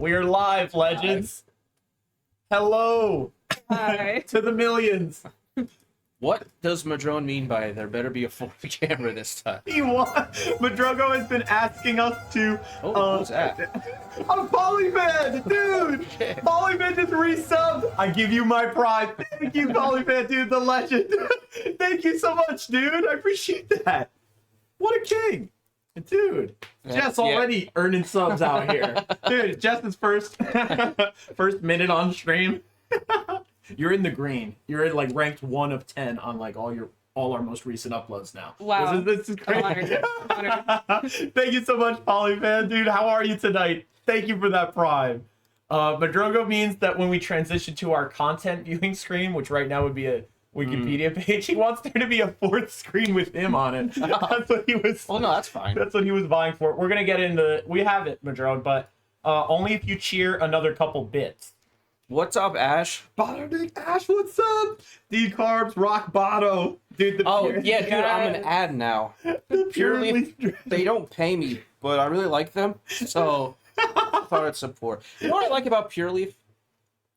We're live, legends. Hello. Hi. To the millions. What does Madrone mean by there better be a fourth camera this time? Madrogo has been asking us to. Oh, who's that? A Polyfan, dude. Polyfan just resubbed. I give you my pride. Thank you, Polyfan, dude, the legend. Thank you so much, dude. I appreciate that. What a king, dude. Jess already earning subs out here, dude. Jess's first minute on stream. You're in the green. You're in like ranked 1 of 10 on like all our most recent uploads now. Wow. This is great. Honored. Thank you so much, Polyfan, dude. How are you tonight? Thank you for that prime. Madrogo means that when we transition to our content viewing screen, which right now would be a Wikipedia page, he wants there to be a 4th screen with him on it. That's what he was. Well, no, that's fine. That's what he was vying for. We're gonna get into. We have it, Madrone, but only if you cheer another couple bits. What's up, Ash? Bottom Ash, what's up? D-Carbs, Rock Botto. Dude, the Yeah, dude, I'm an ad now. Purely, they don't pay me, but I really like them, so I thought I'd support. You know what I like about Pure Leaf?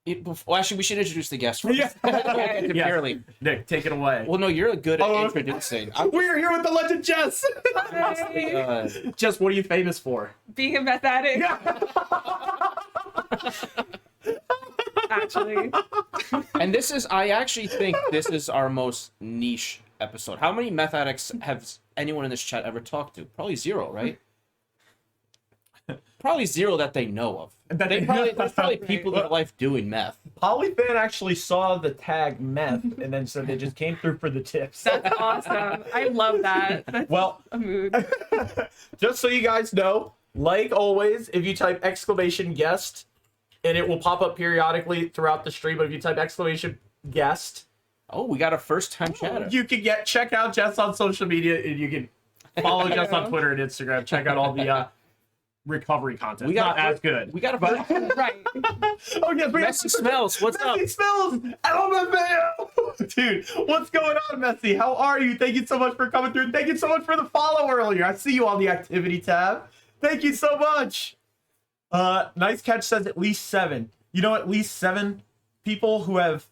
Well, actually, we should introduce the guest first. Yeah. Pure Leaf. Nick, take it away. Well, no, you're good at introducing. We're here with the legend Jess. Hi. Jess, what are you famous for? Being a meth addict, actually. And I actually think this is our most niche episode. How many meth addicts have anyone in this chat ever talked to? Probably 0, right? Probably 0 that they know of. There's probably people in their life doing meth. Polyfan actually saw the tag meth, and then so they just came through for the tips. That's awesome. I love that. That's Well, a mood. just so you guys know, like always, if you type !guest, and it will pop up periodically throughout the stream, but if you type !guest, Oh, we got a first-time chatter. you can check out Jess on social media, and you can follow Jess on Twitter and Instagram. Check out all the recovery content. We got Not as good. We got a Right. Oh yes, we Messy Smells. What's up? Messy Smells. LMFAO. Dude, what's going on, Messy? How are you? Thank you so much for coming through. Thank you so much for the follow earlier. I see you on the activity tab. Thank you so much. Nice Catch says at least 7. You know, at least 7 people who have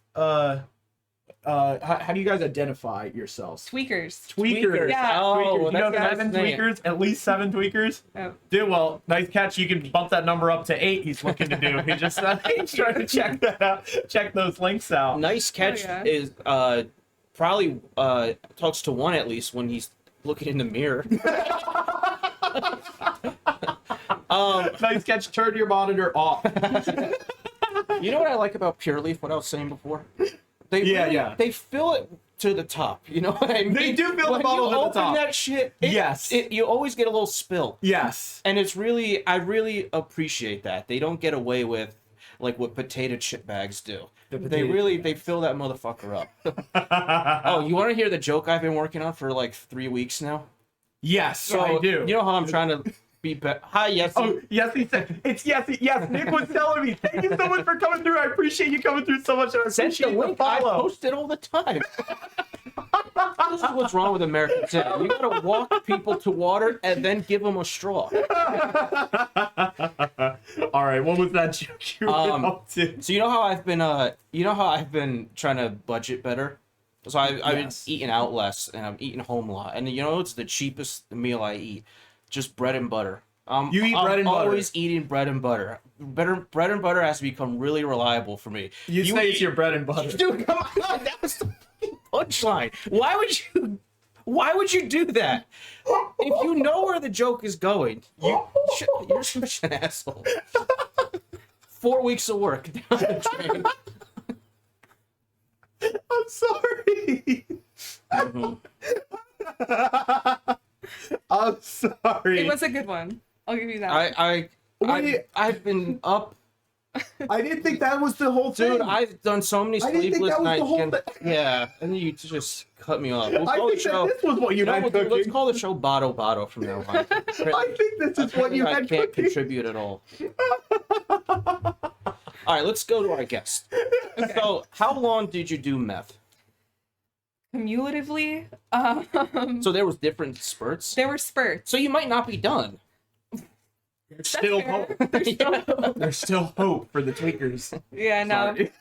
how do you guys identify yourselves? Tweakers. Tweakers. Yeah. Oh, Tweakers. well, You know, that's a 7 nice name. tweakers, at least 7 tweakers. Oh. Dude, well, Nice Catch, you can bump that number up to 8. He's looking to do. He just he's trying to check that out, check those links out. Nice Catch yeah. is probably talks to 1 at least when he's looking in the mirror. Nice Catch, turn your monitor off. You know what I like about Pure Leaf? What I was saying before. Yeah. They fill it to the top. You know what I mean? They do fill the bottle to the top. When you open that shit, Yes. you always get a little spill. Yes. And I really appreciate that. They don't get away with like what potato chip bags do. They fill that motherfucker up. Oh, you want to hear the joke I've been working on for like 3 weeks now? Yes, So I do. You know how I'm trying to be better. Hi, yes. Oh, yes, he said. It's yes. Nick was telling me. Thank you so much for coming through. I appreciate you coming through so much. And I Send the appreciate the link. I follow. post it all the time. This is what's wrong with Americans. You gotta walk people to water and then give them a straw. All right, what was that joke you were up to? So you know how I've been trying to budget better. So I've been eating out less and I'm eating home a lot. And you know it's the cheapest meal I eat, just bread and butter. You eat bread and butter. I'm always eating bread and butter. Bread and butter has to become really reliable for me. You say it's your bread and butter. Dude, come on, that was the fucking punchline. Why would you do that? If you know where the joke is going, you're such an asshole. 4 weeks of work down the drain. I'm sorry. I'm sorry. It was a good one. I'll give you that. I've been up. I didn't think that was the whole thing. Dude, I've done so many I didn't think sleepless that was nights. the whole thing. Yeah, and you just cut me off. We'll I call think the show. that this was what you had Let's cooking. call the show Bato Bato from now on. I think this is what you I had can't cooking. contribute at all. All right, let's go to our guest. Okay. So, how long did you do meth? Cumulatively, So there was different spurts. there were spurts. So you might not be done. There's still hope. There's still hope for the tweakers. Yeah, no. Sorry.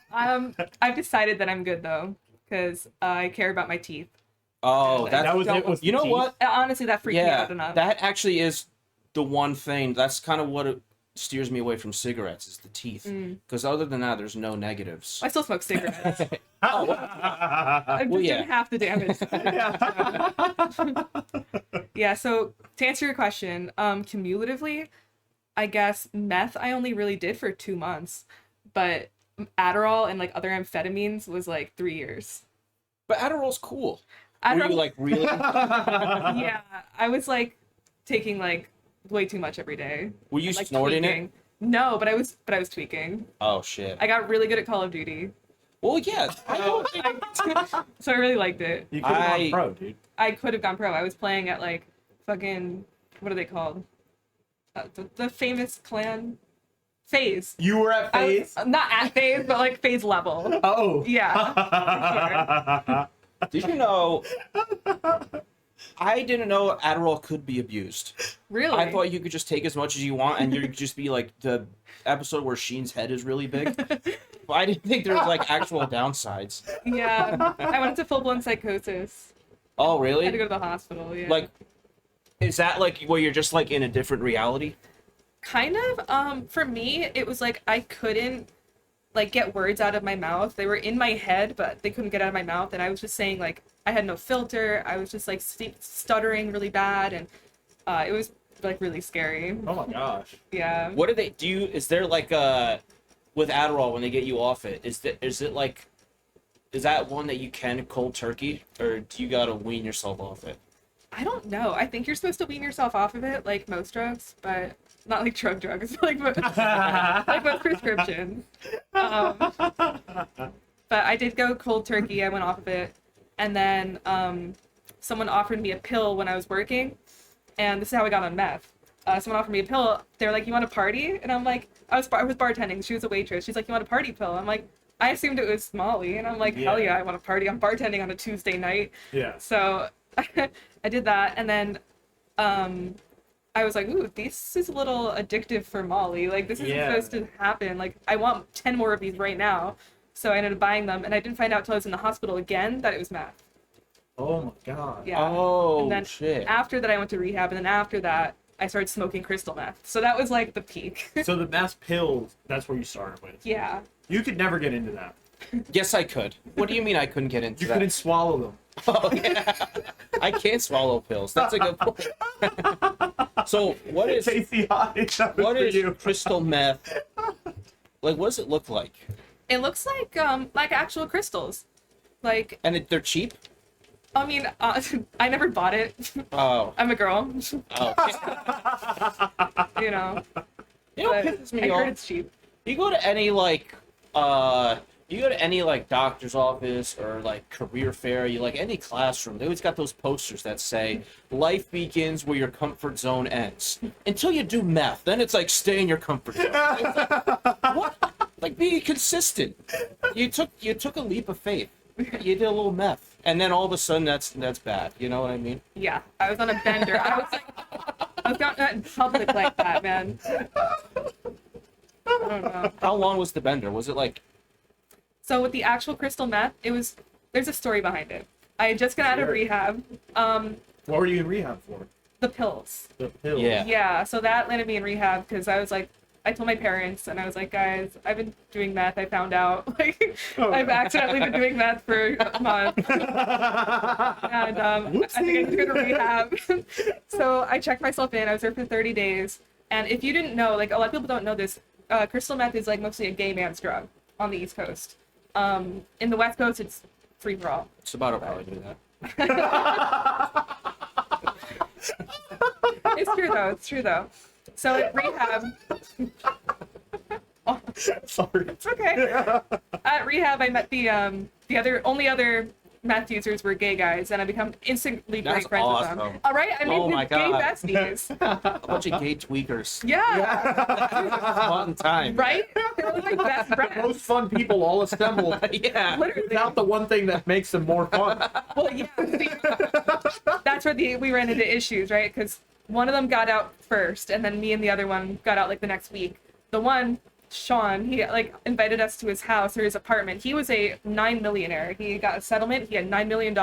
I've decided that I'm good though, because I care about my teeth. Oh, That was it. Was you the know teeth? what? Honestly, that freaked me Yeah, out enough. that actually is the one thing. That's kind of what it steers me away from cigarettes is the teeth. Because other than that, there's no negatives. I still smoke cigarettes. Oh, I'm Well, just yeah. doing half the damage. Yeah, so to answer your question, cumulatively, I guess meth I only really did for 2 months, but Adderall and like other amphetamines was like 3 years. but Adderall's cool. Were Adderall, you like really? yeah, I was like taking like way too much every day. Were you And, like, snorting tweaking. it? No, but I was tweaking. Oh shit. I got really good at Call of Duty, Well, yeah. I don't think- so I really liked it. You could have I- gone pro, dude. I could have gone pro. I was playing at like fucking what are they called? The famous clan, FaZe. You were at I FaZe? was, not at FaZe, but like FaZe level. Oh. Yeah. Did you know? I didn't know Adderall could be abused. Really? I thought you could just take as much as you want, and you'd just be like the episode where Sheen's head is really big. But I didn't think there was like actual downsides. Yeah. I went into full blown psychosis. Oh, I had to really? go to the hospital. Yeah. Like, is that like where you're just like in a different reality? Kind of. For me, it was like I couldn't like get words out of my mouth. They were in my head, but they couldn't get out of my mouth, and I was just saying like I had no filter. I was just like stuttering really bad, and it was like really scary. Oh my gosh. Yeah. What do they do? Is there like with Adderall when they get you off it? Is it like, is that one that you can cold turkey, or do you gotta wean yourself off it? I don't know. I think you're supposed to wean yourself off of it, like most drugs, but not like drugs, like most prescriptions. But I did go cold turkey. I went off of it, and then someone offered me a pill when I was working, and this is how I got on meth. Someone offered me a pill. They were like, "You want a party?" And I'm like, I was bartending. She was a waitress. She's like, "You want a party pill?" I'm like, I assumed it was Molly, and I'm like, hell yeah, I want a party. I'm bartending on a Tuesday night. Yeah. So I did that, and then I was like, ooh, this is a little addictive for Molly. Like, this isn't supposed to happen. Like, I want 10 more of these right now. So I ended up buying them, and I didn't find out till I was in the hospital again that it was meth. Oh my god. Yeah. Oh, and then shit. after that, I went to rehab, and then after that, I started smoking crystal meth. So that was like the peak. So the meth pills, that's where you started with. Yeah. You could never get into that. Yes, I could. What do you mean I couldn't get into You that? couldn't swallow them. Oh, yeah. I can't swallow pills. That's a good point. So what is Tasty hot. what is crystal meth? Like, what does it look like? It looks like actual crystals. Like, And they're cheap? I mean, I never bought it. Oh. I'm a girl, Oh. you know. You know what But pisses me I heard off? it's cheap. You go to any doctor's office or like career fair, you like any classroom, they always got those posters that say life begins where your comfort zone ends. Until you do meth, then it's like stay in your comfort zone. It's like, what? Like, be consistent. You took a leap of faith. You did a little meth, and then all of a sudden that's bad. You know what I mean? Yeah, I was on a bender. I was going out in public like that, man. I don't know. How long was the bender? Was it like? So with the actual crystal meth, there's a story behind it. I had just got out of Sure. rehab. What were you in rehab for? The pills. The pills. Yeah. Yeah, so that landed me in rehab because I was like, I told my parents and I was like, guys, I've been doing meth. I found out like I've accidentally been doing meth for a month. And I think I need to go to rehab. So I checked myself in. I was there for 30 days. And if you didn't know, like a lot of people don't know this, crystal meth is like mostly a gay man's drug on the East Coast. In the West Coast, it's free for all. It's about probably do that. It's true though. It's true though. So at rehab, Sorry. it's okay. At rehab, I met the only other meth users were gay guys, and I become instantly great That's friends with awesome. them. All right, I made Oh these my gay God. besties. A bunch of gay tweakers. Yeah, Fun time. right? They were like best The friends. most fun people all assembled. Yeah. Literally. Without the one thing that makes them more fun. Well, yeah. See, that's where we ran into issues, right? Because one of them got out first, and then me and the other one got out like the next week. The one, Sean, he like invited us to his house or his apartment. He was a $9 millionaire. He got a settlement. He had $9 million,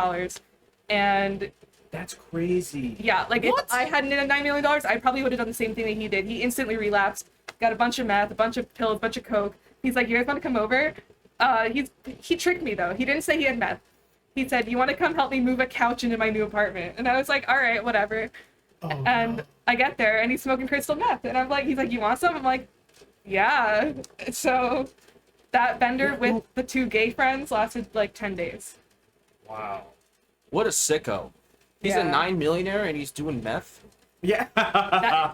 and That's crazy. yeah, like if I hadn't had $9 million, I probably would have done the same thing that he did. He instantly relapsed, got a bunch of meth, a bunch of pills, a bunch of coke. He's like, "You guys want to come over?" He tricked me though. He didn't say he had meth. He said, "You want to come help me move a couch into my new apartment?" And I was like, "All right, whatever." And I get there and he's smoking crystal meth, and I'm like, he's like, "You want some?" I'm like, "Yeah." So that bender with the 2 gay friends lasted like 10 days. Wow. What a sicko. He's a Yeah. $9 millionaire and he's doing meth. Yeah.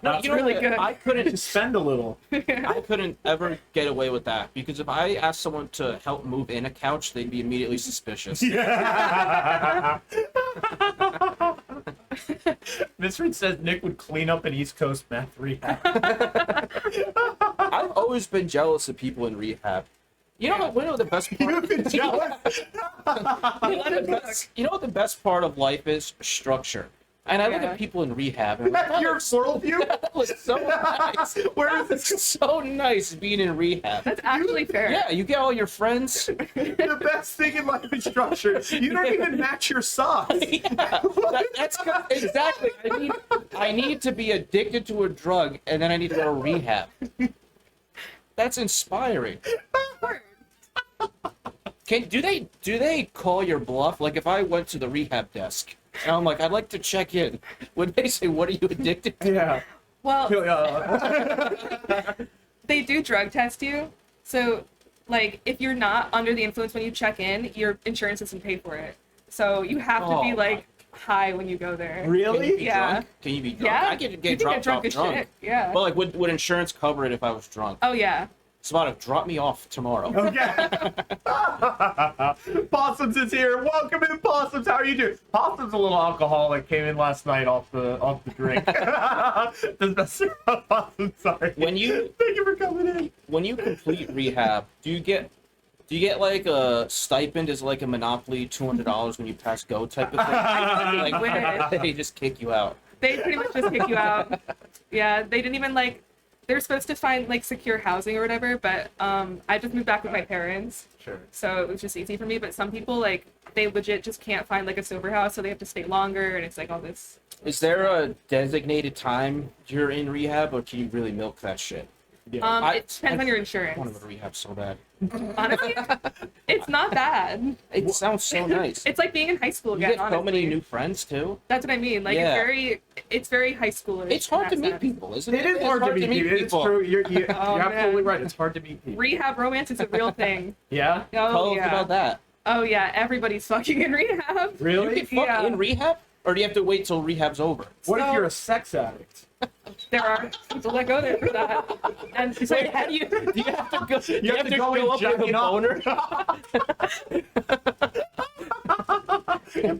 That's really good. I couldn't To spend a little. I couldn't ever get away with that because if I asked someone to help move in a couch, they'd be immediately suspicious. Yeah. Mr. says Nick would clean up an East Coast meth rehab. I've always been jealous of people in rehab. You know what the best part? You've been jealous. You know what the best part of life is? Structure. And I look Yeah. at people in rehab and I'm like, That's your worldview? that was so nice. Where is this? It's so nice being in rehab. That's actually fair. Yeah, you get all your friends. The best thing in life is structure. You don't even match your socks. That's good. Exactly. I need to be addicted to a drug and then I need to go to rehab. That's inspiring. Do they call your bluff? Like if I went to the rehab desk and I'm like, I'd like to check in, would they say, "What are you addicted to?" Yeah. Well, Yeah. they do drug test you. So, like, if you're not under the influence when you check in, your insurance doesn't pay for it. So you have to be Oh, like high when you go there. Can you Really? be Yeah. drunk? Can you be drunk? Yeah. I could You get can drunk, as drunk. shit. Yeah. But like, would insurance cover it if I was drunk? Oh yeah. Sabata, drop me off tomorrow. Okay. Possums is here. Welcome in, Possums. How are you doing? Possum's a little alcoholic. Came in last night off the drink. Does mess around, Possum. Sorry. When you Thank you for coming in. when you complete rehab, do you get like a stipend as like a Monopoly $200 when you pass go type of thing? I Like wish. they just kick you out. They pretty much just kick you out. Yeah, they didn't even like. They're supposed to find like secure housing or whatever, but I just moved back with my parents, Sure. so it was just easy for me. But some people like they legit just can't find like a sober house, so they have to stay longer, and it's like all this. Is there a designated time you're in rehab, or can you really milk that shit? Yeah. It depends on your I want to insurance. go to rehab so bad. Honestly, it's not bad. It sounds so nice. It's like being in high school You again. get so many honestly. new friends too. That's what I mean. Like Yeah. it's very high schoolish. It's hard to in that meet sense. people, isn't It it? is hard to meet people. It's true. You're Oh, absolutely man. right. It's hard to meet people. Rehab romance is a real thing. Yeah? Oh Tell us yeah. about that. Oh yeah. Everybody's fucking in rehab. You Really? get fucked Yeah. in rehab, or do you have to wait till rehab's over? What if So- you're a sex addict? There are people that go there for that. And so Wait, how do you? Do you have to go? You have to go in up with a jacking up. boner?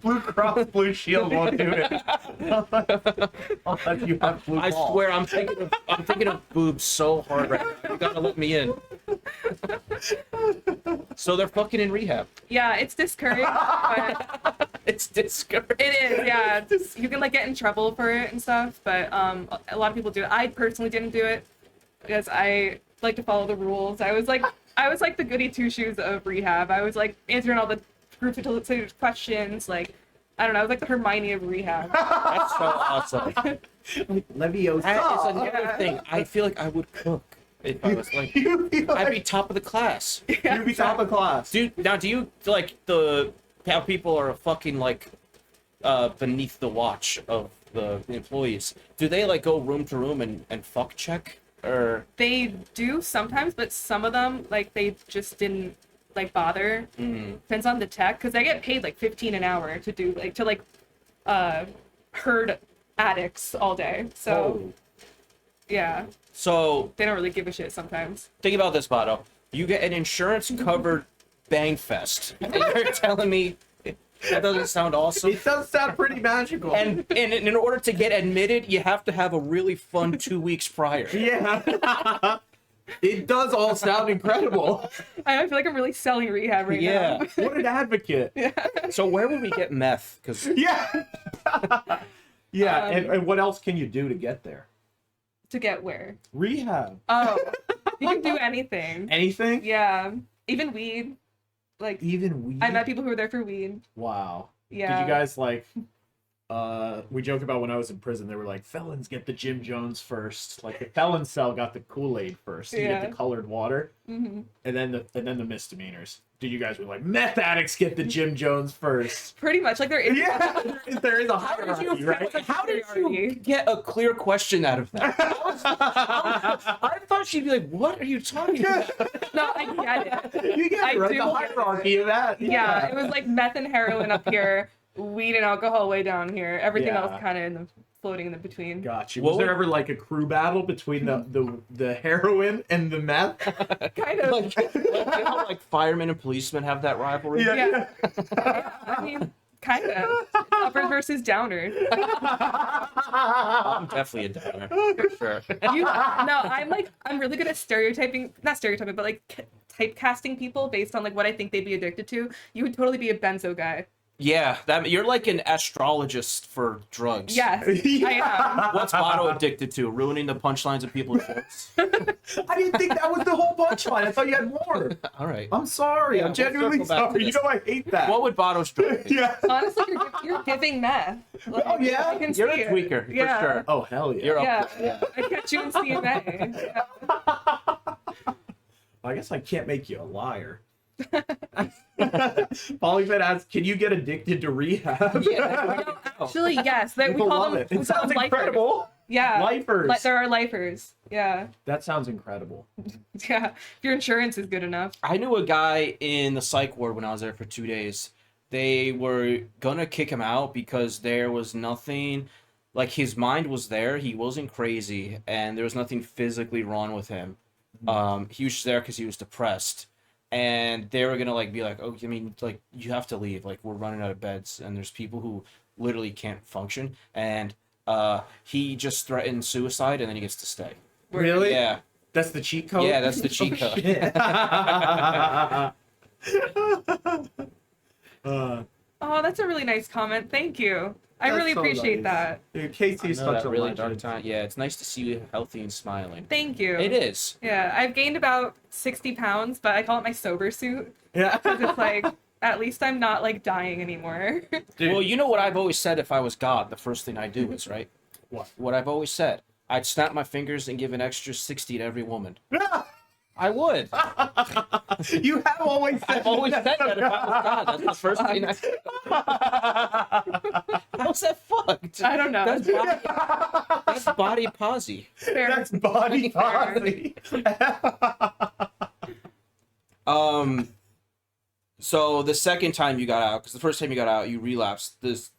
Blue Cross Blue Shield won't do it. Unless you have blue I balls. swear, I'm thinking of boobs so hard right now. You gotta let me in. So they're fucking in rehab. yeah, it's discouraged, but It's discouraging. it is. Yeah, you can like get in trouble for it and stuff. But a lot of people do it. I personally didn't do it because I like to follow the rules. I was like the goody two shoes of rehab. I was like answering all the group facilitated questions. Like I don't know. I was like the Hermione of rehab. That's so awesome. Leviosa. That is another thing. I feel like I would cook if I was like. You'd be I'd be top of the class. you'd be top of class. Dude, now do you like how people are fucking like beneath the watch of the employees? Do they like go room to room and fuck check, or They do sometimes, but some of them like they just didn't like bother. Depends on the tech, because they get paid like 15 an hour to do like herd addicts all day. So yeah, so they don't really give a shit sometimes. think about this, Bato. You get an insurance covered bang fest, and you're telling me that doesn't sound awesome. It does sound pretty magical. And in order to get admitted, you have to have a really fun 2 weeks prior. yeah. It does all sound incredible. I feel like I'm really selling rehab right Yeah. now. What an advocate. So where would we get meth? Because Yeah. Yeah, and what else can you do to get there? To get where? Rehab. Oh, you can do anything. Anything? Yeah, even weed. Like, Even weed? I met people who were there for weed. Wow. Yeah. Did you guys like? We joked about when I was in prison. They were like, felons get the Jim Jones first. Like the felon cell got the Kool-Aid first. You get the colored water, and then the misdemeanors. Did you guys were like meth addicts get the Jim Jones first? Pretty much, like there is. Yeah, there is a hierarchy, right? How did you get a clear question out of that? I thought she'd be like, "What are you talking about?" No, I get it. You get it, right? do The get hierarchy of that. Yeah, it was like meth and heroin up here, weed and alcohol way down here. Everything Yeah. else kind of in the floating in the between. Gotcha. What Was there would- ever like a crew battle between the heroin and the meth? Kind of. Like, you know how like firemen and policemen have that rivalry? Yeah. I mean, kind of. Uppers versus downers. I'm definitely a downer for sure. I'm really good at not stereotyping, but like typecasting people based on like what I think they'd be addicted to. You would totally be a benzo guy. Yeah, you're like an astrologist for drugs. Yes, I What's Bato addicted to? Ruining the punchlines of people's jokes? I didn't think that was the whole punchline. I thought you had more. All right. I'm sorry. Yeah, I'm we'll genuinely circle back to sorry. You this. know I hate that. What would Bato's drug be? Yeah. am. Honestly, you're giving meth. Like, Oh, yeah? I can You're see a it. tweaker, Yeah. for sure. Oh hell yeah. You're Yeah. up there. I catch you in CMA. Yeah. I guess I can't make you a liar. Polyfed asks, can you get addicted to rehab? Yeah. Actually, yes. We People call love them. it. we It call sounds them lifers. incredible. Yeah. Lifers. Like there are lifers. Yeah. That sounds incredible. Yeah. If your insurance is good enough. I knew a guy in the psych ward when I was there for 2 days. They were gonna kick him out because there was nothing, like his mind was there, he wasn't crazy, and there was nothing physically wrong with him. He was just there because he was depressed, and they were gonna like be like, oh, I mean, like you have to leave, like we're running out of beds, and there's people who literally can't function, and he just threatened suicide, and then he gets to stay. Really? Yeah, That's the cheat code? yeah, that's the cheat code. Oh, that's a really nice comment. Thank you. I That's really so appreciate nice. that. Dude, Casey's I know such that a really legend. dark time. Yeah, it's nice to see you healthy and smiling. Thank you. It is. Yeah, I've gained about 60 pounds, but I call it my sober suit. Yeah. Because it's like, at least I'm not like dying anymore. Dude. Well, you know what I've always said if I was God, the first thing I do is, right? What? What I've always said. I'd snap my fingers and give an extra 60 to every woman. I would. You have always said I've always said that if I was God. That's the first thing I How's that fucked? I don't know. That's body posy. Fair. That's body posse. So the second time you got out, because the first time you got out, you relapsed. Was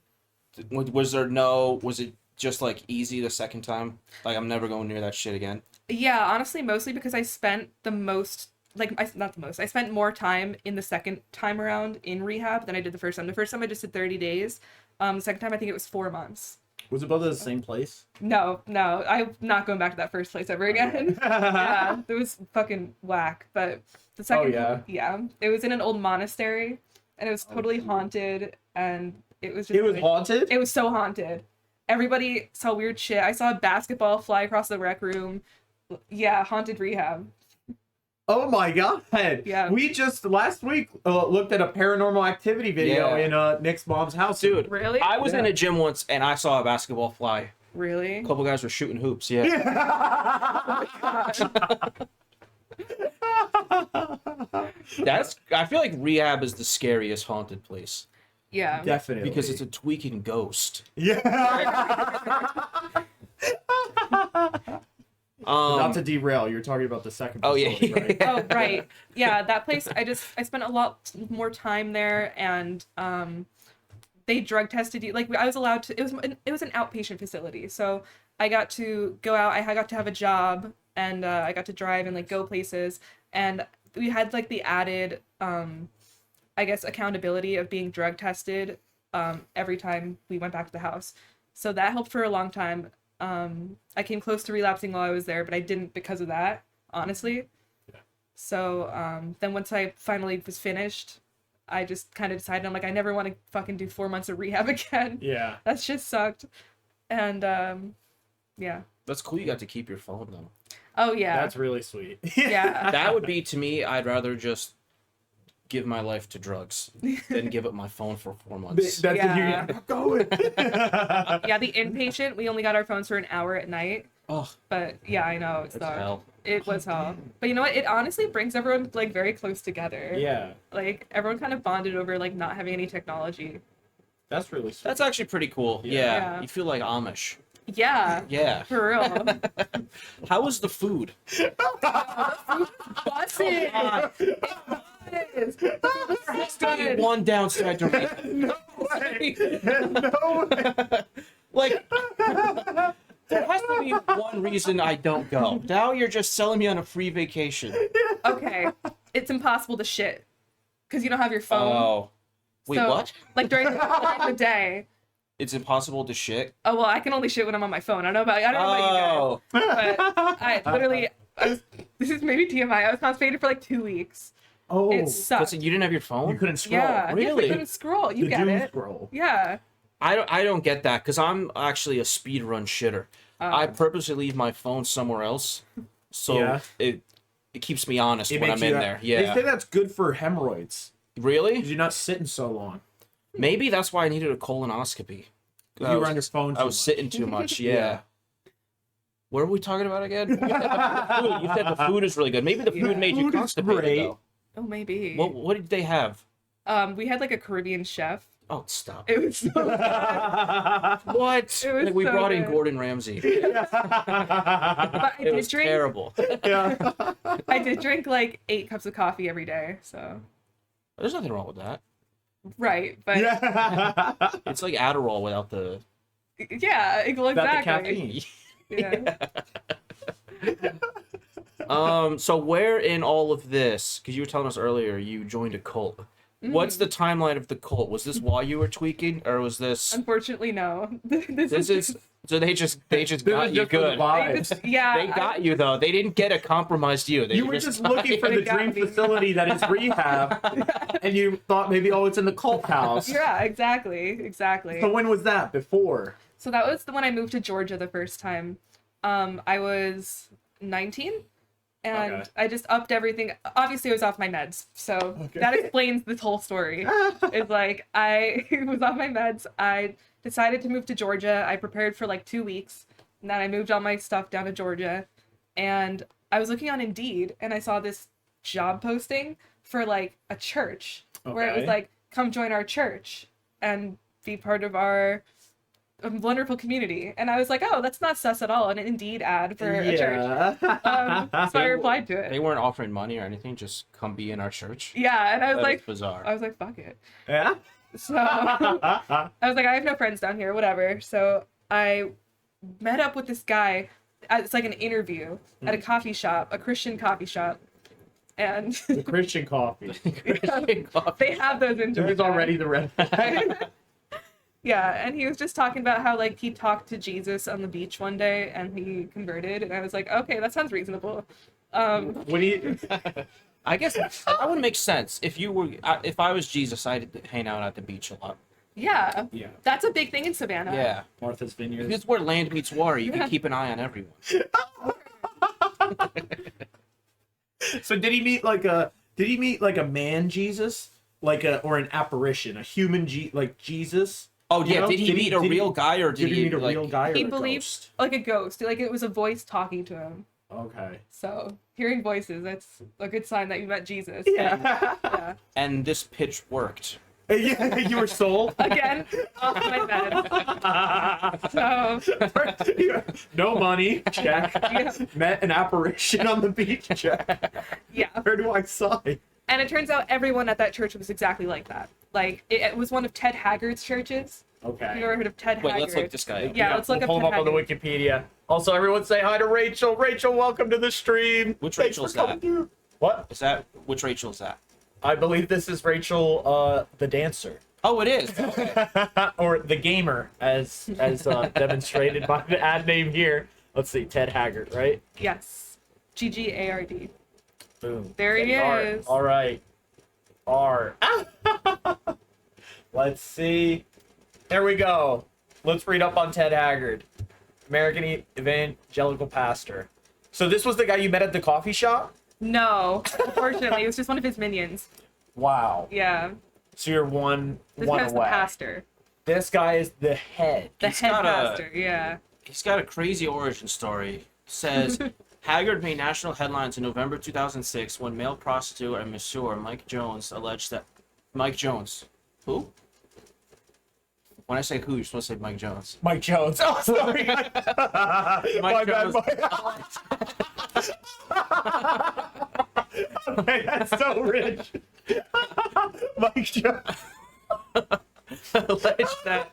it just like easy the second time? Like I'm never going near that shit again. Yeah, honestly, mostly because I spent I spent more time in the second time around in rehab than I did the first time. The first time I just did 30 days. The second time I think it was 4 months. Was it both at the same place? No, I'm not going back to that first place ever again. Yeah, it was fucking whack. But the second, yeah, it was in an old monastery, and it was totally haunted, and it was just. It was haunted? It was so haunted. Everybody saw weird shit. I saw a basketball fly across the rec room. Yeah, haunted rehab. Oh my god. Yeah. We just last week looked at a paranormal activity video Yeah. in Nick's mom's house. Dude, Really? I was in Yeah. a gym once and I saw a basketball fly. Really? A couple guys were shooting hoops. Yeah. I feel like rehab is the scariest haunted place Yeah. Definitely. because it's a tweaking ghost. Yeah. Not to derail, you're talking about the second Oh yeah. facility, right? Oh right. Yeah, that place I spent a lot more time there, and they drug tested you. Like I was allowed to. It was an outpatient facility, so I got to go out. I got to have a job, and I got to drive and like go places, and we had like the added I guess accountability of being drug tested every time we went back to the house. So that helped for a long time. I came close to relapsing while I was there, but I didn't because of that, honestly. Yeah. So then once I finally was finished, I just kind of decided, I'm like, I never want to fucking do 4 months of rehab again. Yeah. That shit sucked. And yeah. That's cool. You got to keep your phone though. Oh yeah. That's really sweet. Yeah. That would be to me. I'd rather just give my life to drugs than give up my phone for 4 months. That's Yeah. I'm going. Yeah, the inpatient, we only got our phones for an hour at night. Oh, But yeah, I know it that's sucked. hell. It was hell. But you know what? It honestly brings everyone like very close together. Yeah, Like everyone kind of bonded over like not having any technology. that's really sweet. That's actually pretty cool. Yeah. Yeah. Yeah. You feel like Amish. Yeah. Yeah. For real. How was the food? Busted. Good. One downside to me. No way. No way. Like, there has to be one reason I don't go. Now you're just selling me on a free vacation. Okay. It's impossible to shit. Because you don't have your phone. Oh. Wait, So, what? Like during the day. It's impossible to shit? Oh well, I can only shit when I'm on my phone. I don't know about you Oh. guys, but I literally, this is maybe TMI. I was constipated for like 2 weeks. Oh, It sucked. You didn't have your phone? you couldn't scroll. Yeah, Really? I couldn't scroll. You The get doom it. scroll. Yeah. I don't get that because I'm actually a speed run shitter. I purposely leave my phone somewhere else, so Yeah. it keeps me honest It when makes I'm you- in there. They Yeah. say that's good for hemorrhoids Really? because you're not sitting so long. Maybe that's why I needed a colonoscopy. You were on your phone. I was sitting too much. Yeah. What are we talking about again? You said the food is really good. Maybe the food Yeah. made you Food is constipated great. though. Oh, maybe. What did they have? We had like a Caribbean chef. Oh, stop. It was so bad. What? It was Like, we so brought in good. Gordon Ramsay. But I It did was drink. terrible. Yeah. I did drink like 8 cups of coffee every day. So There's nothing wrong with that. right, but Yeah. It's like Adderall without the. yeah, well, Without the exactly. caffeine. Yeah. So where in all of this? Because you were telling us earlier you joined a cult. What's the timeline of the cult? Was this while you were tweaking, or was this? Unfortunately, no. This is. So they just This got is you just for the good. vibes. Yeah. They got you though. They didn't get a compromised you. They You were just looking for They the got dream me. facility that is rehab, and you thought maybe, oh, it's in the cult house. Yeah, exactly. So when was that? Before? So that was when I moved to Georgia the first time. I was 19, and Okay. I just upped everything. Obviously, I was off my meds, so that explains this whole story. It's like I was off my meds. I decided to move to Georgia. I prepared for like 2 weeks, and then I moved all my stuff down to Georgia. And I was looking on Indeed, and I saw this job posting for like a church, where it was Okay. like, "Come join our church and be part of our wonderful community." And I was like, "Oh, that's not sus at all." An Indeed ad for a church. So I replied to They it. weren't offering money or anything. Just come be in our church. Yeah, and I was That like, is bizarre. I was like, "Fuck it." Yeah. So I was like, I have no friends down here, whatever. So I met up with this guy. It's like an interview at a coffee shop, a Christian coffee shop, and The Christian coffee. they have those in There's Georgia. already the red flag. Yeah, and he was just talking about how like he talked to Jesus on the beach one day and he converted, and I was like, okay, that sounds reasonable. What do you? I guess that would make sense if you were. If I was Jesus, I'd hang out at the beach a lot. Yeah, Yeah. that's a big thing in Savannah. Yeah, Martha's Vineyard. it's where land meets water. You Yeah. can keep an eye on everyone. So did he meet like a? Did he meet like a man Jesus, or an apparition, a human like Jesus? Oh You yeah, know? did he meet a real guy or Did he meet a like, real guy or He a believed ghost? like a ghost, like it was a voice talking to him. Okay. So hearing voices, that's a good sign that you met Jesus. Yeah. Yeah. And this pitch worked. Yeah, you were sold. Again, off my bed. So No money. Check. yeah. Met an apparition on the beach. Check. Yeah. Where do I sign? And it turns out everyone at that church was exactly like that. Like it was one of Ted Haggard's churches. Okay. You ever heard of Ted Wait, Haggard? let's look this guy up. Yeah, let's look we'll pull up him Ted up on the Haggard. Wikipedia. Also, everyone say hi to Rachel. Rachel, welcome to the stream. Which Thanks Rachel's for coming that? through. What? Is that which Rachel is that? I believe this is Rachel, the dancer, Oh, it is. Okay. or the gamer, as demonstrated by the ad name here. Let's see, Ted Haggard, right? Yes. GGARD. Boom. There he R. is. All right. R. Let's see. There we go. let's read up on Ted Haggard, American evangelical pastor. So this was the guy you met at the coffee shop? No, unfortunately, it was just one of his minions. Wow. Yeah. So you're one This one guy's the away. pastor. This guy is the head. The He's head got a- pastor, yeah. He's got a crazy origin story. It says Haggard made national headlines in November 2006 when male prostitute and masseur Mike Jones alleged that who? When I say who, you're supposed to say Mike Jones. Mike Jones. Oh, sorry. My bad. Jones. Okay, that's so rich. Mike Jones. Alleged that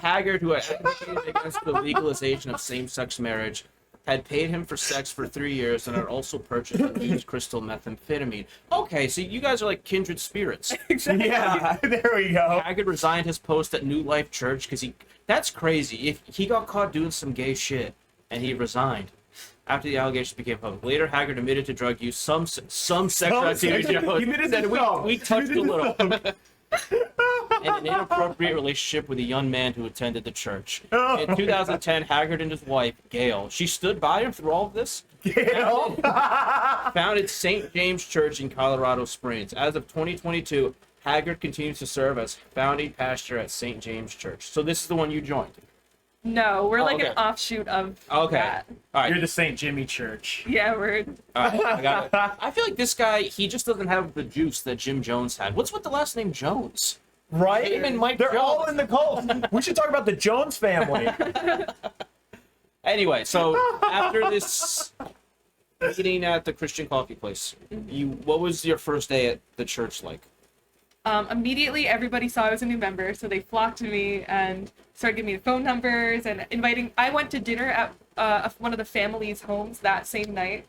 Haggard, who had advocated against the legalization of same-sex marriage, had paid him for sex for 3 years and had also purchased and used crystal methamphetamine. Okay, so you guys are like kindred spirits. Yeah, there we go. Haggard resigned his post at New Life Church because that's crazy. If he got caught doing some gay shit and he resigned after the allegations became public. Later, Haggard admitted to drug use, some sexual activity. He admitted to some. We touched a little. And an inappropriate relationship with a young man who attended the church. In 2010, Haggard and his wife, Gail, she stood by him through all of this, Gail. founded St. James Church in Colorado Springs. As of 2022, Haggard continues to serve as founding pastor at St. James Church. So this is the one you joined. No, we're like okay. an offshoot of Okay. that. All right. You're the St. Jimmy Church. Yeah, we're... All right, I got it. I feel like this guy, he just doesn't have the juice that Jim Jones had. What's with the last name Jones? Right? Him and Mike They're all Jones. in the cult. We should talk about the Jones family. Anyway, so after this meeting at the Christian coffee place, what was your first day at the church like? Immediately, everybody saw I was a new member, so they flocked to me and started giving me the phone numbers and inviting... I went to dinner at one of the family's homes that same night.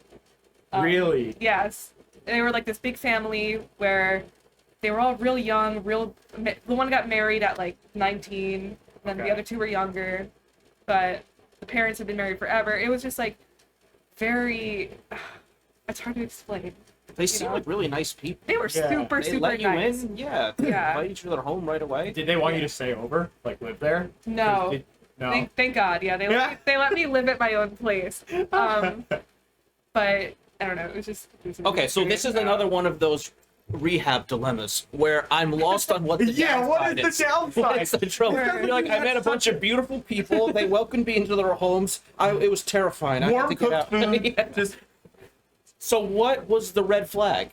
Really? Yes. They were like this big family where they were all real young, the one got married at like 19, then Okay. the other two were younger, but the parents had been married forever. It was just like very... It's hard to explain. They seem know? like really nice people. They were Yeah. super, They super let you nice. in, yeah. They Yeah. invite you to their home right away. Did they want you to stay over? Like live there? No. No. Thank God, yeah. They let me live at my own place. But I don't know. It was an Okay, so this is experience. another one of those rehab dilemmas where I'm lost on what the Yeah, what downside is the downside? What's the trouble? You're like, I met a bunch of beautiful people. They welcomed me into their homes. It was terrifying. I had Warm to get cooked out. food. Yeah. Just So what was the red flag?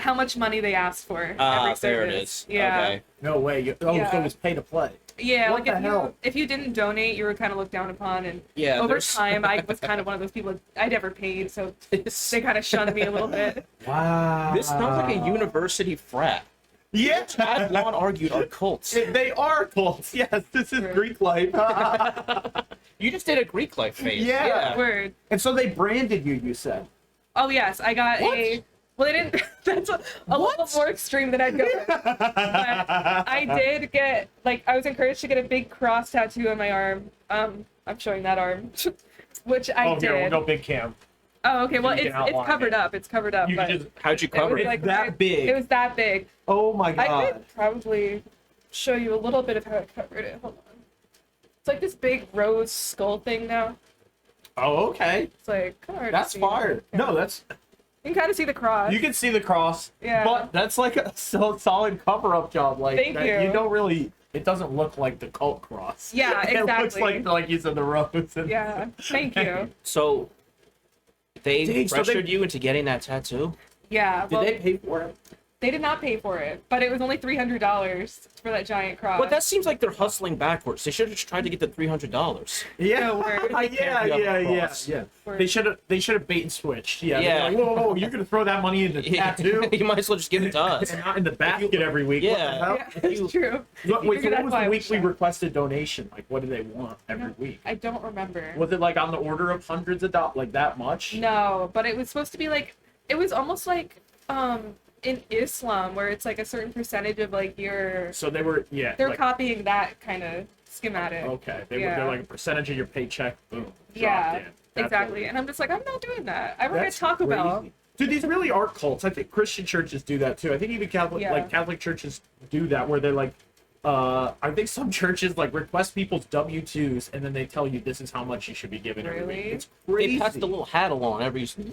How much money they asked for every There it service. is. Yeah. Okay. no way. So Yeah. it's pay to play. Yeah, What like the if hell? you didn't donate, you were kind of looked down upon, and Yeah, over there's- time, I was kind of one of those people. I never paid, so they kind of shunned me a little bit. Wow. This sounds like a university frat. Yeah. Chad Vaughn argued are cults. They are cults. Yes, this is Right. Greek life. You just did a Greek life phase. Yeah. Word. And so they branded you said. Oh yes, I got What? Well, they didn't. That's a little more extreme than I'd go. But I did get I was encouraged to get a big cross tattoo on my arm. I'm showing that arm, which I did. Here, we'll go big cam. Oh, okay. Well, You can it's outline covered it. up. It's covered up. You but can just, How'd you it cover was it? like that big. It was that big. oh my I god. could probably show you a little bit of how I covered it. Hold on. It's like this big rose skull thing now. Oh, okay. It's like hard to That's see. fire. Yeah. No, that's You can kind of see the cross. you can see the cross. Yeah. But that's like a solid cover-up job. Like Thank that, you. you don't really. It doesn't look like the cult cross. Yeah, It looks exactly. like you said the rose. And... Yeah. Thank you. So they Dang, so they- pressured you into getting that tattoo? Yeah. Did Well, they pay for it? they did not pay for it, but it was only $300 for that giant cross. But that seems like they're hustling backwards. They should have just tried to get the $300. Yeah, word. yeah. Word. They should have bait and switched. Yeah, Yeah. yeah. Like, whoa, you're gonna throw that money in the tattoo You might as well just give it to us. and not in the basket every week. Yeah. What Yeah, the hell? it's true. Wait, so Figured what that's was why the I was weekly shocked. requested donation? Like, what do they want every week? I don't remember. Was it like on the order of hundreds of dollars, like that much? No, but it was supposed to be it was almost like in Islam where it's like a certain percentage of your So they were, they're like, copying that kind of schematic. okay. Yeah. They're like a percentage of your paycheck. Boom. Yeah, dropped in. That's exactly. what- And I'm just like, I'm not doing that. I work at That's Taco Bell. crazy. Dude, these really are cults. I think Christian churches do that too. I think even Catholic Yeah. Catholic churches do that where they're like I think some churches like request people's W-2s and then they tell you this is how much you should be giving every Really? week. It's They crazy. passed a little hat along every too.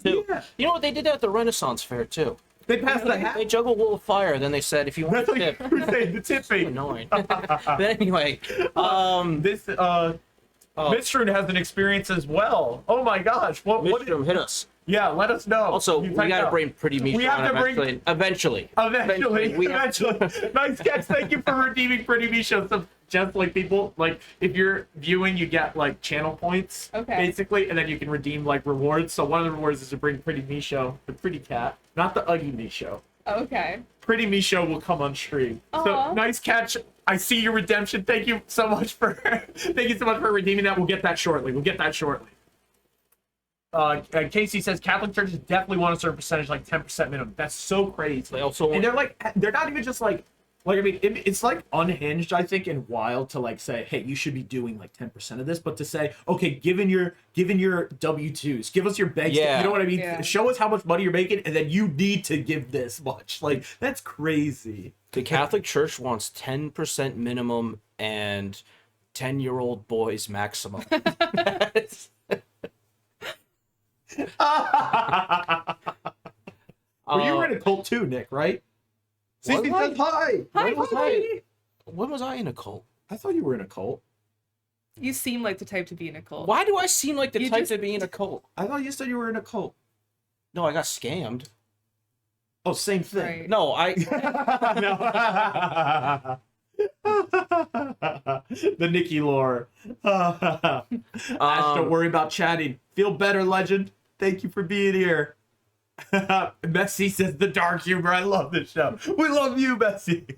Yeah. You know what? They did that at the Renaissance Fair too. They passed the hat. They juggled a little fire. Then they said, if you want That's to like tip, crusade, the tipping. annoying. But anyway, This Midstream has an experience as well. Oh my gosh! What? Midstream, hit us. Yeah, let us know. Also, You we typed gotta out. bring Pretty Misha We have on to bring- eventually. Eventually. We have- Nice catch. Thank you for redeeming Pretty Misha. So just like people, like if you're viewing, you get like channel points, Okay. basically, and then you can redeem like rewards. So one of the rewards is to bring Pretty Misha, the pretty cat, not the Ugly Misha. Okay. Pretty Misha will come on stream. So Aw. nice catch. I see your redemption. Thank you so much for redeeming that. We'll get that shortly. Casey says Catholic churches definitely want a certain percentage, like 10% minimum. That's so crazy. They also And want, they're not even just like I mean, it's like unhinged, I think, and wild to like say, hey, you should be doing like 10% of this, but to say, okay, given your W-2s, give us your bank Yeah. you know what I mean? Yeah. Show us how much money you're making, and then you need to give this much. Like, that's crazy. the Catholic Church wants 10% minimum and 10-year-old boys maximum. Well, you were in a cult too, Nick, right? Was Cece I? says hi. Hi, When was I in a cult? I thought you were in a cult. You seem like the type to be in a cult. Why do I seem like the You type just- to be in a cult? I thought you said you were in a cult. No, I got scammed. Oh, same thing. Right. No, I. The Nicky lore. Ash, don't worry about chatting. Feel better, legend. Thank you for being here. Messi says the dark humor. I love this show. We love you, Messi.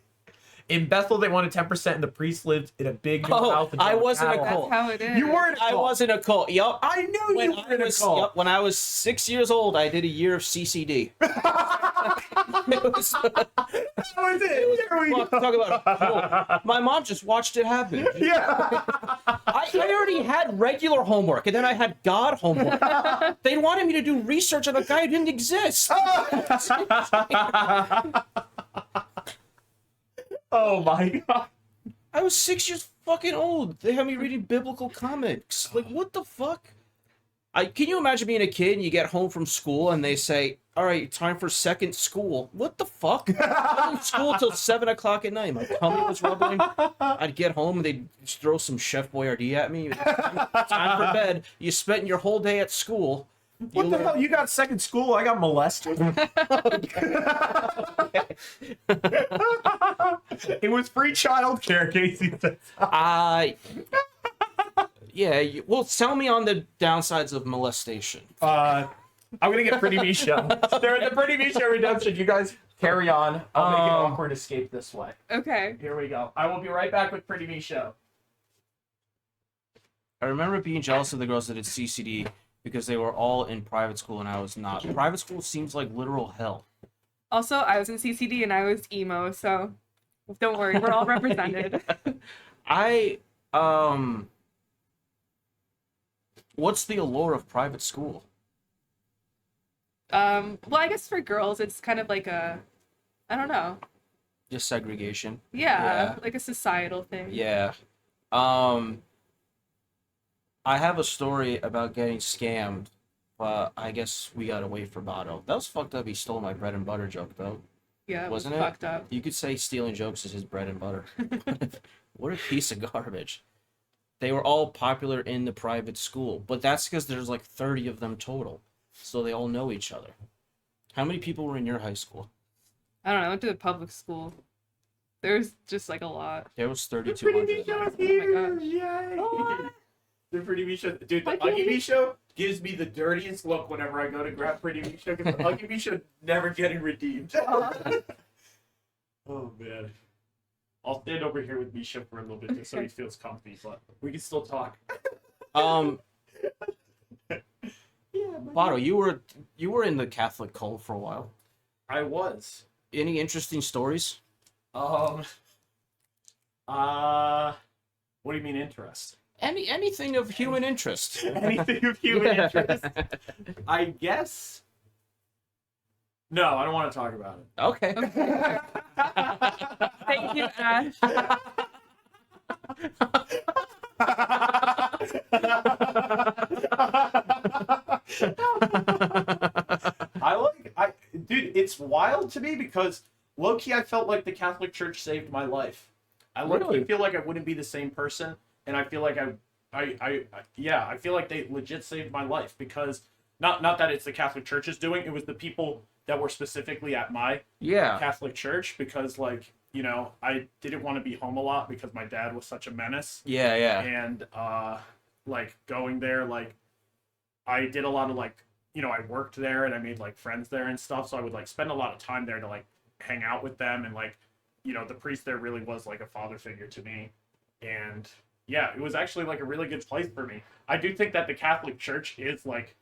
In Bethel, they wanted 10%, and the priest lived in a big new Oh, house. and I drove wasn't a cattle. That's cult. how it is. You were in a cult. I was in a cult. Yup. I knew you were in a cult. Yup, when I was 6 years old, I did a year of CCD. It was, That was it. Here we go. talk about oh, my mom just watched it happen. Yeah. I already had regular homework, and then I had God homework. They wanted me to do research on a guy who didn't exist. Oh my god. I was 6 years fucking old. They had me reading biblical comics. Like, what the fuck? Can you imagine being a kid and you get home from school and they say, all right, time for second school. What the fuck? I was in school till 7 o'clock at night. My tummy was rumbling. I'd get home and they'd just throw some Chef Boyardee at me. Time for bed. You spent your whole day at school. What the hell? You got second school? I got molested. It was free childcare, Casey says. Yeah, well, tell me on the downsides of molestation. I'm gonna get Pretty Misha. They're the Pretty Misha redemption. You guys carry on. I'll make an awkward escape this way. Okay. Here we go. I will be right back with Pretty Misha. I remember being jealous of the girls that did CCD because they were all in private school and I was not. Private school seems like literal hell. Also, I was in CCD and I was emo, so don't worry, we're all represented. What's the allure of private school? Well, I guess for girls, it's kind of like I don't know. Just segregation. Yeah, like a societal thing. Yeah. I have a story about getting scammed, but I guess we gotta wait for Bato. That was fucked up. He stole my bread and butter joke, though. Yeah, it was Wasn't it? fucked up. You could say stealing jokes is his bread and butter. What a piece of garbage. They were all popular in the private school, but that's because there's like 30 of them total. So they all know each other. How many people were in your high school? I don't know. I went to a public school. There's just like a lot. There was Pretty 3,200. Misha's my here! gosh. Yay! Oh. The Pretty Misha, dude. The I can't Ugly be- Misha gives me the dirtiest look whenever I go to grab Pretty Misha because the Ugly Misha never getting redeemed. Oh man. I'll stand over here with Misha for a little bit just so he feels comfy, but we can still talk. Bato, you were in the Catholic cult for a while. I was. Any interesting stories? What do you mean interest? Anything of human interest. Anything of human Yeah. interest? I guess. No, I don't want to talk about it. Okay. Thank you, Ash. Dude, it's wild to me because low-key I felt like the Catholic Church saved my life. I low-key Really? feel like I wouldn't be the same person, and I feel like I feel like they legit saved my life because not that it's the Catholic Church's doing, it was the people that were specifically at my Yeah. Catholic Church because, like, you know, I didn't want to be home a lot because my dad was such a menace. Yeah, yeah. And like going there, like I did a lot of, like, you know, I worked there and I made like friends there and stuff, so I would like spend a lot of time there to like hang out with them, and like, you know, the priest there really was like a father figure to me. And yeah, it was actually like a really good place for me. I do think that the Catholic Church is like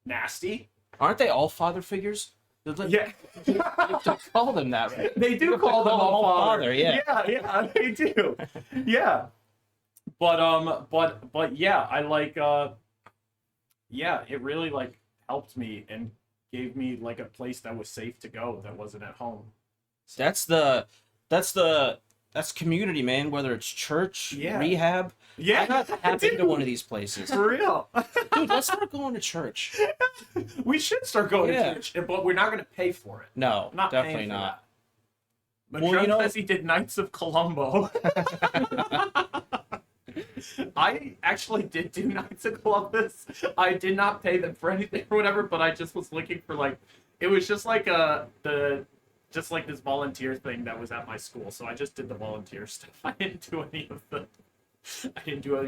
nasty. Aren't they all father figures? Yeah. You have to call them that, right? They do You have to call them all father. yeah. Yeah, they do. Yeah. But yeah, I like yeah, it really like helped me and gave me like a place that was safe to go that wasn't at home. That's community, man. Whether it's church, Yeah. rehab. Yeah. I got to have been to one of these places. For real. Dude, let's start going to church. We should start going Yeah. to church, but we're not going to pay for it. No, I'm not definitely paying for not. that. But Well, John you know- says he did Knights of Colombo. I actually did do Knights of Columbus. I did not pay them for anything or whatever, but I just was looking for like, it was just like just like this volunteer thing that was at my school. So I just did the volunteer stuff. I didn't do any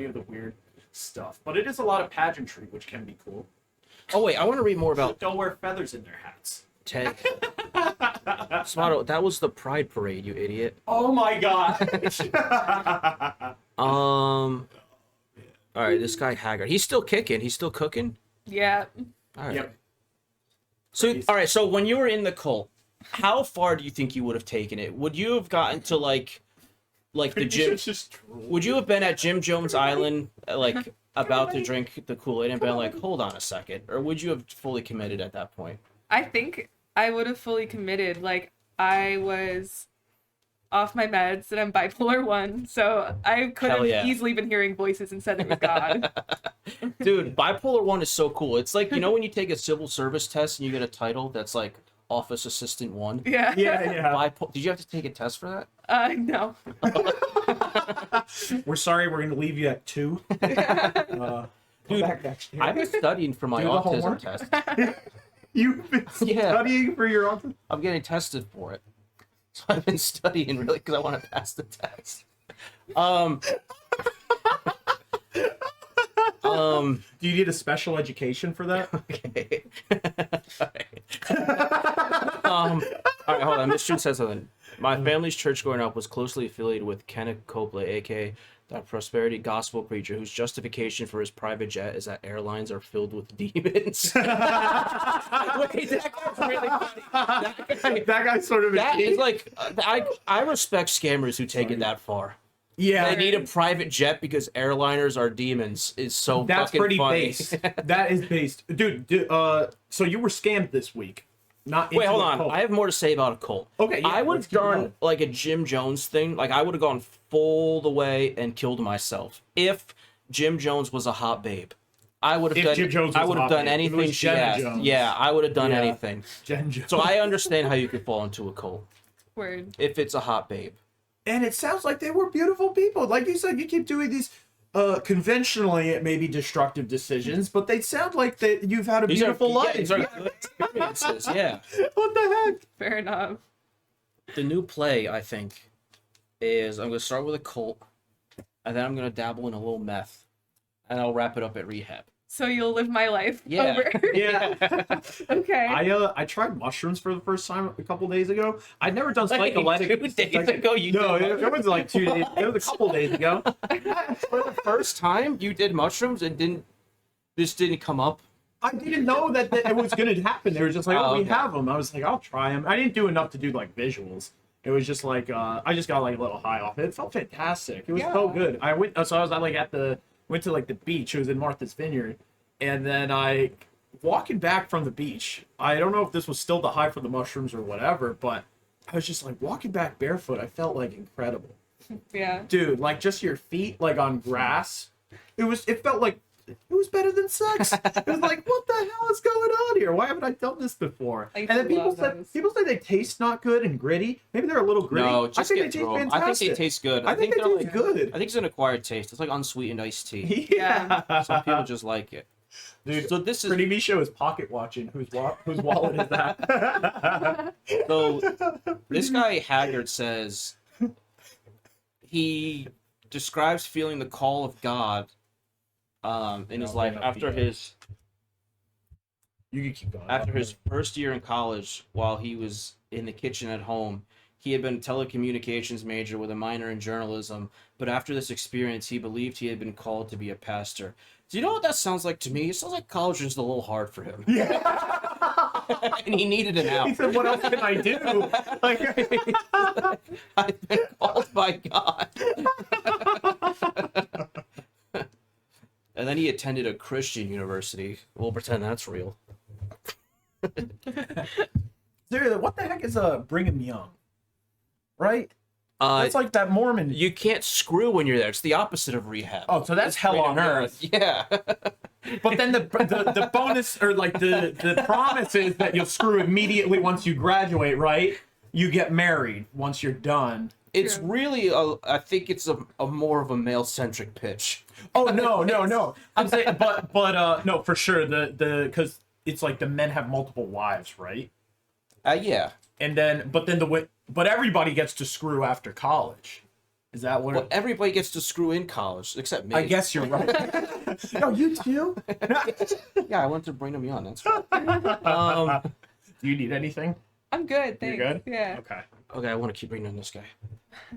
of the weird stuff. But it is a lot of pageantry, which can be cool. Oh wait, I want to read more about Don't wear feathers in their hats. Ted. Smato, that was the Pride Parade, you idiot. Oh my gosh. All right, this guy Haggard. He's still kicking. He's still cooking. Yeah. All right. Yep. So, all right. So, when you were in the cult, how far do you think you would have taken it? Would you have gotten to like the gym? Would you have been at Jim Jones Island, like about to drink the Kool-Aid and been like, hold on a second, or would you have fully committed at that point? I think I would have fully committed. Like, I was off my meds and I'm bipolar 1, so I could Hell have yeah. easily been hearing voices and said it was God. Dude, bipolar 1 is so cool. It's like, you know when you take a civil service test and you get a title that's like Office Assistant 1? Yeah. Yeah. Did you have to take a test for that? No. We're sorry, we're gonna leave you at 2. Dude, back next year. I've been studying for my Do the autism homework? test. You've been Yeah. studying for your autism? I'm getting tested for it. So I've been studying really because I want to pass the test. Do you need a special education for that? Okay. All right, hold on. Miss June says something. My family's church growing up was closely affiliated with Kenneth Copeland, aka the prosperity gospel preacher, whose justification for his private jet is that airlines are filled with demons. Wait, that guy's really funny. That guy's sort of That is like, I respect scammers who take it that far. yeah. They need a private jet because airliners are demons. Is so That's fucking pretty funny. based. That is based, dude. So you were scammed this week. Not Wait, into hold a on. cult. I have more to say about a cult. Okay, yeah, I would let's have keep done going. like a Jim Jones thing. Like I would have gone full the way and killed myself if Jim Jones was a hot babe. I would have If done. Jim Jones was I would a have hot done babe. If it anything was she Jenna asked. Jones. Yeah, I would have done Yeah. anything. Jen Jones. So I understand how you could fall into a cult Word. if it's a hot babe. And it sounds like they were beautiful people. Like you said, you keep doing these conventionally it may be destructive decisions, but they sound like that you've had a These are beautiful life. Yeah, these are good experiences. Yeah. What the heck? Fair enough. The new play, I think, is I'm going to start with a cult, and then I'm going to dabble in a little meth, and I'll wrap it up at rehab. So you'll live my life Yeah. over. Yeah. Okay. I tried mushrooms for the first time a couple days ago. I'd never done Like psychedelic. 2 days ago, you No, did it was like 2 days. It was a couple days ago. For the first time, you did mushrooms and this didn't come up. I didn't know that it was going to happen. They were just like, Oh, we okay. have them. I was like, I'll try them. I didn't do enough to do like visuals. It was just like I just got like a little high off it. It felt fantastic. It was so good. I went so I was like went to like the beach. It was in Martha's Vineyard, and then I walking back from the beach. I don't know if this was still the high for the mushrooms or whatever, but I was just like walking back barefoot. I felt like incredible, Yeah. dude. Like just your feet like on grass. It felt like it was better than sex. It was like, what the hell is going on here? Why haven't I done this before? I used And then to love those. people say they taste not good and gritty. Maybe they're a little gritty. No, I just think get they through taste 'em. fantastic. I think they taste good. I think they they're taste good. I think it's an acquired taste. It's like unsweetened iced tea. Yeah. Some people just like it. Dude, So this is Pretty Me Show is pocket watching. Whose wallet is that? so this guy Haggard says he describes feeling the call of God in his life after his You can keep going. after his first year in college. While he was in the kitchen at home, he had been a telecommunications major with a minor in journalism, but after this experience he believed he had been called to be a pastor. Do you know what that sounds like to me? It sounds like college was a little hard for him. Yeah. And he needed an out. He said, "What else can I do?" Like, I've been called by God. And then he attended a Christian university. We'll pretend that's real. dude, what the heck is Brigham Young? Right? Uh, It's like that Mormon. you can't screw when you're there. It's the opposite of rehab. Oh, so that's hell on earth. Yeah. But then the bonus or like the promise is that you'll screw immediately once you graduate, right? You get married once you're done. It's True. really, I think it's a more of a male-centric pitch. Oh no. I'm saying, but no, for sure. The because it's like the men have multiple wives, right? Yeah. And then, but everybody gets to screw after college. Is that what? Well, everybody gets to screw in college, except me. I guess you're right. No, you too. Yeah, I went to Brigham Young. That's right. Do you need anything? I'm good, You're thanks. good. Yeah. Okay. Okay, I want to keep bringing on this guy.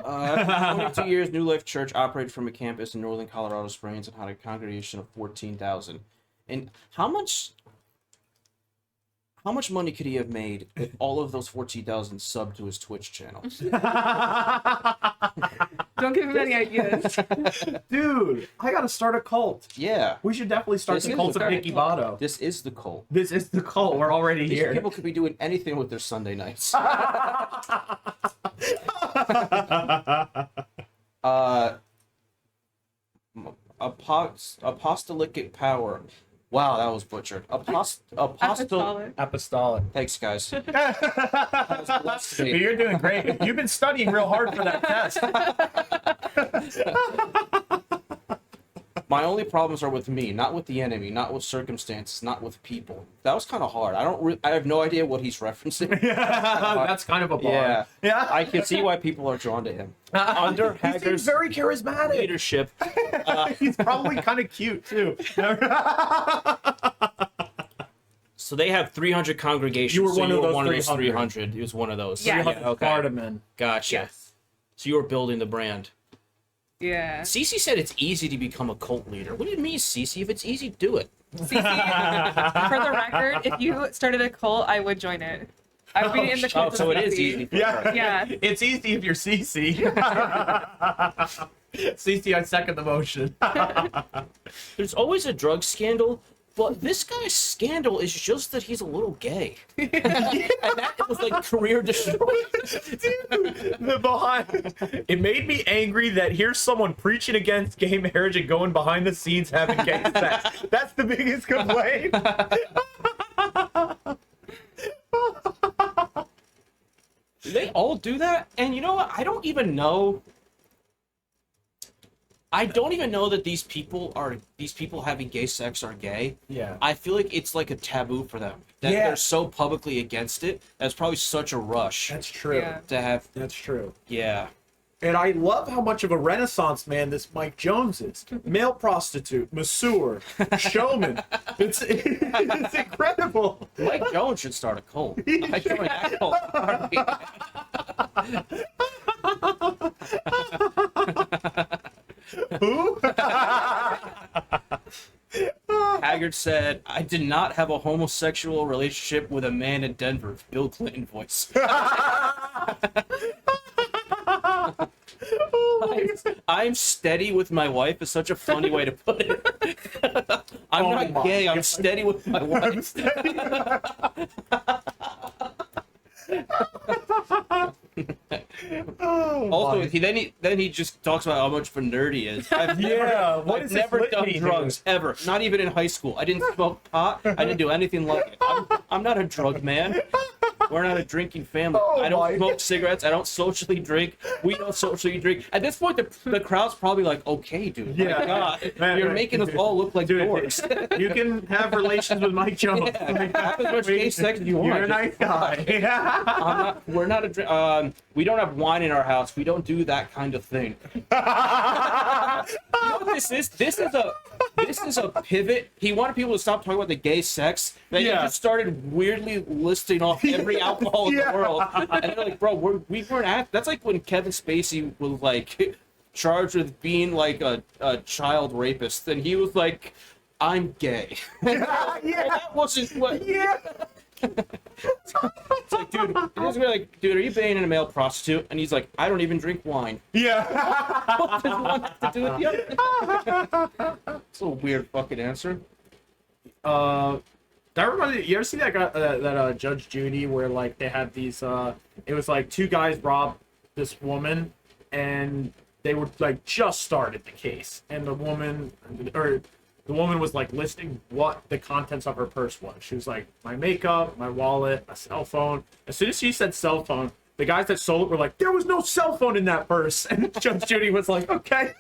After 22 years, New Life Church operated from a campus in northern Colorado Springs and had a congregation of 14,000. And how much money could he have made if all of those 14,000 subbed to his Twitch channel? Don't give him any ideas. Dude, I gotta start a cult. Yeah. We should definitely start This the is cult the of cult. NickyBato. This is the cult. This is the cult. We're already These here. people could be doing anything with their Sunday nights. Apostolic power. Wow, that was butchered. Apostle. Apostolic. Thanks, guys. You're doing great. You've been studying real hard for that test. My only problems are with me, not with the enemy, not with circumstances, not with people. That was kind of hard. I have no idea what he's referencing. That's kind of a bar. Yeah. Yeah. I can see why people are drawn to him. Under He seems Haggard's very charismatic. leadership, He's probably kind of cute too. so they have 300 congregations. You were so one of those 300. He was one of those. Yeah. Okay. Cardamom. Gotcha. Yes. So you were building the brand. Yeah. Cece said it's easy to become a cult leader. What do you mean, Cece? If it's easy, do it. Cece, for the record, if you started a cult, I would join it. I would be in the cult. Oh, so of it is Cece. easy. for Yeah. her. Yeah. It's easy if you're Cece. Cece, I second the motion. There's always a drug scandal, but this guy's scandal is just that he's a little gay. And that was like career destroying. It made me angry that here's someone preaching against gay marriage and going behind the scenes having gay sex. That's the biggest complaint. Do they all do that? And you know what? I don't even know that these people having gay sex are gay. Yeah. I feel like it's like a taboo for them. That Yeah. they're so publicly against it. That's probably such a rush That's true. Yeah. to have. That's true. Yeah. And I love how much of a renaissance man this Mike Jones is. Male prostitute, masseur, showman. It's incredible. Mike Jones should start a cult. I joined that cult. Who? Haggard said, "I did not have a homosexual relationship with a man in Denver." Bill Clinton voice. I'm steady with my wife is such a funny way to put it. I'm Oh not my gay. I'm God. steady with my wife. Oh, Also, my. then he just talks about how much of a nerd he is. I've what I've is this never done litany drugs ever. Not even in high school. I didn't smoke pot. I didn't do anything like it. I'm not a drug man. We're not a drinking family. Oh I don't my smoke God. cigarettes. I don't socially drink. We don't socially drink. At this point, the crowd's probably like, okay, dude. Yeah. My God, Man, you're man, making us dude. all look like Dude, dorks. you can have relations with Mike Jones. Yeah, have as much gay sex as you want. You're a nice guy. We're not we don't have wine in our house. We don't do that kind of thing. You know what this is? This is a pivot. He wanted people to stop talking about the gay sex. Then he Yeah. just started weirdly listing off every alcohol in Yeah. the world. And they're like, bro, we weren't at. That's like when Kevin Spacey was like charged with being like a child rapist, and he was like, I'm gay. And that wasn't what. Yeah. It's like, dude, it is really like, dude, are you banging a male prostitute? And he's like, I don't even drink wine. Yeah. What does one have to do with the other? It's a weird fucking answer. That reminds me, you ever see that guy, that Judge Judy, where like they had these, it was like two guys robbed this woman, and they were like just started the case, and the woman was like listing what the contents of her purse was. She was like, my makeup, my wallet, a cell phone. As soon as she said cell phone, the guys that sold it were like, there was no cell phone in that purse, and Judge Judy was like, okay.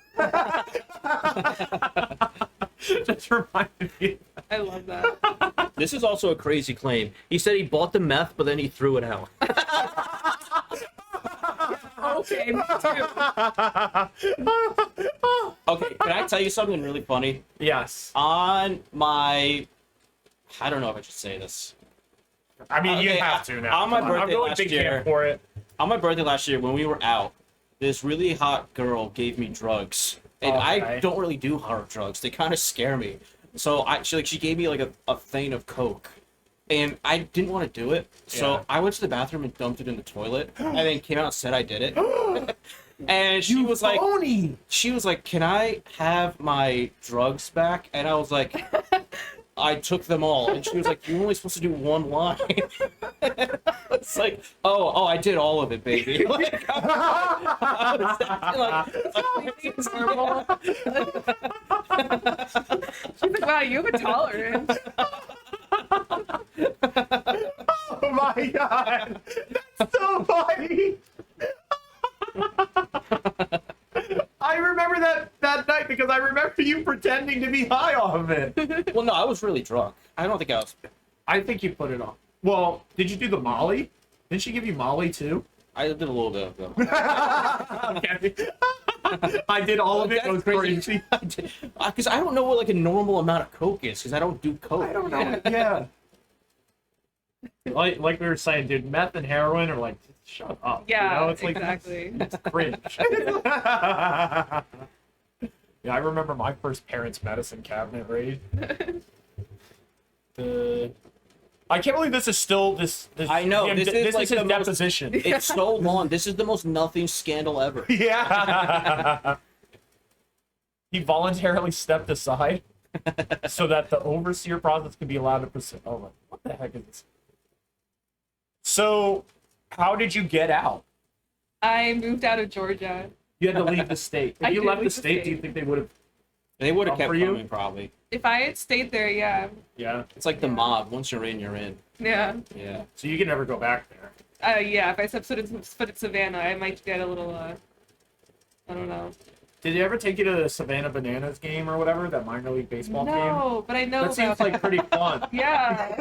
Just reminded me. I love that. This is also a crazy claim. He said he bought the meth, but then he threw it out. Okay, me too. Okay, can I tell you something really funny? Yes. On my... I don't know if I should say this. I mean, you Okay, have to now. on my I'm birthday going last big year- camp for it. On my birthday last year, when we were out, this really hot girl gave me drugs. And I Okay. don't really do hard drugs. They kind of scare me. So she gave me like a thing of Coke. And I didn't want to do it. So Yeah. I went to the bathroom and dumped it in the toilet. And then came out and said I did it. And she was like, can I have my drugs back? And I was like, I took them all. And she was like, you're only supposed to do one line. It's like, oh, I did all of it, baby. Like, I was acting She's like, wow, you have a tolerance. Oh my god. That's so funny. I remember that night because I remember you pretending to be high off of it. Well, no, I was really drunk. I don't think I was. I think you put it on. Well, did you do the Molly? Didn't she give you Molly too? I did a little bit of them. Okay. I did all of it. It That's was crazy. Because I don't know what like a normal amount of Coke is, because I don't do Coke. I don't know. Yeah. Like we were saying, dude, meth and heroin are like, shut up. Yeah, You know? It's like, exactly. it's cringe. Yeah, I remember my first parents' medicine cabinet raid. I can't believe this is still this. I know, this is like is his the most- deposition. It's so long. This is the most nothing scandal ever. Yeah. He voluntarily stepped aside so that the overseer process could be allowed to proceed. Oh, my- what the heck is this? So, how did you get out? I moved out of Georgia. You had to leave the state. If I you did left the leave the state, do you state. think they would have? They would have Oh, kept for you? coming, probably. If I had stayed there, yeah. Yeah. It's like the mob. Once you're in, you're in. Yeah. Yeah. So you can never go back there. Yeah, if I set foot in Savannah, I might get a little, I don't know. Did they ever take you to the Savannah Bananas game or whatever, that minor league baseball game? No, but I know That seems about like pretty fun. Yeah,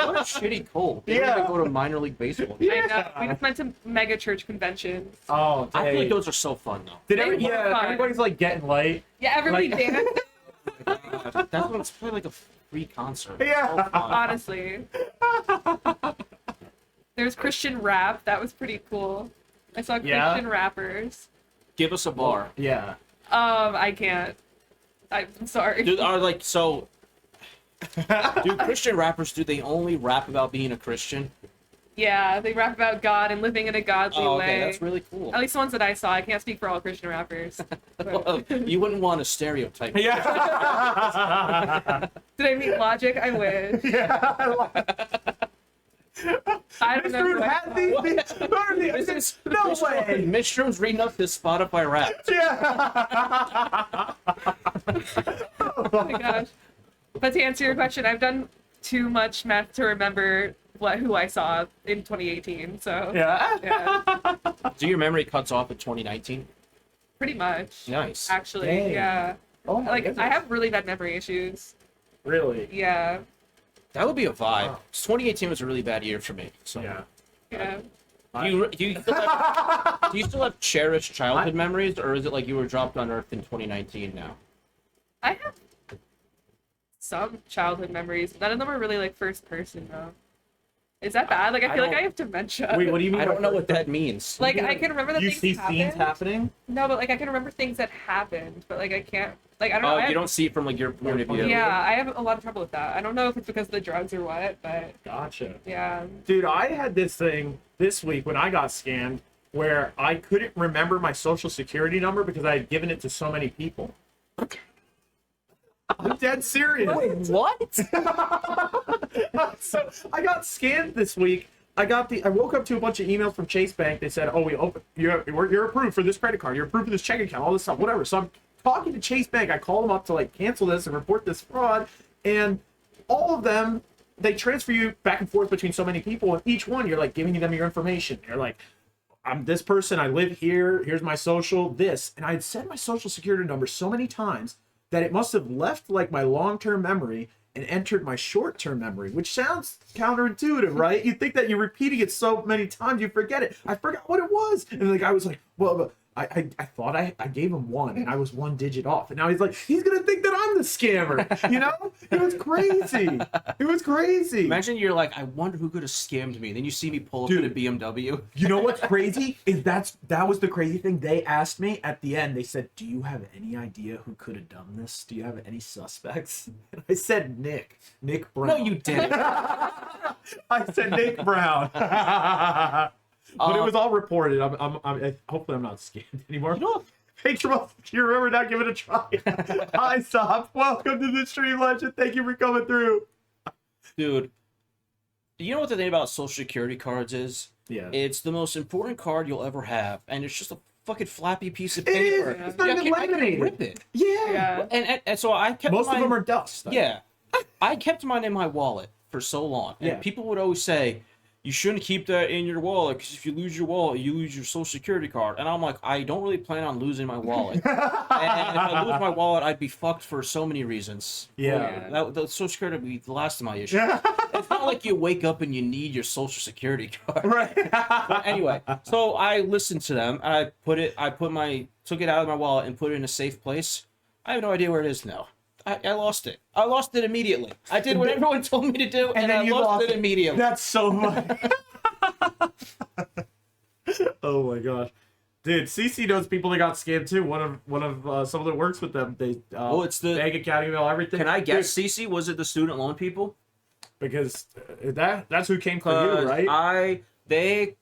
What a shitty Cole. They Yeah. don't even go to minor league baseball. I know. We just went to mega church conventions. Oh, I feel like dang. those are so fun, though. Did They every, were yeah, fun. everybody's like getting late. Yeah, everybody Like- danced, That's what it's probably like a free concert. Yeah. So fun. honestly. There's Christian rap. That was pretty cool. I saw Yeah? Christian rappers. Give us a bar. Yeah. I can't. I'm sorry. Dude, are like so. Do Christian rappers? Do they only rap about being a Christian? Yeah, they rap about God and living in a godly Oh, okay, way. that's really cool. At least the ones that I saw. I can't speak for all Christian rappers. But- Well, you wouldn't want to stereotype. Yeah. Did I meet Logic? I wish. Yeah. I don't This know. dude who I had saw. these. This is No way. Mishroom's reading up his Spotify rap. Yeah. Oh my gosh. But to answer your question, I've done too much math to remember who I saw in 2018. So Yeah. So your memory cuts off at 2019? pretty much. Nice. Actually, Dang. yeah. Oh my Like goodness. I have really bad memory issues. Really? Yeah. That would be a vibe. Wow. 2018 was a really bad year for me. So Yeah. Yeah. do you still have cherished childhood memories, or is it like you were dropped on Earth in 2019 now? I have some childhood memories. None of them are really like first person though. Is that bad? Like I feel like I have dementia. Wait, what do you mean? I by don't know first- what that means. Like I can remember the You things see happened. scenes happening? No, but like I can remember things that happened, but like I can't. Like I don't know. Oh, I have- you don't see it from like your point of view. Yeah, I have a lot of trouble with that. I don't know if it's because of the drugs or what, but Gotcha. yeah. Dude, I had this thing this week when I got scammed where I couldn't remember my social security number because I had given it to so many people. I'm dead serious. What? So I got scammed this week. I woke up to a bunch of emails from Chase Bank. They said, "Oh, you're approved for this credit card. You're approved for this checking account. All this stuff, whatever." So I'm talking to Chase Bank. I call them up to like cancel this and report this fraud, and all of them they transfer you back and forth between so many people, and each one you're like giving them your information. You're like, "I'm this person. I live here. Here's my social. This," and I had said my social security number so many times that it must have left like my long-term memory and entered my short-term memory, which sounds counterintuitive, right? You think that you're repeating it so many times, you forget it. I forgot what it was. And the guy was like, well, I thought I gave him one, and I was one digit off. And now he's like, he's going to think that I'm the scammer, you know? It was crazy. It was crazy. Imagine you're like, I wonder who could have scammed me. Then you see me pull up in a BMW. You know what's crazy is that was the crazy thing. They asked me at the end. They said, "Do you have any idea who could have done this? Do you have any suspects?" And I said, Nick Brown. No, you didn't. I said Nick Brown. But it was all reported. Hopefully I'm not scammed anymore. You know, Patron, you remember now? Give it a try. Hi, Sob. Welcome to the stream, legend. Thank you for coming through. dude, you know what the thing about social security cards is? Yeah. It's the most important card you'll ever have, and it's just a fucking flappy piece of It is. paper. It's not even I can laminated. rip it. Yeah. Yeah. And so I kept Most mine, of them are dust. Yeah, I kept mine in my wallet for so long, and Yeah. people would always say, "You shouldn't keep that in your wallet because if you lose your wallet, you lose your social security card." And I'm like, I don't really plan on losing my wallet. And if I lose my wallet, I'd be fucked for so many reasons. Yeah. The social security would be the last of my issues. It's not like you wake up and you need your social security card. Right. But anyway, so I listened to them. And took it out of my wallet and put it in a safe place. I have no idea where it is now. I lost it. I lost it immediately. I did what everyone told me to do, and then I you lost lost it immediately. That's so much. Oh my gosh. Dude, CC knows people that got scammed too. One of someone that works with them, they it's the bank account email, everything. Can I guess, Cece? Was it the student loan people? Because that's who came for you, right? They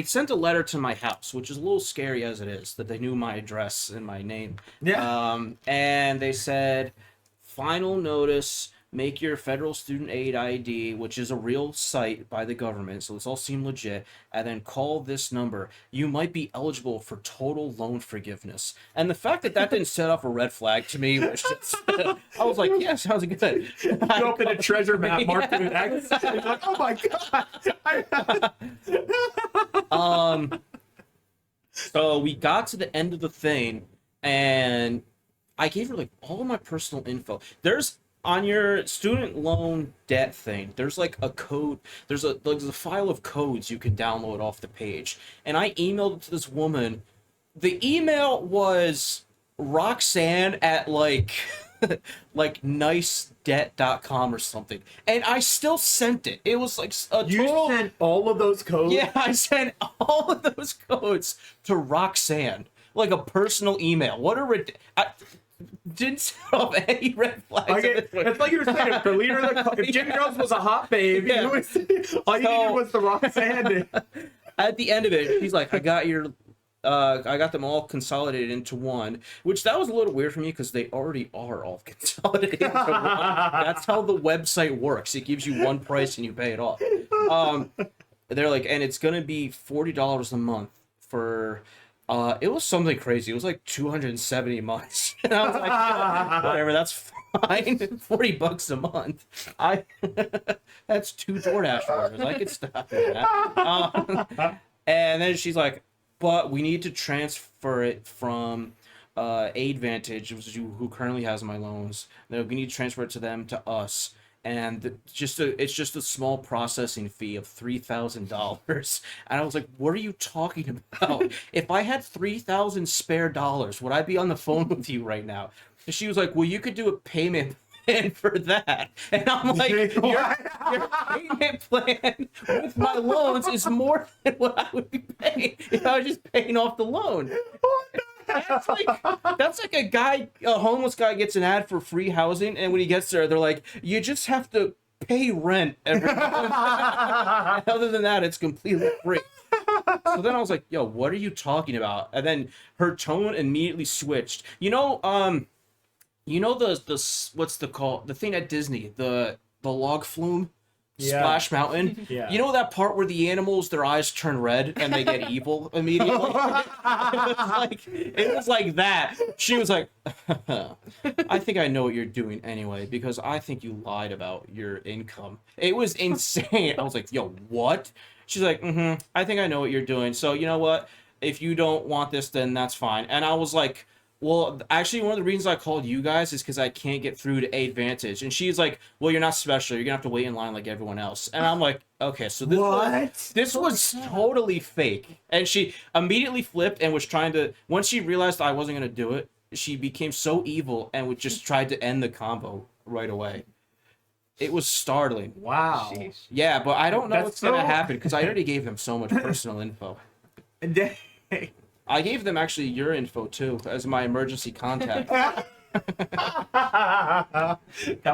sent a letter to my house, which is a little scary as it is that they knew my address and my name. Yeah. And they said, final notice, make your federal student aid ID, which is a real site by the government, so this all seemed legit, and then call this number. You might be eligible for total loan forgiveness. And the fact that didn't set off a red flag to me was just, I was like, yeah, sounds good. You open a treasure map, marked with an X. You're like, oh my god. So we got to the end of the thing, and I gave her like all of my personal info. There's on your student loan debt thing, there's like a code, there's a file of codes you can download off the page. And I emailed it to this woman. The email was Roxanne at like nicedebt.com or something. And I still sent it. It was like a You total... sent all of those codes? Yeah, I sent all of those codes to Roxanne. Like a personal email. What a didn't set off any red flags. It's like you were saying, if the leader of the if Jim Jones was a hot babe, Yeah. all you needed was the Roxanne. At the end of it, he's like, I got them all consolidated into one, which that was a little weird for me because they already are all consolidated into one. That's how the website works. It gives you one price and you pay it off. They're like, and it's gonna be $40 a month for. It was something crazy. It was like 270 months, and I was like, whatever, that's fine. $40 a month. That's 2 DoorDash orders. I could stop doing that. And then she's like, but we need to transfer it from Advantage, who currently has my loans. Then we need to transfer it to them to us. And it's just a small processing fee of $3,000. And I was like, what are you talking about? If I had 3,000 spare dollars, would I be on the phone with you right now? And she was like, well, you could do a payment plan for that. And I'm like, your payment plan with my loans is more than what I would be paying if I was just paying off the loan. That's like a homeless guy gets an ad for free housing, and when he gets there, they're like, you just have to pay rent every month. Other than that, it's completely free. So then I was like, yo, what are you talking about? And then her tone immediately switched. You know the what's the thing at Disney, the log flume? Yeah. Splash Mountain. Yeah. You know that part where the animals, their eyes turn red and they get evil immediately? It was like that. She was like, I think I know what you're doing anyway, because I think you lied about your income. It was insane. I was like, yo, what? She's like, I think I know what you're doing. So you know what? If you don't want this, then that's fine. And I was like, well, actually, one of the reasons I called you guys is because I can't get through to Advantage. And she's like, well, you're not special. You're going to have to wait in line like everyone else. And I'm like, okay, so this was totally fake. And she immediately flipped and was trying to, once she realized I wasn't going to do it, she became so evil and would just tried to end the combo right away. It was startling. Wow. Sheesh. Yeah, but I don't know That's what's going to so- happen because I already gave them so much personal info. Dang. I gave them actually your info too as my emergency contact. That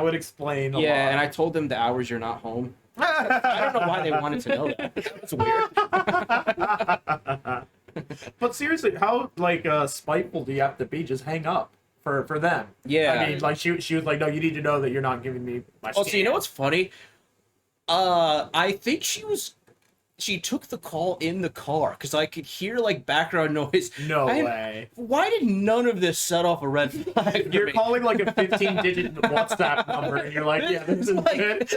would explain a lot. Yeah, and I told them the hours you're not home. I don't know why they wanted to know that. It's weird. But seriously, how spiteful do you have to be? Just hang up for them. Yeah. I mean, like she was like, no, you need to know that you're not giving me my. Oh, so you know what's funny? I think she took the call in the car because I could hear like background noise. No way. Why did none of this set off a red flag? for You're me? calling like a 15-digit WhatsApp number, and you're like, yeah, this is it.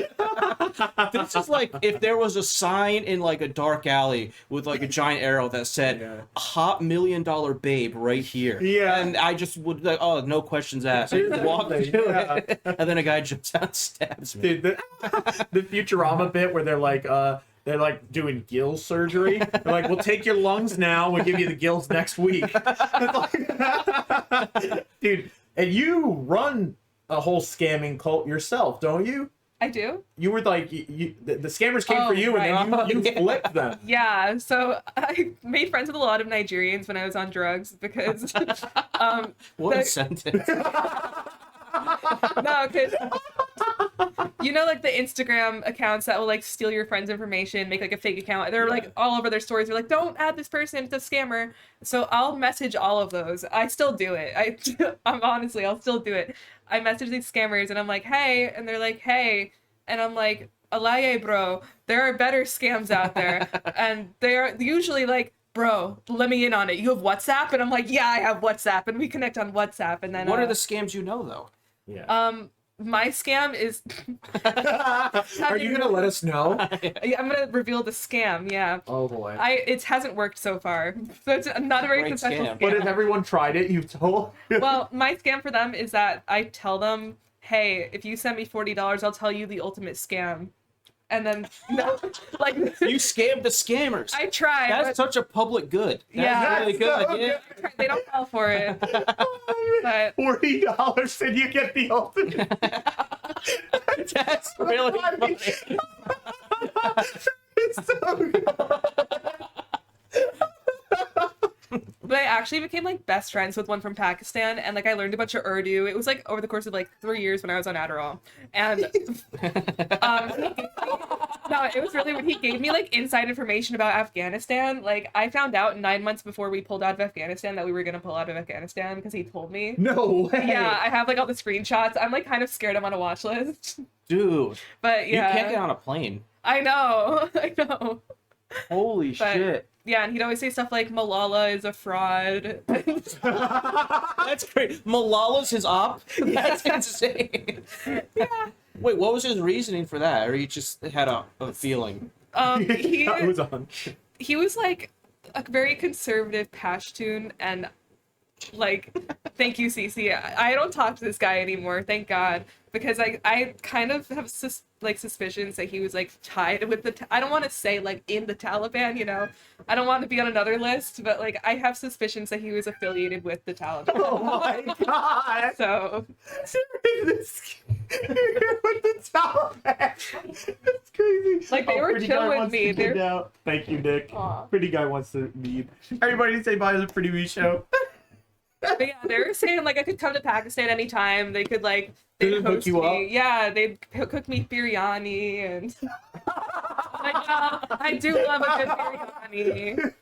This is like if there was a sign in like a dark alley with like a giant arrow that said Yeah. "Hot $1 million babe" right here. Yeah. And I just would like, oh, no questions asked. Walk to Yeah. it, and then a guy jumps out and stabs me. Dude, the Futurama bit where they're like doing gill surgery. They're like, we'll take your lungs now. We'll give you the gills next week. Dude, and you run a whole scamming cult yourself, don't you? I do. You were like, the scammers came Oh, for you, right. and then you Yeah. flipped them. Yeah, so I made friends with a lot of Nigerians when I was on drugs because What a the- sentence. no, because you know, like the Instagram accounts that will like steal your friend's information, make like a fake account. They're like all over their stories. They're like, "Don't add this person; it's a scammer." So I'll message all of those. I still do it. I'll still do it. I message these scammers and I'm like, "Hey," and they're like, "Hey," and I'm like, "Alaye, bro, there are better scams out there," and they're usually like, "Bro, let me in on it. You have WhatsApp?" And I'm like, "Yeah, I have WhatsApp," and we connect on WhatsApp. And then What are the scams you know though? Yeah. My scam is Are you gonna let us know? I'm gonna reveal the scam. Yeah, Oh boy. it hasn't worked so far, so it's not a very Great successful scam. But if scam. everyone tried it, you've told. Well, my scam for them is that I tell them, "Hey, if you send me $40, I'll tell you the ultimate scam," and then no, like You scammed the scammers. I try. That's But such a public good. That's Yeah. really good. So Yeah. they don't fall for it. But $40 and you get the ultimate. That's really funny. It's so good. But I actually became like best friends with one from Pakistan, and like I learned a bunch of Urdu. It was like over the course of like 3 years when I was on Adderall, and no, it was really when he gave me like inside information about Afghanistan. Like I found out 9 months before we pulled out of Afghanistan that we were gonna pull out of Afghanistan because he told me. No way. Yeah, I have like all the screenshots. I'm like kind of scared I'm on a watch list, Dude, but yeah. you can't get on a plane. I know. I know. Holy But- shit. Yeah, and he'd always say stuff like Malala is a fraud. That's great. Malala's his op? That's insane. Yeah. Wait, what was his reasoning for that? Or he just had a feeling? It was a hunch. He was like a very conservative Pashtun, and like, thank you, Cece. I don't talk to this guy anymore, thank God, because I kind of have suspicions that he was like tied with the. I don't want to say like in the Taliban, you know. I don't want to be on another list, but like I have suspicions that he was affiliated with the Taliban. Oh my god. So This with the Taliban. That's crazy. Like, they were Pretty chill Guy with wants me. to get They're- out. Thank you, Nick. Aw. Pretty Guy wants to meet. Everybody say bye to the Pretty Me Show. But yeah, they were saying like I could come to Pakistan anytime. They could like Did they'd it hook host you me. up? Yeah, they'd cook me biryani and like, I do love a good biryani.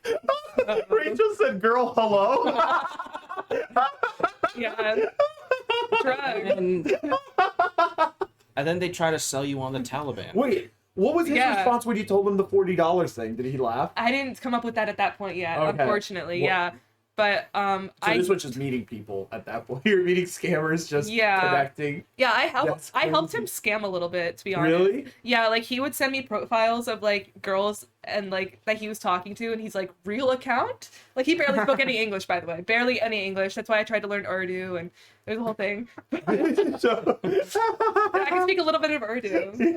Rachel said, "Girl, hello." Yeah, drugs. And then they try to sell you on the Taliban. Wait, what was his Yeah. response when you told him the $40 thing? Did he laugh? I didn't come up with that at that point yet, Okay. unfortunately. Well- Yeah, but So this was just meeting people at that point. You're meeting scammers, just Yeah. connecting. yeah, That's I helped crazy. him scam a little bit, to be honest. Really? Yeah, like he would send me profiles of like girls and like that he was talking to, and he's like, real account? Like he barely spoke any English, by the way. Barely any English. That's why I tried to learn Urdu, and there's a whole thing. So, I can speak a little bit of Urdu.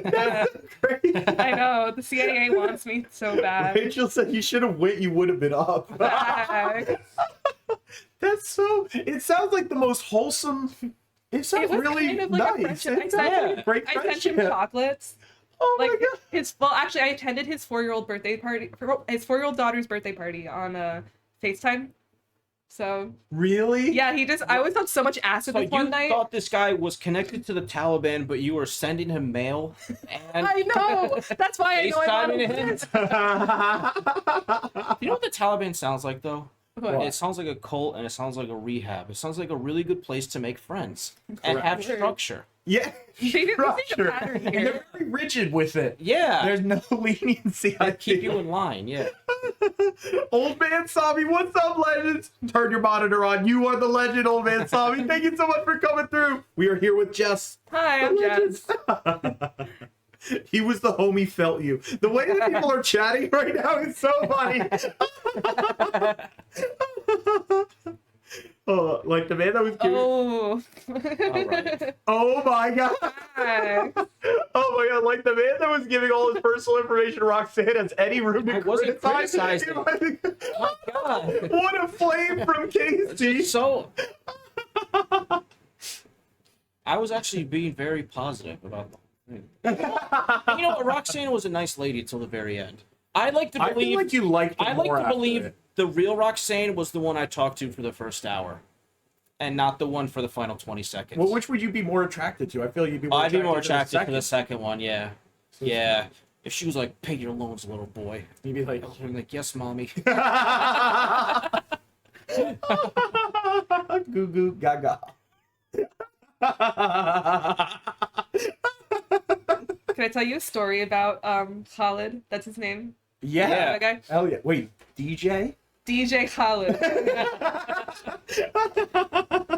that's great. I know, the CIA wants me so bad. Rachel said you should have went. You would have been up. Back. That's so. It sounds like the most wholesome. It sounds It was really kind of like a nice. friendship. It sounds like a great I sent friendship. him chocolates. Oh Like my god. actually I attended his 4-year-old birthday party, his 4-year-old daughter's birthday party on FaceTime. So Really? yeah, I always thought so much acid So this you one night. thought this guy was connected to the Taliban, but you were sending him mail and I know. That's why I know I FaceTiming wanted him. You know what the Taliban sounds like, though? What? It sounds like a cult and it sounds like a rehab. It sounds like a really good place to make friends and Correct. have structure. Yeah. They didn't see the Structure. pattern And here. they're very rigid with it. Yeah. There's no leniency. I They keep feel. you in line, yeah. Old man Sabi, what's up, legends? Turn your monitor on. You are the legend, old man Sabi. Thank you so much for coming through. We are here with Jess. Hi, I'm Jess. He was the homie felt you. The way that people are chatting right now is so funny. Oh, like the man that was giving. Oh. All right. Oh my god. Hi. Oh my god, like the man that was giving all his personal information to Roxanne has any room to I wasn't criticize him. criticizing. Oh my God. What a flame from Casey. So, I was actually being very positive about the whole thing. You know, Roxanne was a nice lady till the very end. I like to I feel believe. like you liked it I like more to after believe it. the real Roxanne was the one I talked to for the first hour, and not the one for the final 20 seconds. Well, which would you be more attracted to? I feel like you'd be more I'd be more attracted attracted for the second one, yeah. Yeah. If she was like, pay your loans, little boy. You'd be like, I'm like, yes, mommy. goo goo gaga. Can I tell you a story about Khalid? That's his name. Yeah. That guy? Hell yeah. Wait, DJ? DJ Khalid.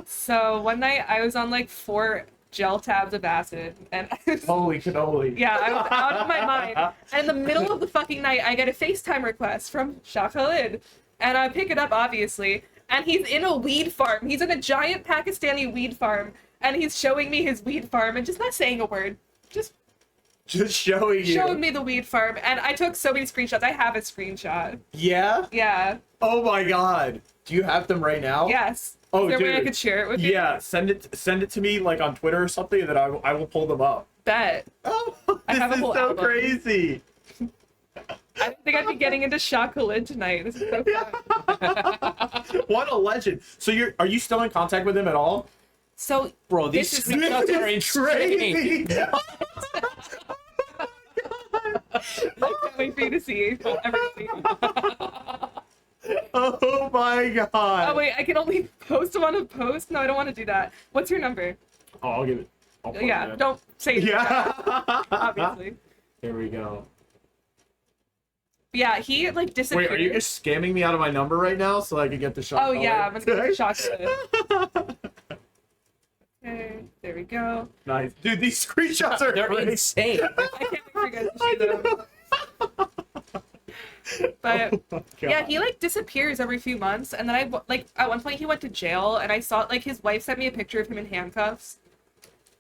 So one night I was on like 4 gel tabs of acid, and I was, Holy cannoli. yeah, I was out of my mind. And in the middle of the fucking night, I get a FaceTime request from Shah Khalid, and I pick it up obviously, and he's in a weed farm. He's in a giant Pakistani weed farm, and he's showing me his weed farm and just not saying a word, just Just showing you. showing me the weed farm. And I took so many screenshots. I have a screenshot. Yeah? Yeah. Oh my god. Do you have them right now? Yes. Oh, Is there a way I dude. could share it with you? Yeah, send it to me like on Twitter or something, and then I will pull them up. Bet. Oh, I this have a is whole so album. crazy. I didn't think I'd be getting into Shah Khalid tonight. This is so fun. What a legend. So are you still in contact with him at all? So, Bro, these This is- screenshots are This is insane. crazy. I can't wait for you to see everything. Oh my god. Oh, wait, I can only post them on a post? No, I don't want to do that. What's your number? Oh, I'll give it. I'll put it Yeah, in. don't say it. Yeah. Obviously. Here we go. Yeah, he like disappeared. Wait, are you just scamming me out of my number right now so I can get the shot? Oh yeah, I'm color? gonna get the shot. Okay, there we go. Nice. Dude, these screenshots are They're great. insane. I can't wait for you guys to see them. But Oh my yeah, God. he like disappears every few months, and then I like at one point he went to jail, and I saw like his wife sent me a picture of him in handcuffs.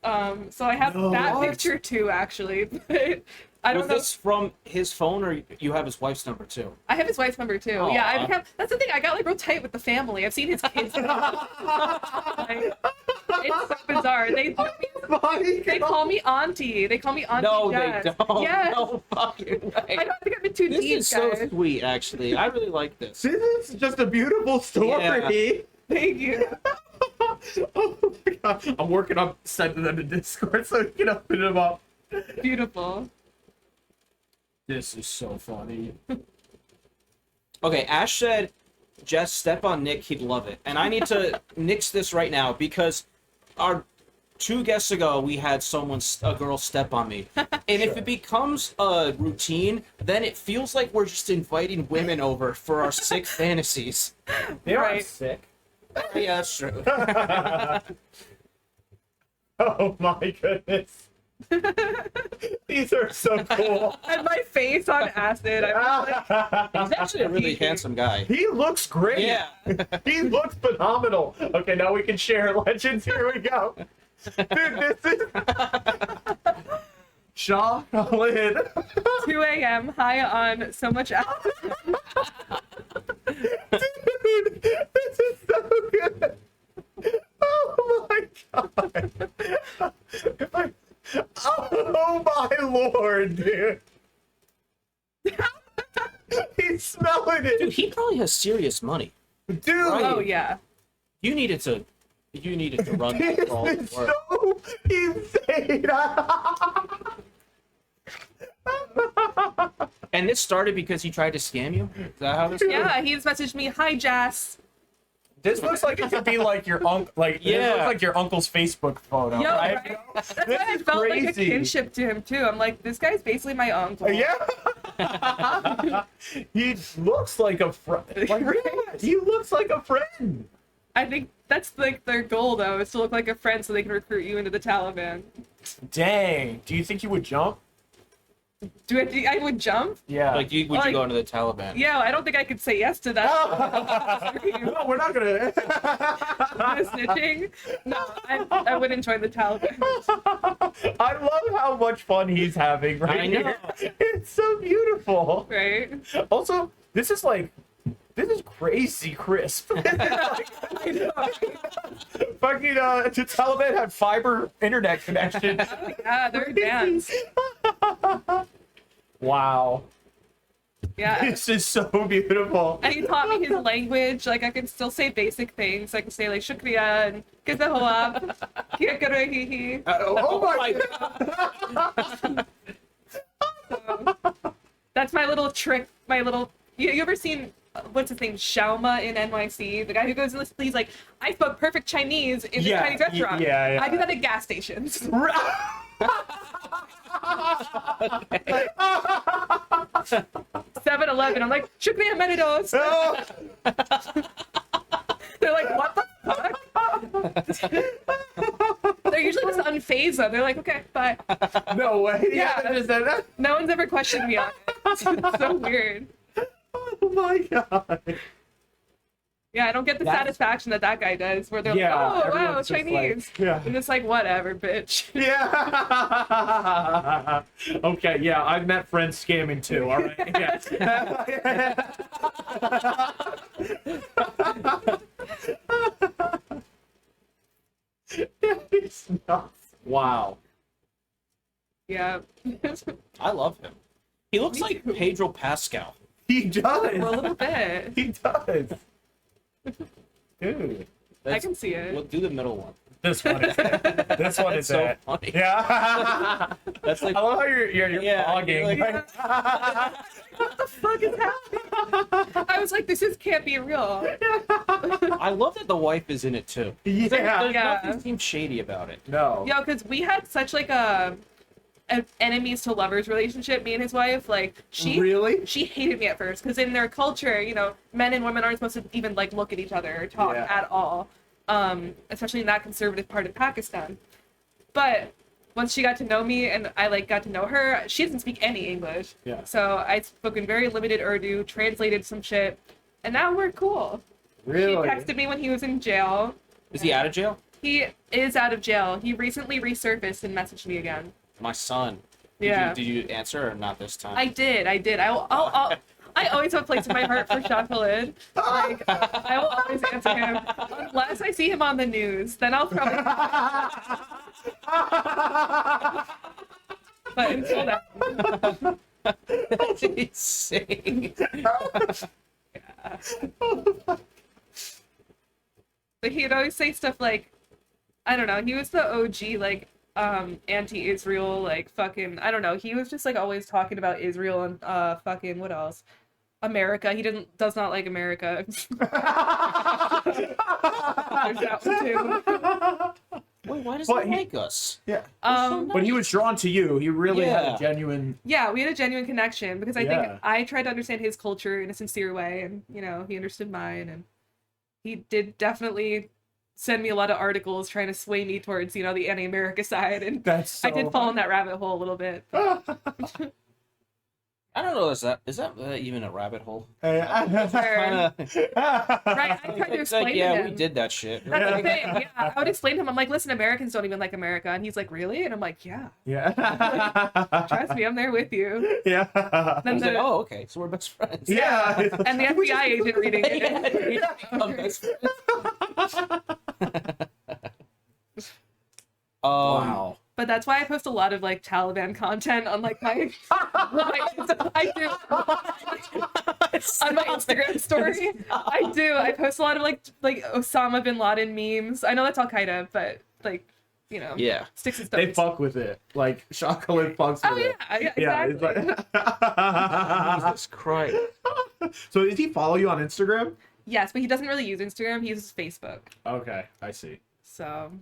So I have No, that what? picture too, actually. But I don't Was know. this from his phone or you have his wife's number too? I have his wife's number too. Aw. Yeah, I have. That's the thing. I got like real tight with the family. I've seen his kids. Like, it's so bizarre. They call me auntie. They call me auntie. No, Jess. they don't. Yes. No fucking way. I don't think I've been too This deep, is so guys. sweet, actually. I really like this. This is just a beautiful story. Thank you. Oh my God. I'm working on sending them to Discord so we can open them up. Beautiful. This is so funny. Okay, Ash said, Jess, step on Nick, he'd love it. And I need to nix this right now because our 2 guests ago, we had a girl step on me. And if it becomes a routine, then it feels like we're just inviting women over for our sick fantasies. They aren't Right. sick. Yeah, that's true. Oh my goodness. These are so cool. And my face on acid. I'm like, He's actually a really handsome guy. He looks great. Yeah. He looks phenomenal. Okay, now we can share legends. Here we go. Dude, this is Shaolin. 2 a.m. high on so much acid. Dude, this is so good. Oh my God. Oh my Lord, dude. He's smelling Dude, it. he probably has serious money. Dude. Right. Oh yeah. You needed to run that This call. is so insane. And this started because he tried to scam you? Is that how this Yeah, he's messaged me, "Hi Jess." This looks like it could be like your uncle, this Yeah. looks like your uncle's Facebook photo, Yo, right? right? That's why This I is felt like a crazy. kinship to him too. I'm like, this guy's basically my uncle. Yeah. He looks like a friend. Like, yeah, he looks like a friend. I think that's like their goal though, is to look like a friend so they can recruit you into the Taliban. Dang. Do you think he would jump? I would jump? Yeah. Like, would you Like- go into the Taliban? Yeah, I don't think I could say yes to that. No, we're not gonna. Snitching? No, I wouldn't join the Taliban. I love how much fun he's having right I know. here. It's so beautiful. Right? Also, this is crazy crisp. Fucking the Taliban had fiber internet connection. Yeah, they're advanced. Wow. Yeah. This is so beautiful. And he taught me his language. Like, I can still say basic things. I can say, like, shukriya and kizahoab, kya kar rahi hi. Oh my God. So, that's my little trick. My little. You ever seen what's his name? Shauma in NYC, the guy who goes and he's like, I spoke perfect Chinese in the Yeah, Chinese restaurant. yeah. I do that at gas stations. 7-Eleven. I'm like, shukriya meridos. Oh. They're like, what the fuck? They're usually just unfazed though. They're like, okay, bye. No way. Yeah. Just said that. No one's ever questioned me on it. It's so weird. Oh my God. Yeah, I don't get the That's- satisfaction that guy does, where they're Yeah, like, oh, wow, everyone's just like, Chinese. yeah. And it's like, whatever, bitch. Yeah. Okay, yeah, I've met friends scamming too, all right? Yeah. It's nuts. Wow. Yeah. I love him. He looks Me like too. Pedro Pascal. He does. For a little bit. He does. Dude. I can see We'll it. do the middle one. This one is it. This one is so it. funny. Yeah. That's like I love how you're Yeah, vlogging. like- What the fuck is happening? I was like, this can't be real. I love that the wife is in it too. Yeah. There's Yeah. nothing seems shady about it. No. Yo, because we had such like a an enemies to lovers relationship, me and his wife. Like, she hated me at first, because in their culture, you know, men and women aren't supposed to even, like, look at each other or talk at all. Especially in that conservative part of Pakistan. But once she got to know me and I, like, got to know her, she doesn't speak any English. Yeah. So I spoke in very limited Urdu, translated some shit, and now we're cool. Really? She texted me when he was in jail. Is he out of jail? He is out of jail. He recently resurfaced and messaged me again. My son. Yeah. Did you answer or not this time? I did. I always have a place in my heart for Shakhalid. Like, I will always answer him. Unless I see him on the news, then I'll probably... But until then... That's insane. Yeah. But he'd always say stuff like, I don't know, he was the OG, like, anti-Israel, like, fucking, I don't know, he was just, like, always talking about Israel and, fucking, what else? America. He does not like America. There's that one, too. Wait, why does But he he- like us? Yeah. So But he was drawn to you. He really had Yeah. a genuine. Yeah, we had a genuine connection, because I think Yeah. I tried to understand his culture in a sincere way, and, you know, he understood mine, and he did definitely send me a lot of articles trying to sway me towards, you know, the anti-America side, and That's so I did fall in that rabbit hole a little bit. I don't know. Is that even a rabbit hole? Right, I tried to It's explain like, to yeah, him. we did that shit. That's the thing. Yeah, I would explain to him. I'm like, listen, Americans don't even like America, and he's like, really? And I'm like, yeah. Yeah. Trust me, I'm there with you. Yeah. I Then was like, the, oh, okay, so we're best friends. Yeah. and the FBI agent reading it. Yeah, we become best friends. Wow. But that's why I post a lot of like Taliban content on like my I do on my Instagram story. I do. I post a lot of like Osama bin Laden memes. I know that's Al Qaeda, but like, you know, Yeah. sticks and They stones. fuck with it. Like chocolate fucks Oh with it. yeah, Yeah. exactly. It's like... Jesus Christ. So did he follow you on Instagram? Yes, but he doesn't really use Instagram. He uses Facebook. Okay, I see. So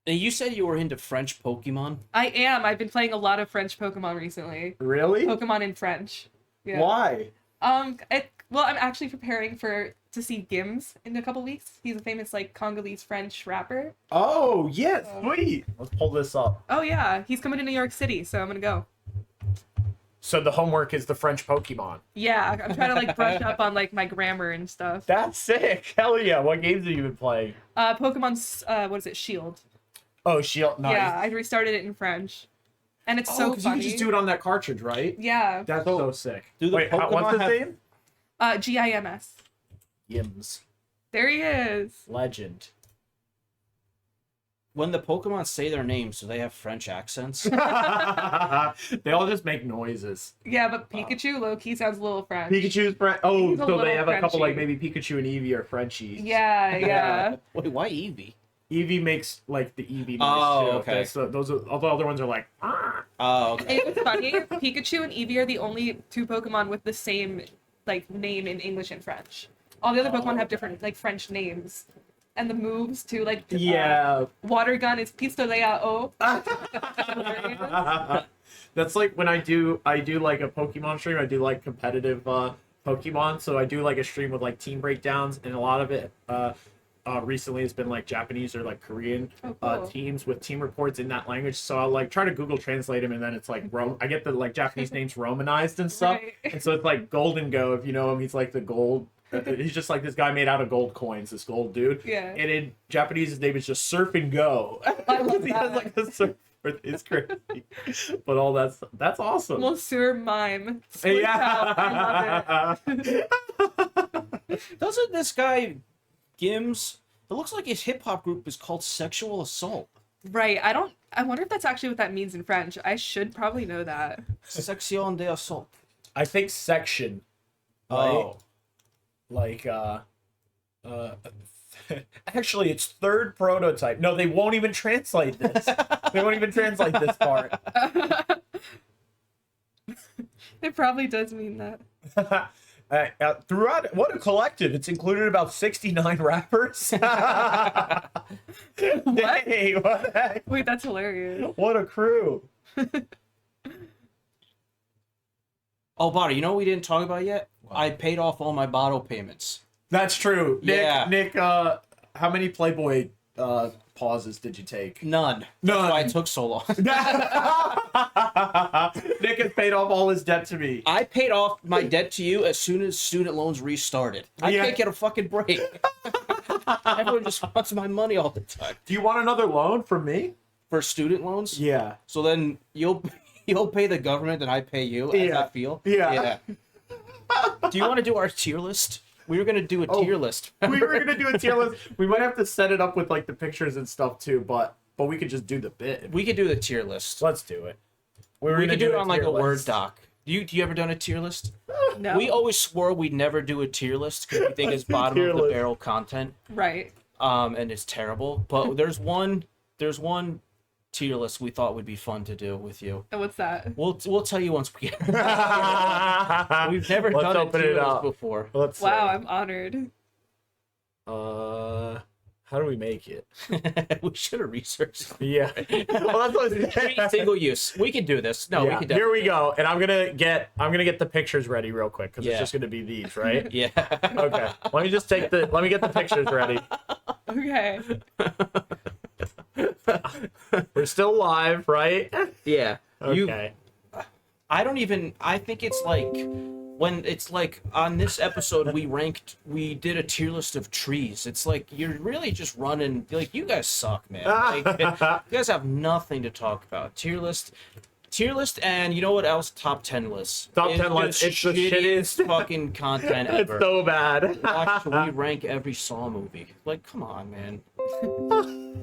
And you said you were into French Pokemon? I am. I've been playing a lot of French Pokemon recently. Really? Pokemon in French. Yeah. Why? Well, I'm actually preparing to see Gims in a couple weeks. He's a famous like Congolese French rapper. Oh, yes, sweet. Let's pull this up. Oh yeah, he's coming to New York City, so I'm gonna go. So the homework is the French Pokemon. Yeah, I'm trying to like brush up on like my grammar and stuff. That's sick. Hell yeah. What games have you been playing? Pokemon's what is it? Shield. Oh, Shield. Nice. Yeah, I restarted it in French, and it's so because funny. you can just do it on that cartridge, right? Yeah. That's so sick. Do the Wait, Pokemon what's his have- name? GIMS. Yims. There he is. Legend. When the Pokemon say their names, do they have French accents? They all just make noises. Yeah, but Pikachu low key sounds a little French. Pikachu's Oh, He's a so they little have a couple like Frenchy. maybe Pikachu and Eevee are Frenchies. Yeah, yeah. Wait, why Eevee? Eevee makes like the Eevee noise Oh, too. okay. Those are all the other ones are like. "Ah." Oh, okay. It's funny. Pikachu and Eevee are the only two Pokemon with the same like name in English and French. All the other Pokemon have different like French names, and the moves too. Like Yeah. water gun is Pistolea-O. That's like when I do like a Pokemon stream. I do like competitive Pokemon. So I do like a stream with like team breakdowns, and a lot of it recently has been like Japanese or like Korean Oh, cool. teams with team reports in that language. So I'll like try to Google translate them, and then it's like I get the like Japanese names romanized and stuff. Right. And so it's like Golden Go, if you know him. He's like the gold. He's just like this guy made out of gold coins. This gold dude. Yeah. And in Japanese, his name is just Surf and Go. I love He has that. like a surf. It's crazy, but all that's awesome. Monsieur Mime. Split out. I love it. Doesn't this guy, Gims, it looks like his hip hop group is called Sexual Assault. Right. I wonder if that's actually what that means in French. I should probably know that. Section de Assault. I think section. Oh. Like actually it's third prototype. No, they won't even translate this. They won't even translate this part. It probably does mean that. Throughout, what a collective! It's included about 69 rappers. What? Hey, what the heck? Wait, that's hilarious. What a crew! Oh, Bada, you know what we didn't talk about yet? I paid off all my bottle payments. That's true. Yeah. Nick, how many Playboy pauses did you take? None. None. That's why it took so long. Nick has paid off all his debt to me. I paid off my debt to you as soon as student loans restarted. I can't get a fucking break. Everyone just wants my money all the time. Do you want another loan from me? For student loans? Yeah. So then you'll pay the government and I pay you as I feel? Yeah. Do you want to do our tier list? We were going to do a tier list. We were gonna do a tier list. We might have to set it up with like the pictures and stuff too, but we could just do the bit. We could do the tier list. Let's do it. We could do it on like tier a Word list. doc. Do you ever done a tier list? No. We always swore we'd never do a tier list because we think it's bottom Tier of the list. barrel content. Right. And it's terrible. But there's one tier list we thought would be fun to do with you. And what's that? We'll tell you once we get We've never Let's done a open tier it list up. before. Let's Wow, I'm honored. how do we make it? We should have researched. Yeah. Well, that's Single use. We can do this. No, we can Here we definitely. go, and I'm gonna get the pictures ready real quick because Yeah. it's just gonna be these, right? Yeah. Okay. Let me get the pictures ready. Okay. We're still live, right? Yeah. Okay. I think it's like when it's like on this episode we did a tier list of trees. It's like you're really just running like you guys suck, man. Like, you guys have nothing to talk about. Tier list, and you know what else? Top 10 lists. Top 10 lists. It's the shittiest fucking content It's ever. so bad. Watch, we rank every Saw movie. Like, come on, man.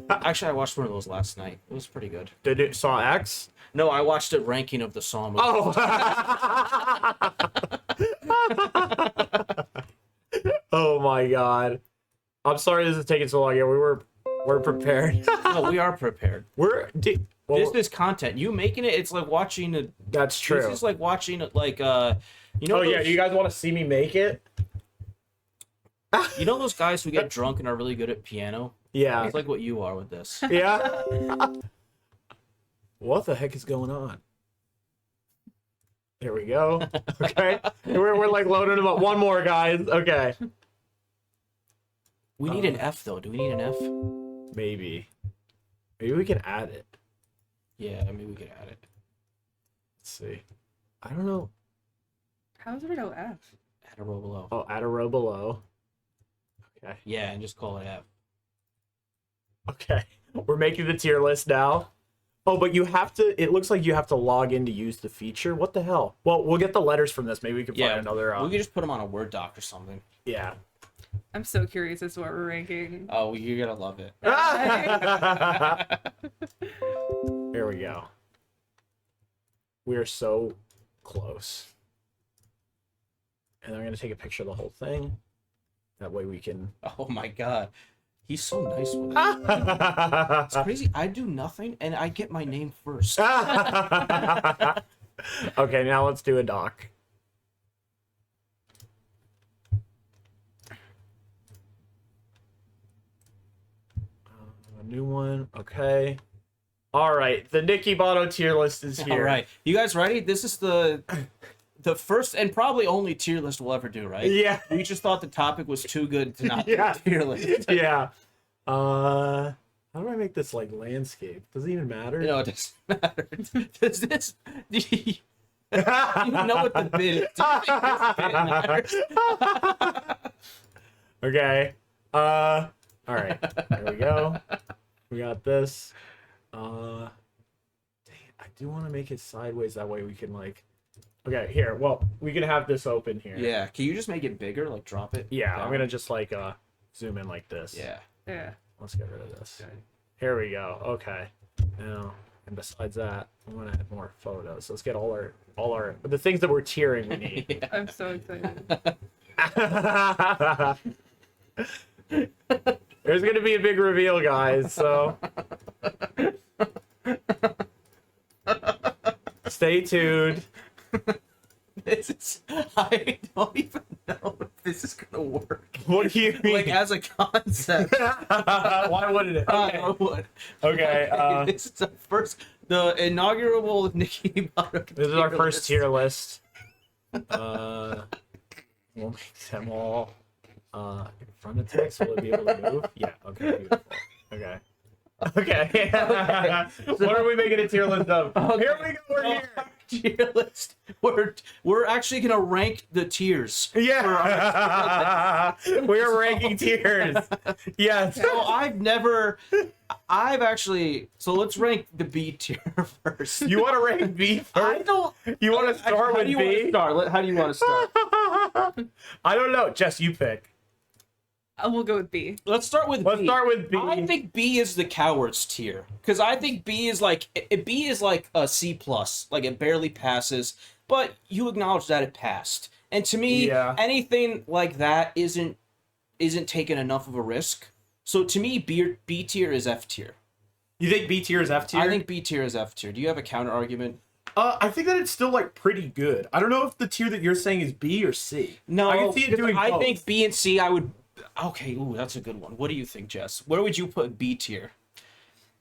Actually, I watched one of those last night. It was pretty good. Did it saw X? No, I watched a ranking of the Saw movies. Oh. Oh my god. I'm sorry this is taking so long. Yeah, we're prepared. No, we are prepared. This This is content. You making it, it's like watching a. That's true. This is like watching like you know. Oh yeah, those- you guys want to see me make it? You know those guys who get drunk and are really good at piano. Yeah. It's like what you are with this. Yeah. What the heck is going on? There we go. Okay. We're like loading them up. One more, guys. Okay. We need an F though. Do we need an F? Maybe we can add it. Yeah, I mean we could add it. Let's see. I don't know. How is there no F? Add a row below. Oh, add a row below. Okay. Yeah, and just call it F. Okay. We're making the tier list now. Oh, but you have to. It looks like you have to log in to use the feature. What the hell? Well, we'll get the letters from this. Maybe we can find another. We could just put them on a Word doc or something. Yeah. I'm so curious as to what we're ranking. Oh, you're gonna love it. Here we go. We are so close. And I'm gonna take a picture of the whole thing. That way we can. Oh my god. He's so nice with it. It's crazy. I do nothing and I get my name first. Okay, now let's do a doc. A new one. Okay. All right, the NickyBato tier list is here. All right. You guys ready? This is the first and probably only tier list we'll ever do, right? Yeah. We just thought the topic was too good to not Yeah. do a tier list. Yeah. How do I make this like landscape? Does it even matter? No, it doesn't matter. Does this? Do you know what the bid is? Do you think this bid matters? Okay. All right. There we go. We got this. Dang, I do want to make it sideways. That way we can like. Okay, here. Well, we can have this open here. Yeah. Can you just make it bigger? Like drop it? Yeah, down? I'm gonna just like zoom in like this. Yeah. Yeah. Let's get rid of this. Okay. Here we go. Okay. Now, and besides that, I want to add more photos. Let's get all our the things that we're tiering we need. Yeah. I'm so excited. There's gonna be a big reveal, guys. So stay tuned. I don't even know if this is gonna work. What do you mean? Like as a concept. Why wouldn't it? I would. Okay. This is the first. The inaugural NickyBato. This is our first tier list. We'll make them all in front of text. Will it be able to move? Yeah. Okay. Beautiful. Okay. Okay. What are we making a tier list of? Okay. Here we go. We're here. Tier list. We're actually gonna rank the tiers. Yeah. We're ranking tiers. Yes. So I've actually. So let's rank the B tier first. You want to rank B I first? don't. You want to start How with do you want to B? start? How do you want to start? I don't know. Jess, you pick. We'll go with B. Let's start with Let's B. start with B. I think B is the cowards tier because I think B is like a C plus, like it barely passes, but you acknowledge that it passed. And to me, Yeah. anything like that isn't taking enough of a risk. So to me, B tier is F tier. You think B tier is F tier? I think B tier is F tier. Do you have a counter argument? I think that it's still like pretty good. I don't know if the tier that you're saying is B or C. No, I can see it doing I both. think B and C. I would. Okay, ooh, that's a good one. What do you think, Jess? Where would you put B tier?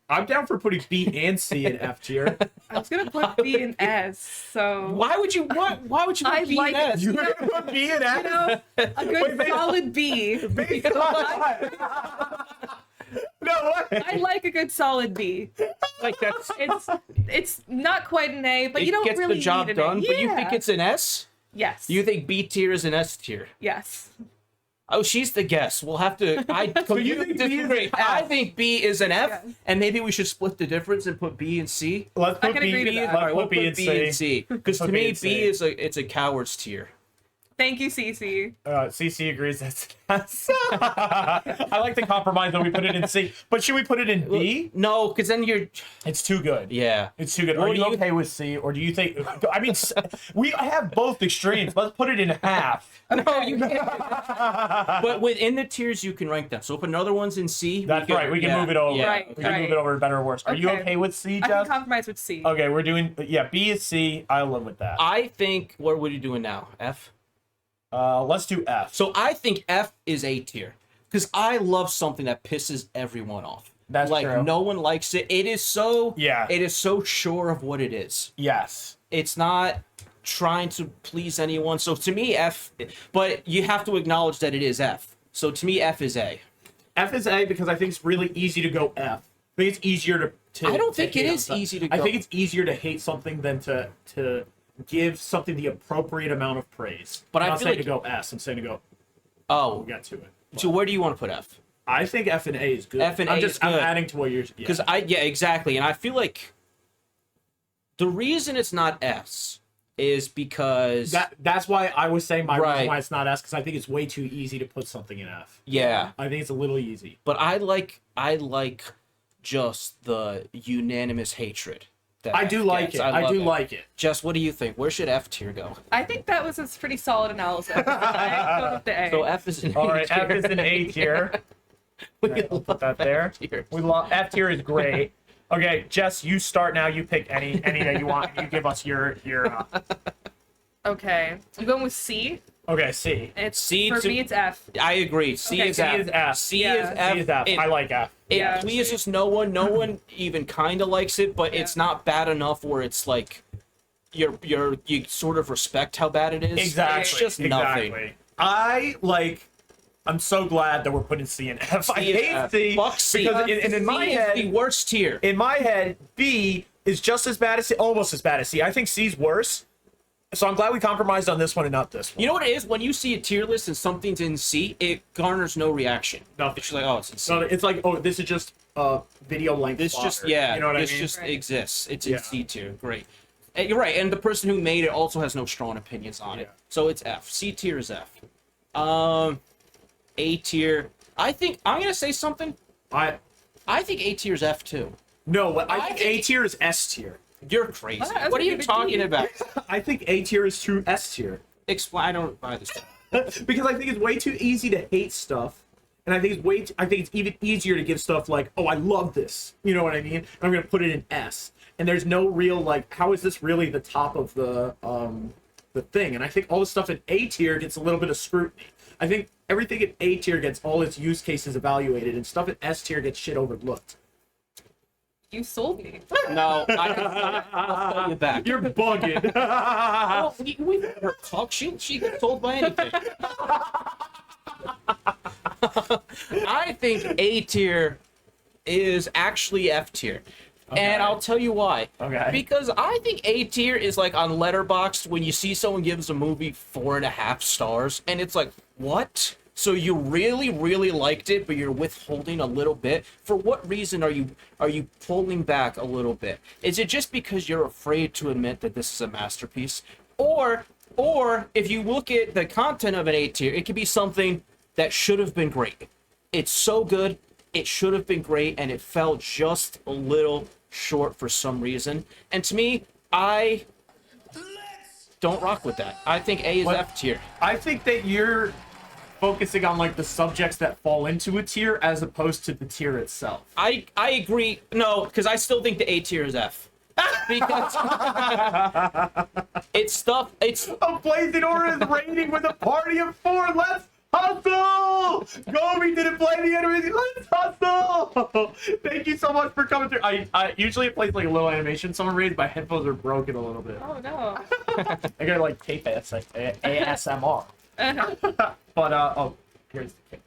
I'm down for putting B and C in F tier. I was gonna put B and S. So Why would you? Why would you put I B like and S? You're gonna put B and F? you know, a good Wait, solid B. Based on what? No way. I like a good solid B. Like that's. It's not quite an A, but It you don't gets really the job need an done. A. But you think Yeah. it's an S? Yes. You think B tier is an S tier? Yes. Oh, she's the guess. We'll have to. So you think B is disagree. an I F? think B is an F, Yeah. and maybe we should split the difference and put B and C. Let's I put can B. agree to that. Let's All right, put we'll B put and B and C. C because to Put B me and C. B is it's a coward's tier. Thank you, Cece. CC agrees that's S. I like the compromise that we put it in C. But should we put it in B? No, because then you're. It's too good. Yeah. It's too good. What Are do you you- okay with C, or do you think? I mean, we have both extremes. Let's put it in half. No, you can't. But within the tiers, you can rank them. So if another one's in C, That's right. We can move it over. Yeah. Right. We can move it over to better or worse. Are you Okay. okay with C, I can Jess? compromise with C. Okay, we're doing. Yeah, B is C. I'll live with that. I think. What are you doing now? F. Let's do F. So I think F is A tier because I love something that pisses everyone off. That's like true. no one likes it. It is so. Yeah. It is so sure of what it is. Yes. It's not trying to please anyone. So to me, F. But you have to acknowledge that it is F. So to me, F is A. F is A because I think it's really easy to go F. I think it's easier to I don't think hate it on is something. easy to I go. think it's easier to hate something than to give something the appropriate amount of praise. But I'm I not feel saying like- to go S. I'm saying to go. Oh. We'll get to it. So where do you want to put F? I think F and A is good. F and I'm A just is good. I'm adding to what you're. Because yeah, exactly. And I feel like the reason it's not S is because that's why I was saying my Right. reason why it's not S, because I think it's way too easy to put something in F. yeah. I think it's a little easy. But I like just the unanimous hatred. That I do F like gets. it. I love do like it. Jess, what do you think? Where should F tier go? I think that was a pretty solid analysis. I go with the A. So F is an All A right, tier. F is an A tier. We Okay, we'll put love that there. F tier. We love F tier is great. Okay, Jess, you start now. You pick any that you want. You give us your. Okay. I'm going with C. Okay, C. It's C for to- me. It's F. I agree. C Okay, is C F. is F. C Yeah. is F. C is F. It- I like F. It Yeah. pleases no one. No one even kind of likes it, but it's not bad enough where it's like you sort of respect how bad it is. Exactly. It's just nothing. Exactly. I'm so glad that we're putting C and F. I C is hate F. C Fuck C. because in my C is the head, worst tier. in my head, B is just as bad as C, almost as bad as C. I think C's worse. So I'm glad we compromised on this one and not this one. You know what it is? When you see a tier list and something's in C, it garners no reaction. Nothing. It's just like, oh, it's in C. So it's like, oh, this is just video length. This just, fodder. yeah, you know what this I mean? just Right. exists. It's Yeah. in C tier. Great. And you're right. And the person who made it also has no strong opinions on it. Yeah. So it's F. C tier is F. A tier. I think, I'm going to say something. I think A tier is F too. No, I I think think- A tier is S tier. You're crazy. What? I What are you was gonna talking give it about? I think A tier is true S tier. Explain. I don't buy this. Because I think it's way too easy to hate stuff, and I think it's even easier to give stuff like, oh, I love this. You know what I mean? I'm gonna put it in S, and there's no real like, how is this really the top of the thing? And I think all the stuff in A tier gets a little bit of scrutiny. I think everything in A tier gets all its use cases evaluated, and stuff in S tier gets shit overlooked. You sold me. No, I'll call you back. You're bugging. Oh, we let her talk. She gets told by anything. I think A tier is actually F tier. Okay. And I'll tell you why. Okay. Because I think A tier is like on Letterboxd when you see someone gives a movie 4.5 stars, and it's like, what? So you really, really liked it, but you're withholding a little bit. For what reason are you pulling back a little bit? Is it just because you're afraid to admit that this is a masterpiece, or if you look at the content of an A tier, it could be something that should have been great. It's so good, it should have been great, and it fell just a little short for some reason. And to me, I don't rock with that. I think A is What? F tier. I think that you're focusing on like the subjects that fall into a tier as opposed to the tier itself. I agree. No, because I still think the A tier is F. Because it's stuff. It's A Blazing Aura's rating with a party of 4. Let's hustle! Gobi didn't play the animation. Let's hustle! Thank you so much for coming through. I usually it plays like a little animation someone reads. My headphones are broken a little bit. Oh no. I gotta like tape it. It's like ASMR. But oh, here's the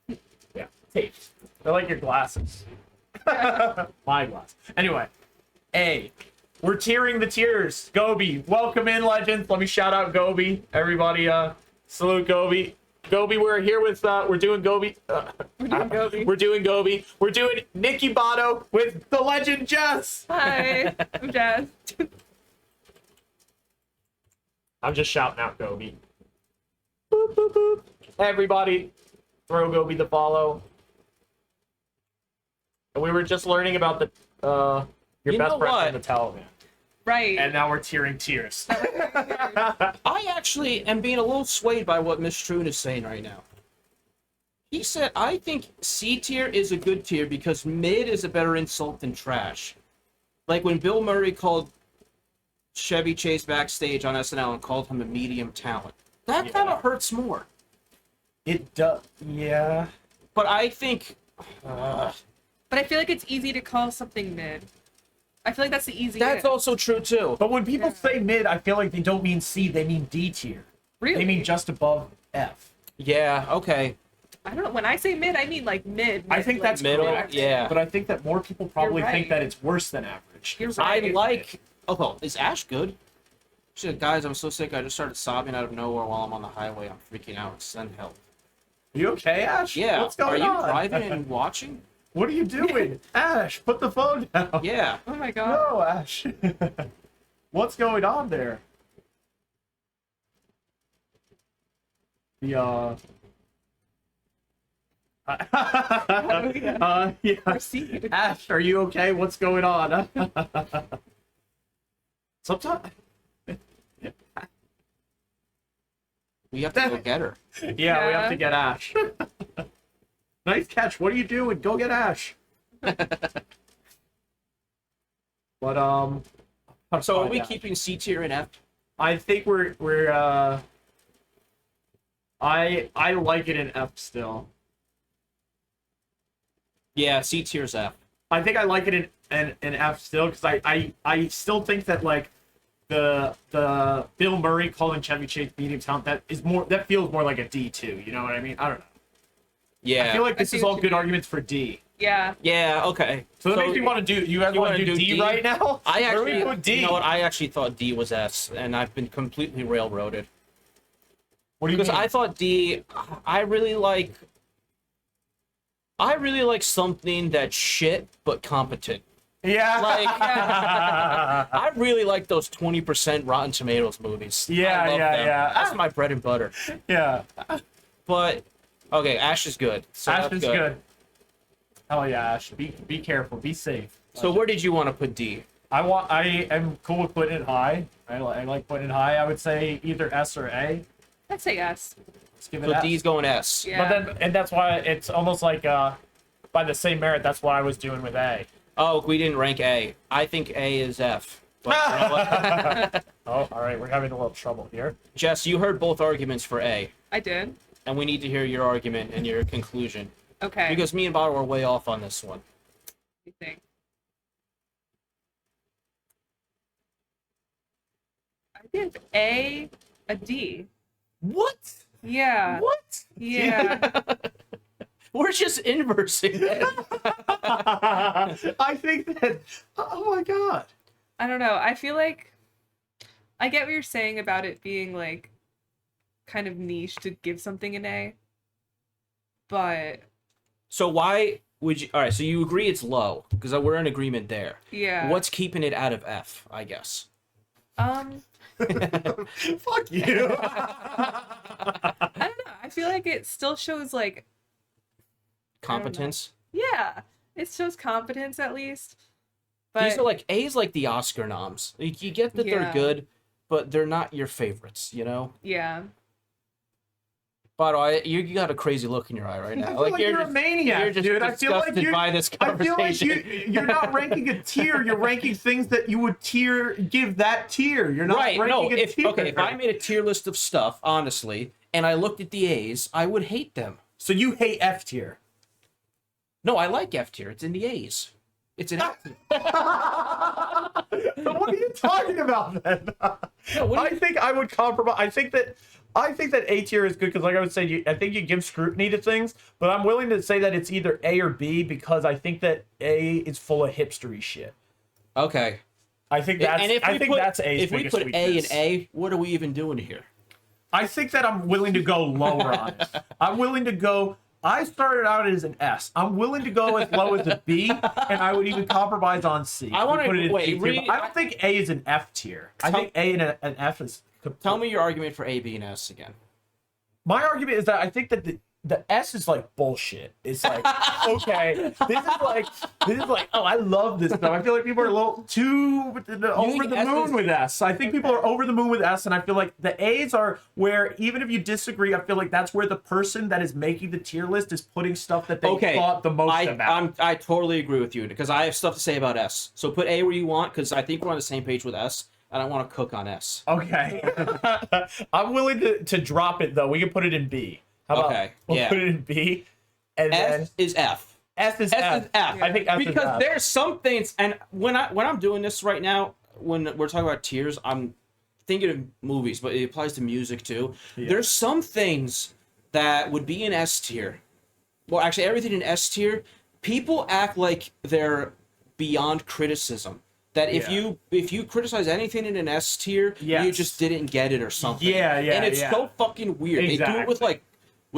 tape. Yeah, tape. They're like your glasses. My glass. Anyway, A. We're tiering the tiers. Gobi, welcome in, legends. Let me shout out Gobi. Everybody, salute Gobi. Gobi, we're here with we're doing Gobi. We're doing Gobi. We're doing Gobi. We're doing NickyBato with the legend Jess. Hi, I'm Jess. I'm just shouting out Gobi. Boop, boop, boop. Everybody, throw Gobi the follow. And we were just learning about the your You best know friend what? from the Taliban. Right. And now we're tiering tiers. I actually am being a little swayed by what Miss Troon is saying right now. He said, I think C tier is a good tier because mid is a better insult than trash. Like when Bill Murray called Chevy Chase backstage on SNL and called him a medium talent. That Yeah. kind of hurts more. It does. Yeah. But I think... But I feel like it's easy to call something mid. I feel like that's the easy. that's also true, too. But when people Yeah. say mid, I feel like they don't mean C, they mean D tier. Really? They mean just above F. Yeah, okay. I don't know. When I say mid, I mean like mid. I think like, that's Middle, correct. yeah. But I think that more people probably You're think right. that it's worse than average. You're I right. like... Oh, well, is Ash good? She said, guys, I'm so sick, I just started sobbing out of nowhere while I'm on the highway. I'm freaking out. Send help. You okay, Ash? Yeah. What's going Are you on? driving and watching? What are you doing? Ash, put the phone down. Yeah. Oh my god. No, Ash. What's going on there? The yeah. Proceed. Ash, are you okay? What's going on? Sometimes. We have to go get her. Yeah, we Yeah. have to get Ash. Nice catch. What are you doing? Go get Ash. But So are fine, we yeah. keeping C tier and F? I think we're I like it in F still. Yeah, C tier's F. I think I like it in F still because I still think that like the Bill Murray calling Chevy Chase medium talent that feels more like a D2. You know what I mean? I don't know. Yeah. I feel like I this see is what all you good mean. arguments for D. Yeah. Yeah, okay. So that makes me want to do. You guys you want wanna to do do D, D? right now? I Where actually, we put D? you know what? I actually thought D was S, and I've been completely railroaded. What do you Because mean? I thought D, I really like something that's shit but competent. Yeah. Like, I really like those 20% Rotten Tomatoes movies. Yeah, I love yeah, them. yeah. That's my bread and butter. yeah. But okay, Ash is good. So Ash that's is good. Oh yeah, Ash. Be careful. Be safe. So where did you want to put D? I am cool with putting it high. I like putting it high. I would say either S or A. I'd say yes. Let's give it So S. D's going S. Yeah. But then, and that's why it's almost like by the same merit. That's what I was doing with A. Oh, we didn't rank A. I think A is F. But you know what? Oh, all right. We're having a little trouble here. Jess, you heard both arguments for A, I did. and we need to hear your argument and your conclusion. Okay. Because me and Bottle were way off on this one. You think? give A a D. What? Yeah. What? Yeah. We're just inversing it. I think that. Oh my god. I don't know. I feel like I get what you're saying about it being like kind of niche to give something an A. But So why would you? All right, so you agree it's low because we're in agreement there. yeah. What's keeping it out of F? I guess. Fuck you. I don't know. I feel like it still shows like Competence. yeah, it shows competence at least. But These are like A's, like the Oscar noms. Like, you get that they're Yeah. good, but they're not your favorites. You know. yeah. But you got a crazy look in your eye right I now. feel like you're a just, maniac, you're just dude. I feel like disgusted you. by this I feel like conversation. you're not ranking a tier. You're ranking things that you would give that tier. You're not Right? ranking No. a tier. If I made a tier list of stuff, honestly, and I looked at the A's, I would hate them. So you hate F tier. No, I like F tier. It's in the A's. It's an F tier. So what are you talking about then? No, what do I you- think I would compromise. I think that A tier is good because, like I would say, I think you give scrutiny to things, but I'm willing to say that it's either A or B because I think that A is full of hipstery shit. Okay. I think that's. And if I we think put, that's A's if we biggest put A weakness. and A, what are we even doing here? I think that I'm willing to go lower on it. I'm willing to go. I started out as an S. I'm willing to go as low as a B, and I would even compromise on C. I wanna- We put it in wait, A tier, read- but I don't think A is an F tier. I think A and an F is. Tell me your argument for A, B, and S again. My argument is that I think that the S is like bullshit. It's like, okay, this is like, oh, I love this stuff. I feel like people are a little too over the S moon is- with S. I think people are over the moon with S, and I feel like the A's are where, even if you disagree, I feel like that's where the person that is making the tier list is putting stuff that they thought the most about. I totally agree with you because I have stuff to say about S. So put A where you want because I think we're on the same page with S, and I want to cook on S. Okay. I'm willing to drop it, though. We can put it in B. How about Okay, we'll yeah. put it in B, and then S is F. S is S F. is F. I think S is Because F. there's some things, and when I'm doing this right now, when we're talking about tiers, I'm thinking of movies, but it applies to music too. Yeah. There's some things that would be in S tier. Well, actually, everything in S tier, people act like they're beyond criticism. That if Yeah. you criticize anything in an S tier, you Yes. just didn't get it or something. Yeah, And it's yeah. so fucking weird. They do it Exactly. with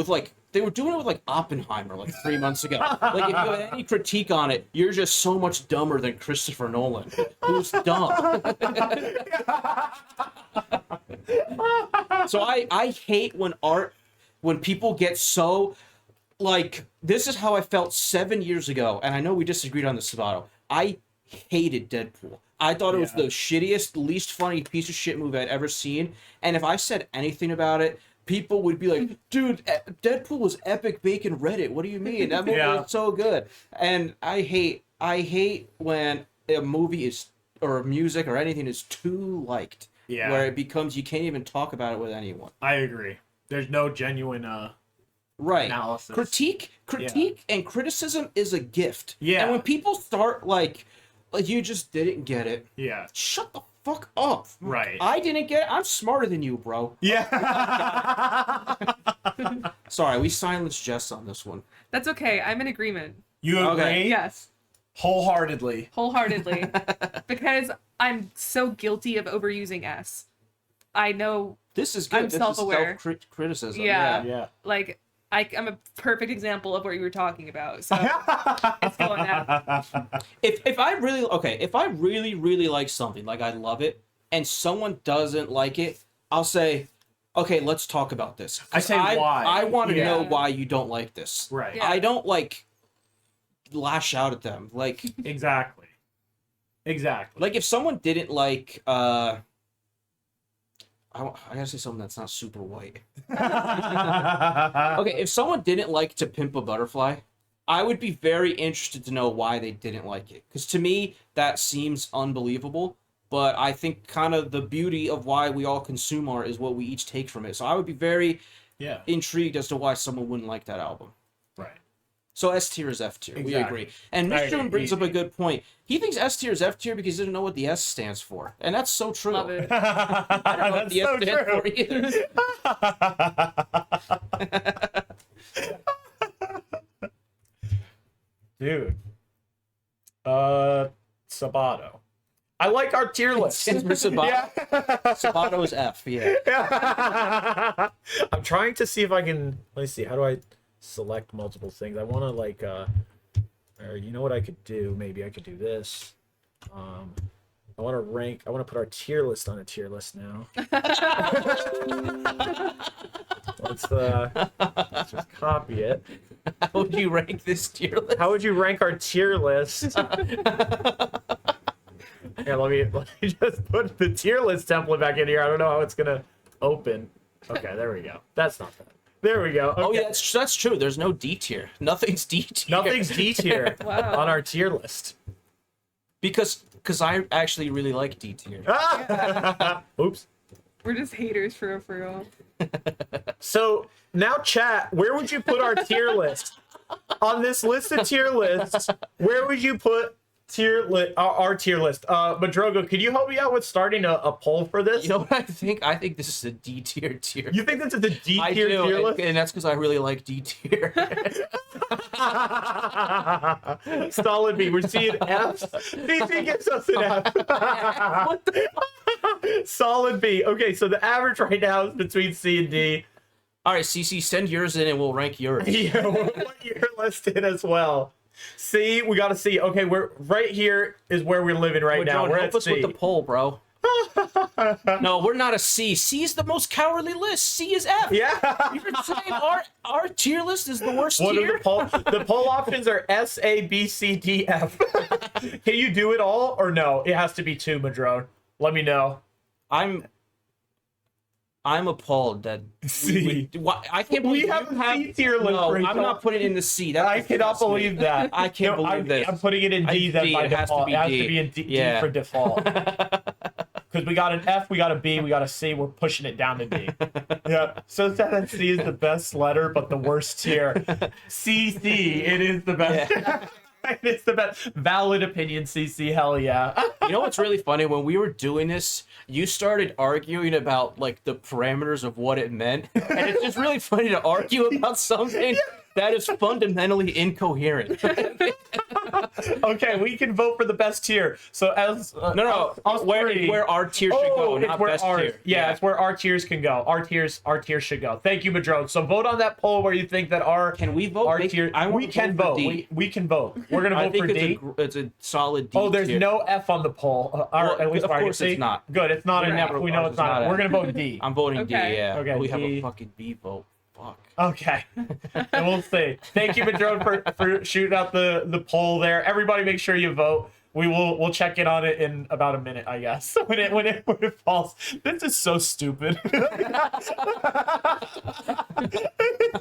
like they were doing it with like Oppenheimer like 3 months ago. Like if you have any critique on it, you're just so much dumber than Christopher Nolan, who's dumb. So I hate when people get so like this is how I felt 7 years ago, and I know we disagreed on this, Sabato. I hated Deadpool. I thought it was Yeah. the shittiest, least funny piece of shit movie I'd ever seen. And if I said anything about it, people would be like, dude, Deadpool was epic bacon Reddit. What do you mean? That movie Yeah. was so good. And I hate when a movie is, or music or anything is too liked. Yeah. Where it becomes, you can't even talk about it with anyone. I agree. There's no genuine Right. analysis. Critique and criticism is a gift. Yeah. And when people start like you just didn't get it, Yeah. shut the fuck up. Right. I didn't get it. I'm smarter than you, bro. Yeah. Sorry, we silenced Jess on this one. That's okay. I'm in agreement. You agree? Okay. Yes. Wholeheartedly. Wholeheartedly. Because I'm so guilty of overusing S. I know, This is good. I'm This self-aware. is self-criticism. Yeah. Yeah. like, I'm a perfect example of what you were talking about. So it's going out. If I really like something, like I love it, and someone doesn't like it, I'll say, okay, let's talk about this. I say why. I want to Yeah. know why you don't like this. Right. Yeah. I don't like lash out at them. Like Exactly. if someone didn't like I gotta say something that's not super white. Okay, if someone didn't like To Pimp a Butterfly, I would be very interested to know why they didn't like it. Because to me, that seems unbelievable. But I think kind of the beauty of why we all consume art is what we each take from it. So I would be very Yeah. intrigued as to why someone wouldn't like that album. Right. So S tier is F tier. We Exactly. agree. And I Mr. agree. brings up a good point. He thinks S tier is F tier because he doesn't know what the S stands for, and that's so true. Love it. I don't know what That's the so S stands for Dude. either. Sabato. I like our tier list. Sabato. Yeah. Sabato is F. Yeah. I'm trying to see if I can. Let me see. How do I select multiple things? I want to like. Or you know what I could do? Maybe I could do this. I want to rank. I want to put our tier list on a tier list now. Let's just copy it. How would you rank this tier list? How would you rank our tier list? Yeah, let me just put the tier list template back in here. I don't know how it's gonna open. Okay, there we go. That's not bad. There we go. Okay. Oh yeah, that's true. There's no D tier. Nothing's D tier. Nothing's D tier Wow. on our tier list. because I actually really like D tier. Oops. We're just haters for real. So now, chat. Where would you put our tier list on this list of tier lists? Where would you put our tier list? Madrogo, can you help me out with starting a poll for this? You know what I think? I think this is a D tier tier. You think this is a D I tier do, tier and, list? and that's because I really like D tier. Solid B. We're seeing F. DC gives us an F. What the Solid B. Okay, so the average right now is between C and D. All right, CC, send yours in and we'll rank yours. Yeah, we'll put your list in as well. C, we gotta see. Okay, we're right here is where we're living right now. John, We're help at us C. with the poll, bro. No, we're not a C. C is the most cowardly list. C is F. Yeah. You're saying our tier list is the worst What are tier? the poll options are S, A, B, C, D, F. Can you do it all or no? It has to be 2, Madrone. Let me know. I'm appalled that C. I can't believe We have you a C tier list. No, Rachel. I'm not putting it in the C. That I cannot disgusts me. believe that. I can't believe this. I'm putting it in D then D, by it has to default. be It has D. to be in D, Yeah. D for default. Because we got an F, we got a B, we got a C. We're pushing it down to D. Yeah. So that C is the best letter, but the worst tier. CC, it is the best. Yeah. It's the best. Valid opinion, CC. Hell yeah. You know what's really funny? When we were doing this, you started arguing about like the parameters of what it meant, and it's just really funny to argue about something that is fundamentally incoherent. Okay, we can vote for the best tier. So as No, us three- where our tier should go, it's not where best ours, tier. Yeah, it's where our tiers can go. Our tiers should go. Thank you, Madrone. So vote on that poll where you think that our Can we vote? our Make- tier. I We wanna can vote for vote. D. We can vote. We're gonna I vote think for D. it's a solid D. Oh, there's tier. no F on the poll. Or Well, at least of where I can course see. it's not. Good. It's not We're an F. never- We know ours it's is not. not We're F. gonna vote D. I'm voting D. Okay. Yeah. Okay, We have D. a fucking B vote. Fuck. Okay. And we'll see. Thank you, Madrone, for shooting out the poll there. Everybody, make sure you vote. We'll check in on it in about a minute, I guess. When it falls. This is so stupid.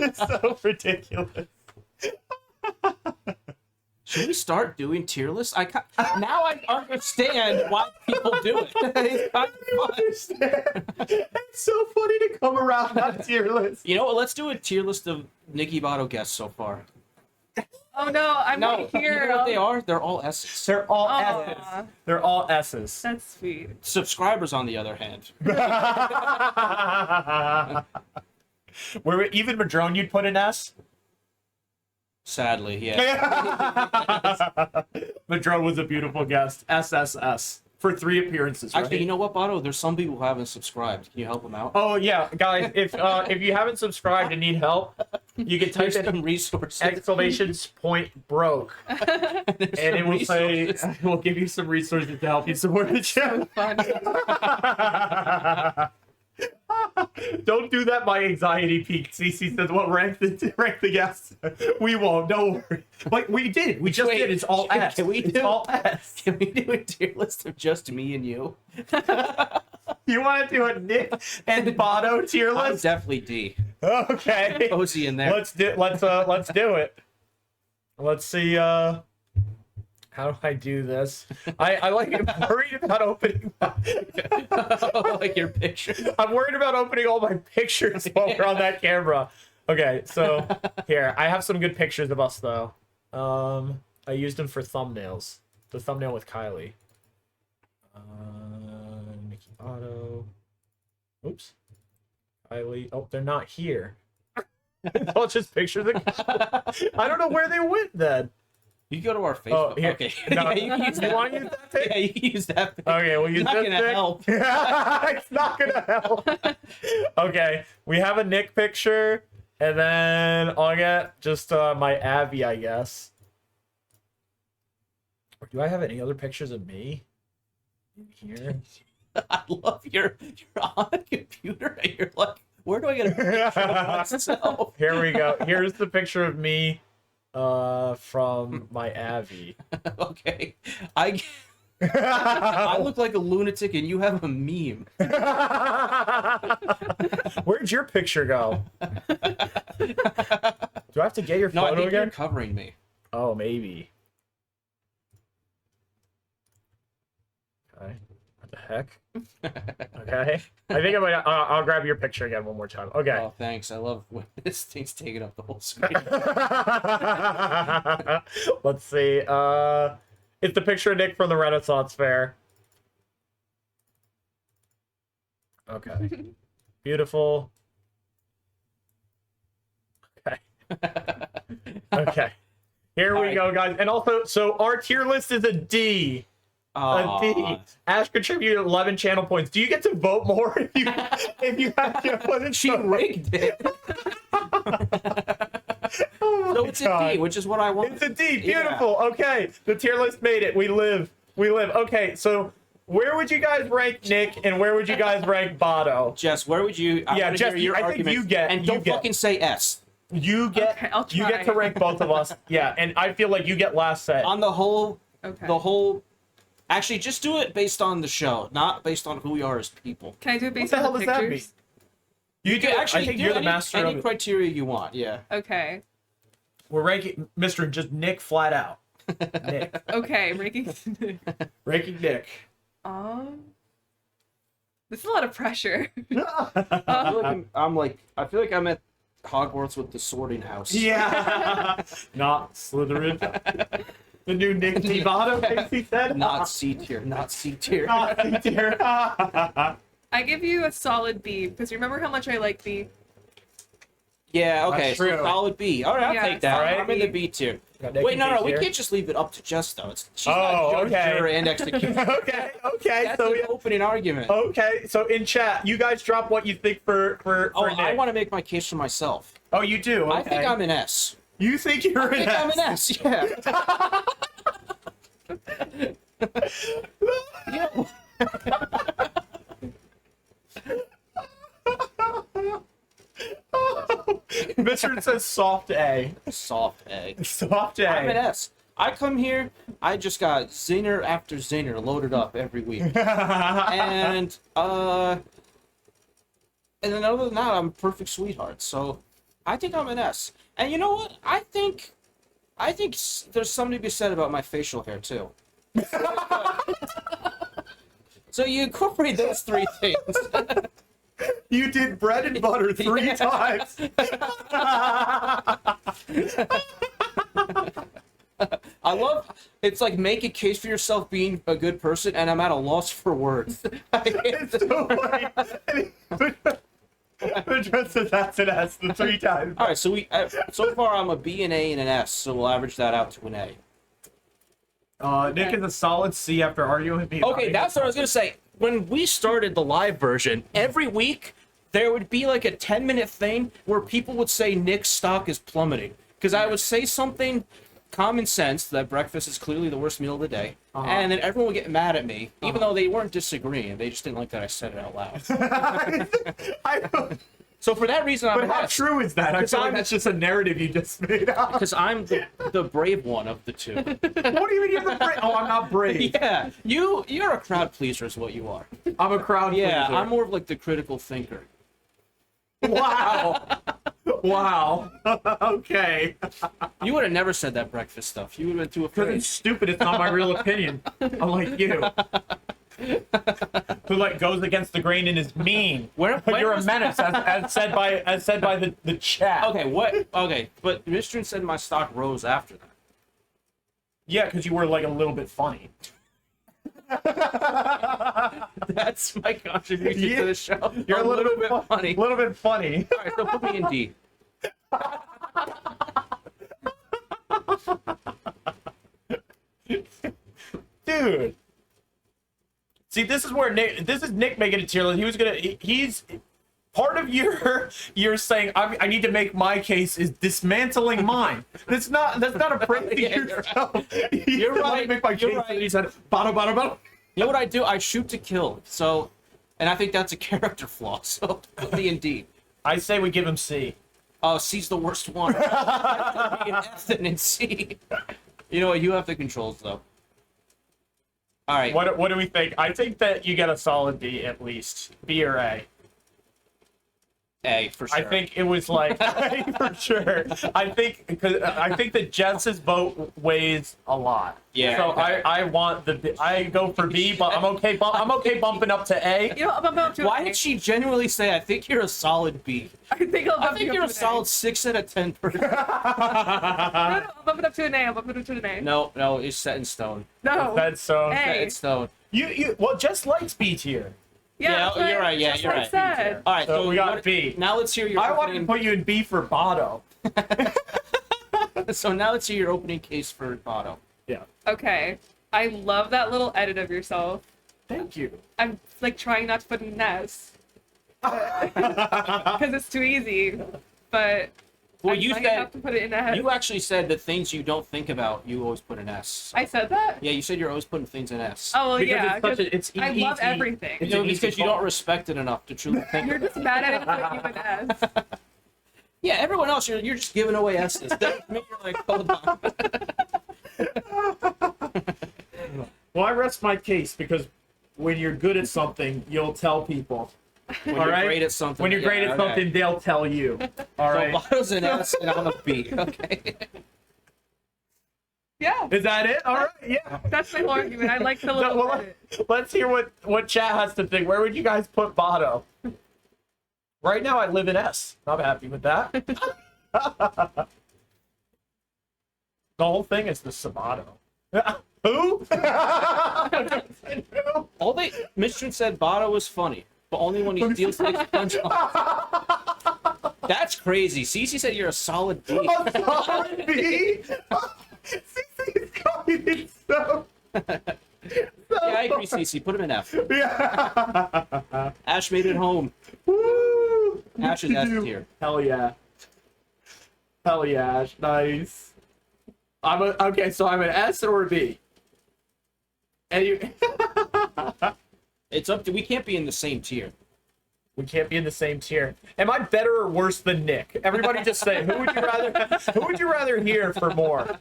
It's so ridiculous. Should we start doing tier lists? Now I understand why people do it. It's kind of fun. It's so funny to come around that tier list. You know what? Let's do a tier list of NickyBato guests so far. Oh no, I'm No, right here. you know what they are? They're all S's. They're all Aw. S's. They're all S's. That's sweet. Subscribers, on the other hand. Were even Madrone you'd put an S? Sadly, yeah. Madrone was a beautiful guest. SSS. For 3 appearances, right? Actually, you know what, Bato? There's some people who haven't subscribed. Can you help them out? Oh yeah, guys, if you haven't subscribed and need help, you can type There's in some resources. exclamations point broke, and it will say resources. we'll give you some resources to help you support the channel. Fun. Don't do that. My anxiety peaked. CC says, "What rank the guests?" We won't. Don't worry. Like we did. We just Wait, did. It's all S. can we It's do- all S. Can we do a tier list of just me and you? You want to do a Nick and Bato tier I'm list? definitely D. Okay. Cozy in there. Let's do it. Let's see. How do I do this? I like. I'm worried about opening. Like your picture. I'm worried about opening all my pictures while we're on that camera. Okay, so here I have some good pictures of us though. I used them for thumbnails. The thumbnail with Kylie. NickyBato. Oops. Kylie. Oh, they're not here. It's all just pictures of Kylie. I don't know where they went then. You go to our Facebook. Oh, here. Okay. No, Yeah, you can use that. want to use that pic? Yeah, you can use that. pic. Okay, we'll use It's not this gonna pic. help. It's not gonna help. Okay, we have a Nick picture, and then I'll get just my Abby, I guess. Or do I have any other pictures of me in here? I love you're on the computer and you're like, where do I get a picture of myself? Here we go. Here's the picture of me from my Abby. Okay. I look like a lunatic and you have a meme. Where'd your picture go? Do I have to get your No, I photo think you're again? covering me. Oh, maybe. Okay. What the heck? Okay. I think I'll grab your picture again one more time. Okay. Oh, thanks. I love when this thing's taking up the whole screen. Let's see. It's the picture of Nick from the Renaissance Fair. Okay. Beautiful. Okay. Okay. Here we go, guys. And also, so our tier list is a D. A D. Aw. Ash contributed 11 channel points. Do you get to vote more if you have your footage? She rigged it. Oh So my it's a God. D, which is what I want. It's a D. Beautiful. Okay. The tier list made it. We live. Okay. So where would you guys rank Nick and where would you guys rank Bato? Jess, where would you? I Yeah, wanna Jess, hear your I think argument. you get- And you don't get- fucking say S. You get Okay, I'll you get try. to rank both of us. Yeah, and I feel like you get last set. On the whole, Okay. Actually, just do it based on the show, not based on who we are as people. Can I do it based the on hell the does that pictures? You can Actually, I think do you're the any, master any of it. criteria you want. Yeah. Okay. We're ranking Mr. just Nick flat out. Nick. Okay. Ranking. Ranking Nick. This is a lot of pressure. I feel like I'm at Hogwarts with the Sorting House. Yeah. Not Slytherin. The new NickyBato, as he said. Not C tier. Not C tier. Not C tier. I give you a solid B because remember how much I like B. Yeah. Okay. That's So true. solid B. All right, I'll Yeah, take that. solid I'm in the B. B tier. Got Nick Wait, in no, B we tier. can't just leave it up to Jess though. She's Oh, not judge, okay. juror, and executioner. Okay. That's So an opening argument. okay. So in chat, you guys drop what you think for Oh, Nick. I want to make my case for myself. Oh, you do. Okay. I think I'm an S. You think you're I think I'm an S. Yeah. Yeah. Richard says soft A. Soft A. Soft A. I'm an S. I come here, I just got zinger after zinger loaded up every week. And then other than that, I'm a perfect sweetheart. So I think I'm an S. And you know what? I think there's something to be said about my facial hair too. So you incorporate those three things. You did bread and butter 3 times. I love it's like make a case for yourself being a good person, and I'm at a loss for words. It's so funny. Richard says that's an S the 3 times. All right, so so far I'm a B, an A, and an S, so we'll average that out to an A. Nick is a solid C after arguing with me. Okay, that's what I was gonna say. When we started the live version, every week there would be like a 10-minute thing where people would say Nick's stock is plummeting. Because I would say something common sense that breakfast is clearly the worst meal of the day, and then everyone would get mad at me, even though they weren't disagreeing. They just didn't like that I said it out loud. So for that reason, I'm But an how S. true is that? I feel like I'm- that's just a narrative you just made up. Because I'm the brave one of the two. What do you mean you're the brave? Oh, I'm not brave. Yeah, you're a crowd pleaser is what you are. I'm a crowd Yeah, pleaser. I'm more of like the critical thinker. Wow. Wow. Okay. You would have never said that breakfast stuff. You would have been too Because afraid. it's stupid. It's not my real opinion. Unlike you. who like goes against the grain and is mean. When You're a was- menace, as said by the chat. Okay, what? Okay, but Mr. said my stock rose after that. Yeah, because you were like a little bit funny. That's my contribution to the show. You're a little bit funny. A little bit funny. All right, so put me in D. Dude. See, this is Nick making a tier list. He's part of you're saying I need to make my case is dismantling mine. That's not a praise to Yeah, yourself. You're right. Make my You're case. right. He said bottle. You know what I do? I shoot to kill. So, and I think that's a character flaw. So put me in D. I say we give him C. Oh, C's the worst one. I'd be an F then in C. You know what? You have the controls though. All right. What do we think? I think that you get a solid B at least. B or A. A for sure. I think it was like for sure. I think that Jess's vote weighs a lot. Yeah. So Okay. I want I go for B, but I'm okay. I'm okay bumping up to A. You know, I'm up to Why an A. did she genuinely say, I think you're a solid B? I think I think you're a solid 6 out of 10 person. No, I'm bumping up to an A. I'm bumping up to an A. No, it's set in stone. No. That's so. A. Set in stone. Well, Jess likes B tier. Yeah, that's what you're right. Yeah, that's you're what I right. said. All right, So so we got B. Now let's hear your I wanted to opening. put you in B for Bato. So now let's hear your opening case for Bato. Yeah. Okay. I love that little edit of yourself. Thank you. I'm like trying not to put an S. Because it's too easy. But Well, I you might said have to put it in a you actually said the things you don't think about, you always put an S. I said that? Yeah, you said you're always putting things in S. Oh, well, Because yeah. it's such 'cause it's I easy. love everything. It's No, an easy because you call. don't respect it enough to truly think. You're just mad at it because you an S. Yeah, everyone else, you're just giving away S's. That me, you're like, hold on. Well, I rest my case because when you're good at something, you'll tell people. When All you're right? great at something. When you're great at okay. something, they'll tell you. All right. So Bato's an S and I'm a B. Okay. Yeah, Is that it? All right. Yeah. that's my whole argument. I like the little Well, edit. let's hear what chat has to think. Where would you guys put Bato? Right now, I live in S. I'm happy with that. The whole thing is the Sabato. Who? All they Mr. said Bato was funny, but only when he steals like punchline. That's crazy. Cece said you're a solid B. A solid B? CC's calling it so. Yeah, I agree, Cece. Put him in F. Yeah. Ash made it home. Woo! Ash is S tier. Hell yeah. Hell yeah, Ash. Nice. Okay, so I'm an S or a B. And you It's up to we can't be in the same tier. We can't be in the same tier. Am I better or worse than Nick? Everybody just say who would you rather hear for more?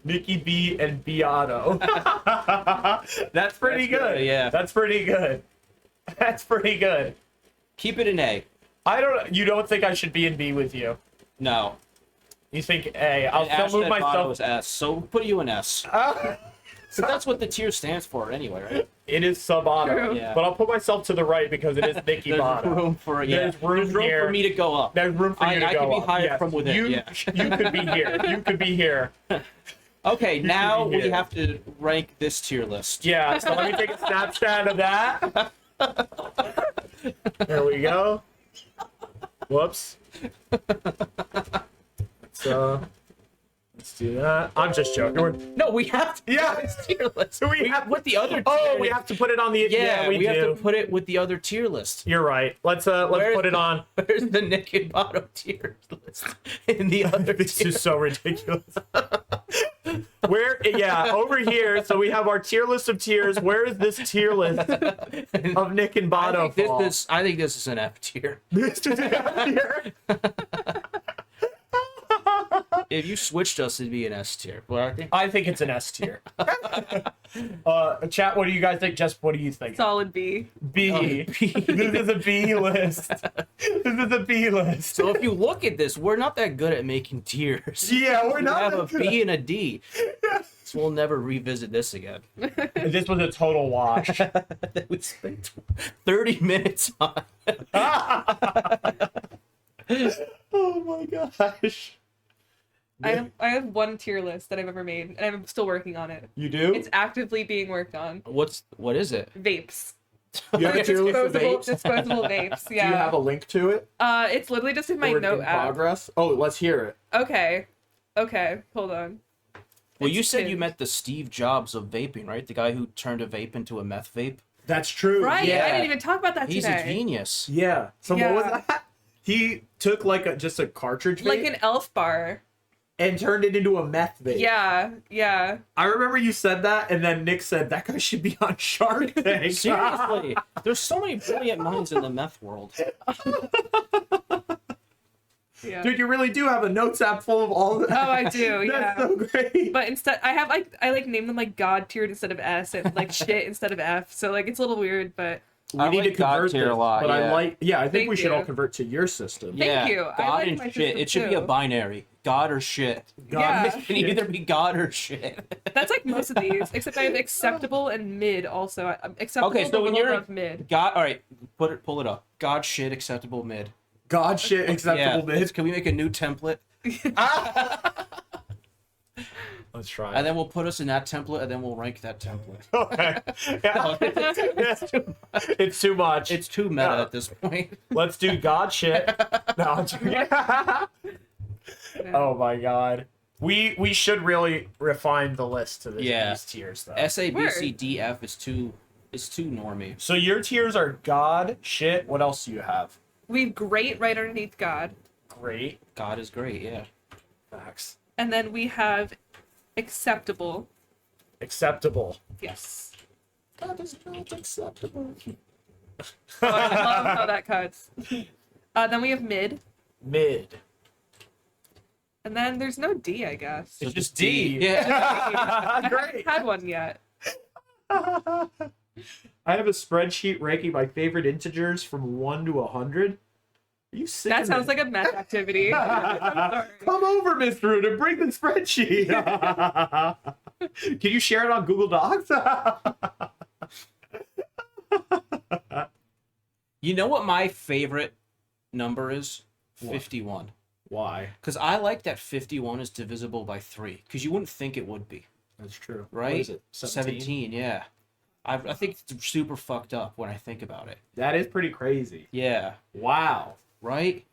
Nicky B and Beato. That's pretty That's good, yeah. That's pretty good. That's pretty good. Keep it in A. You don't think I should be in B with you? No. You think A? I'll And Ash still move said Bato myself. was S, so we'll put you in S. So that's what the tier stands for anyway, right? It is sub-auto, True. Yeah. but I'll put myself to the right because it is Nicky There's Bato. room for There's room here. for me to go up. There's room for you to I go can be up. hired Yes. from within. You, Yeah. you could be here. You could be here. Okay, now be we here. have to rank this tier list. Yeah, so let me take a snapshot of that. There we go. Whoops. Let's do that. I'm just joking. No, we have to. Yeah. This tier list. So we have with the other. Oh, we have to put it on the. Yeah, we we have do. to put it with the other tier list. You're right. Let's Where's put it on. Where's the NickyBato tier list in the other This tier? is so ridiculous. Over here. So we have our tier list of tiers. Where is this tier list of Nick and Bato? I think this is an F tier. This is F tier. If you switched us, it'd be an S tier. But I think it's an S tier. Chat, what do you guys think? Jess, what do you think? Solid B. B. Oh, B. This is a B list. This is a B list. So if you look at this, we're not that good at making tiers. Yeah, we're We not. have a that good. B and a D. So we'll never revisit this again. This was a total wash. That we spent 30 minutes on. Oh my gosh. I have one tier list that I've ever made, and I'm still working on it. You do? It's actively being worked on. What is it? Vapes. You have a tier list of Disposable, vapes? disposable vapes. Do you have Yeah. a link to it? It's literally just in my Or note in app. progress? Oh, let's hear it. Okay. Okay. Hold on. Well, It's you said you pinned. met the Steve Jobs of vaping, right? The guy who turned a vape into a meth vape. That's true. Right. Yeah. I didn't even talk about that He's today. a genius. Yeah. So what was Yeah. that? He took like just a cartridge vape Like an elf bar. and turned it into a meth vape. Yeah. Yeah. I remember you said that, and then Nick said that guy should be on Shark Tank. Seriously, there's so many brilliant minds in the meth world. Yeah. Dude, you really do have a notes app full of all that. Oh, I do. That's Yeah. so great. But instead, I name them like God tiered instead of S, and like shit instead of F. So like it's a little weird, but We I need like to God convert tier this, a lot, but I yeah. like. Yeah, I think Thank we should you. all convert to your system. Thank you. I God like and my shit. system It should be a too. binary. God or shit. Yeah. It can either be God or shit. That's like most of these, except I have acceptable and mid also. Acceptable Okay, is so a when little you're above mid. God, all right, pull it up. God, shit, acceptable mid. God shit acceptable Yeah. mid. Can we make a new template? Let's try. And then we'll put us in that template, and then we'll rank that template. Okay. Yeah. It's too much. It's too meta at this point. Let's do God shit. No, I'm joking. Oh my god. We should really refine the list to Yeah. these tiers though. S A B C D F is too normy. So your tiers are God, shit. What else do you have? We have great right underneath God, Great. God is great, yeah. Facts. and then we have acceptable. Acceptable. Yes. That is not acceptable. Oh, I love how that cuts. Then we have mid, Mid. and then there's no D, I guess. It's just D. Yeah. I haven't Great. had one yet. I have a spreadsheet ranking my favorite integers from 1 to 100. Are you sick? That of sounds it? like a meth activity. I'm sorry. Come over, Mr. Root, and bring the spreadsheet. Can you share it on Google Docs? You know what my favorite number is? What? 51. Why? Because I like that 51 is divisible by 3. Because you wouldn't think it would be, That's true. right? What is it? 17, yeah. I think it's super fucked up when I think about it. That is pretty crazy. Yeah, Wow. right?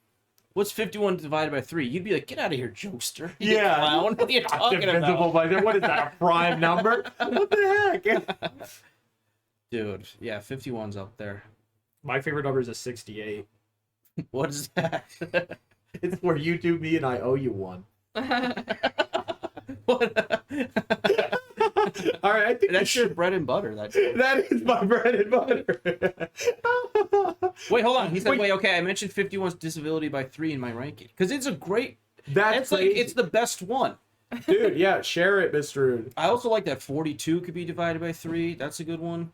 What's 51 divided by 3? You'd be like, get out of here, jokester. You Yeah. clown. What are you talking Divisible about? by what is that? A prime number? What the heck? Dude, yeah, 51's up there. My favorite number is a 68. What is that? It's where you do me and I owe you one. What? All right, I think That's your bread and butter. That. that is my bread and butter. Wait, hold on. He said, Wait. wait, okay, I mentioned 51's disability by 3 in my ranking. Because it's a great, That's it's like, crazy. it's the best one. Dude, yeah, share it, Mr. Rude. I also like that 42 could be divided by 3. That's a good one.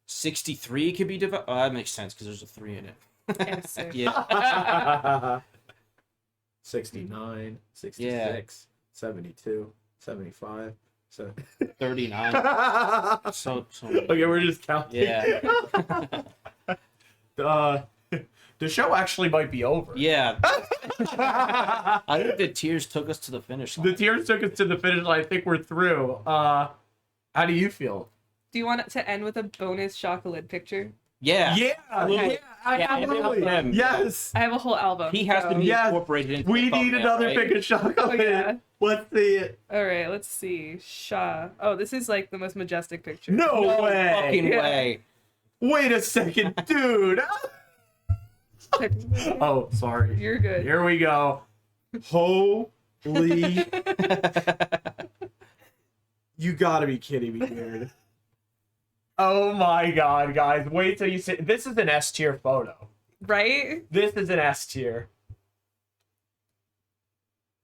63 could be divided. Oh, that makes sense because there's a 3 in it. Yes, Yeah. 69, 66, 72, 75. So 39. So okay, we're just counting. yeah. The show actually might be over. Yeah. I think the tears took us to the finish line. The tears took us to the finish line. I think we're through. How do you feel? Do you want it to end with a bonus chocolate picture? Yeah. Okay. Absolutely. Yeah, him. Yes. I have a whole album. He has to be Yes. incorporated into We the need thumbnail, another right? pick of chocolate. Oh, yeah. Let's see it. All right, let's see. Shaw. Oh, this is like the most majestic picture. No, No way. fucking Yeah. way. Wait a second, dude. Oh, sorry. You're good. Here we go. Holy. You gotta be kidding me, dude. Oh my god, guys. Wait till you see. This is an S tier photo. Right? This is an S tier.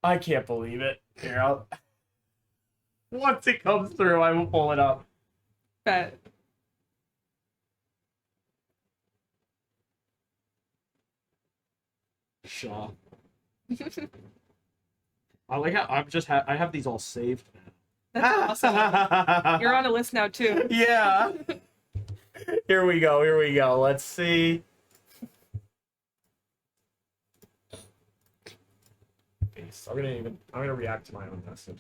I can't believe it. Here, once it comes through, I will pull it up. Bet. Shaw. I like how I have these all saved now. That's awesome. You're on a list now too. Yeah. Here we go. Here we go. Let's see. I'm gonna react to my own message.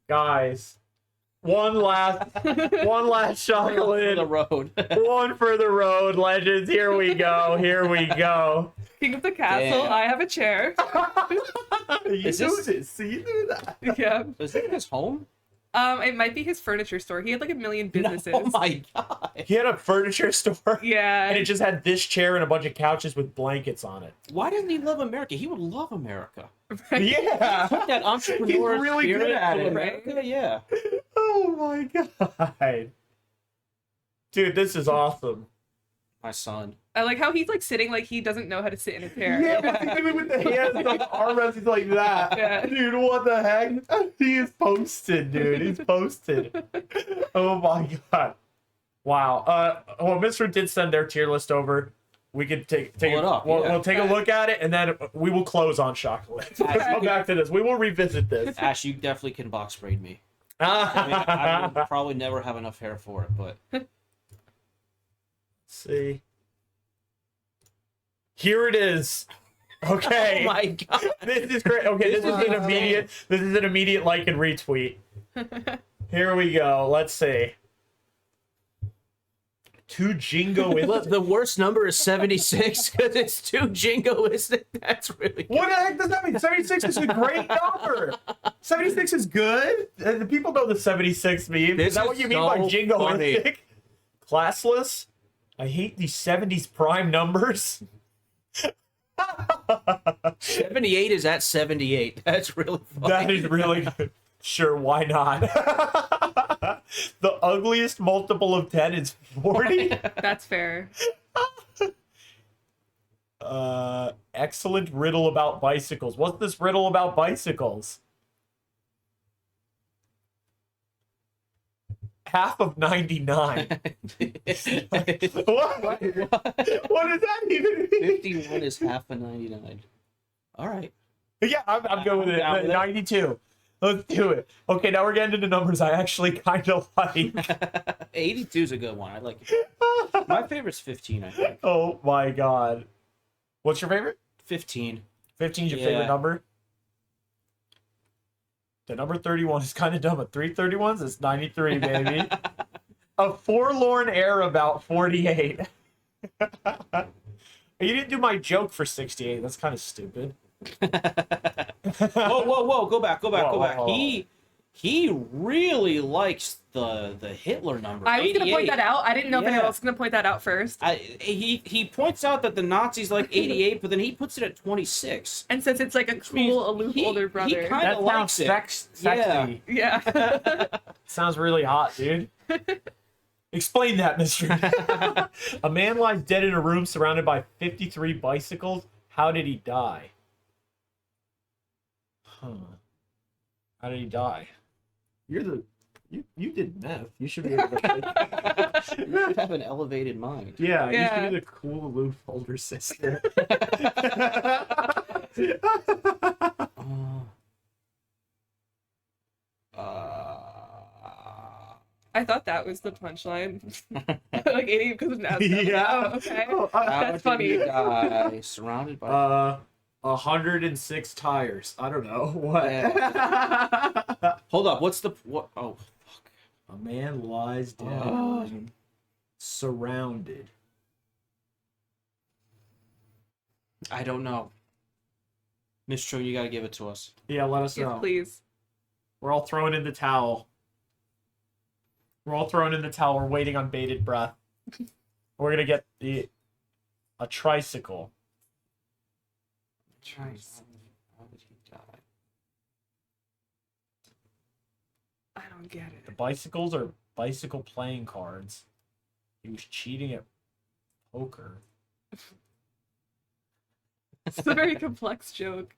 Guys, one last chocolate. The road. One for the road, legends. Here we go. Here we go. King of the castle. Damn. I have a chair. You do this. See, you do that. Yeah. Is it his home? It might be his furniture store. He had like a million businesses. Oh my god. He had a furniture store. Yeah. And it just had this chair and a bunch of couches with blankets on it. Why doesn't he love America? He would love America. Yeah. Put that entrepreneur He's really good spirit at to it. America, yeah. Oh my god. Dude, this is awesome. My son. I like how he's like sitting like he doesn't know how to sit in a chair. Yeah, even with the hands on the armrest, he's like that. Yeah. Dude, what the heck? He is posted, dude. He's posted. Oh my god. Wow. Well, Mr. did send their tier list over. We could take Pull it up, yeah. We'll take a look at it, and then we will close on chocolate. Let's go back to this. We will revisit this. Ash, you definitely can box braid me. I mean, I will probably never have enough hair for it, but Let's see. Here it is. Okay. oh my god. This is great. Okay, this is an immediate. This is an immediate like and retweet. Here we go. Let's see. Too jingoistic. Look, the worst number is 76 because it's too jingoistic. That's really good. What the heck does that mean? 76 is a great number. 76 is good. The people know the 76 meme. This Is that is what you mean so by jingoistic? Classless. I hate these 70s prime numbers. 78 is at 78. That's really funny. That is really good. Sure, why not? The ugliest multiple of 10 is 40. That's fair. Excellent riddle about bicycles. What's this riddle about bicycles? Half of 99. What does that even mean? 51 is half of 99. All right. Yeah, I'm going with it. Down with it. 92. Let's do it. Okay, now we're getting into numbers I actually kind of like. 82 is a good one. I like it. My favorite's 15, I think. Oh my god. What's your favorite? 15. 15 is your Yeah. favorite number? The number 31 is kind of dumb. At 331s, it's 93, baby. A forlorn heir about 48. You didn't do my joke for 68. That's kind of stupid. Whoa. Go back. Whoa. He really likes the Hitler number. I was gonna point 88. that out. I didn't know if anyone Yeah. else was gonna point that out first. He points out that the Nazis like 88, but then he puts it at 26. And since it's like a means cool, aloof he- older he brother. kind- Kinda That likes sounds it. sexy. Yeah. Sounds really hot, dude. Explain that, mister. A man lies dead in a room surrounded by 53 bicycles. How did he die? Huh. How did he die? You did meth. You should be able to. You should have an elevated mind. Yeah, you Yeah. should be the cool aloof older sister. I thought that was the punchline. Like 80 because of NASA. Yeah. Oh, okay. Oh, That's funny. Guy surrounded by. 106 tires. I don't know what. Hold up. What's the what? Oh, fuck. A man lies dead, Oh. surrounded. I don't know. Miss Cho, you gotta give it to us. Yeah, let us Yes, know. please. We're all throwing in the towel. We're waiting on bated breath. We're gonna get a tricycle. How did he die? I don't get The it. bicycles are bicycle playing cards. He was cheating at poker. It's a very complex joke.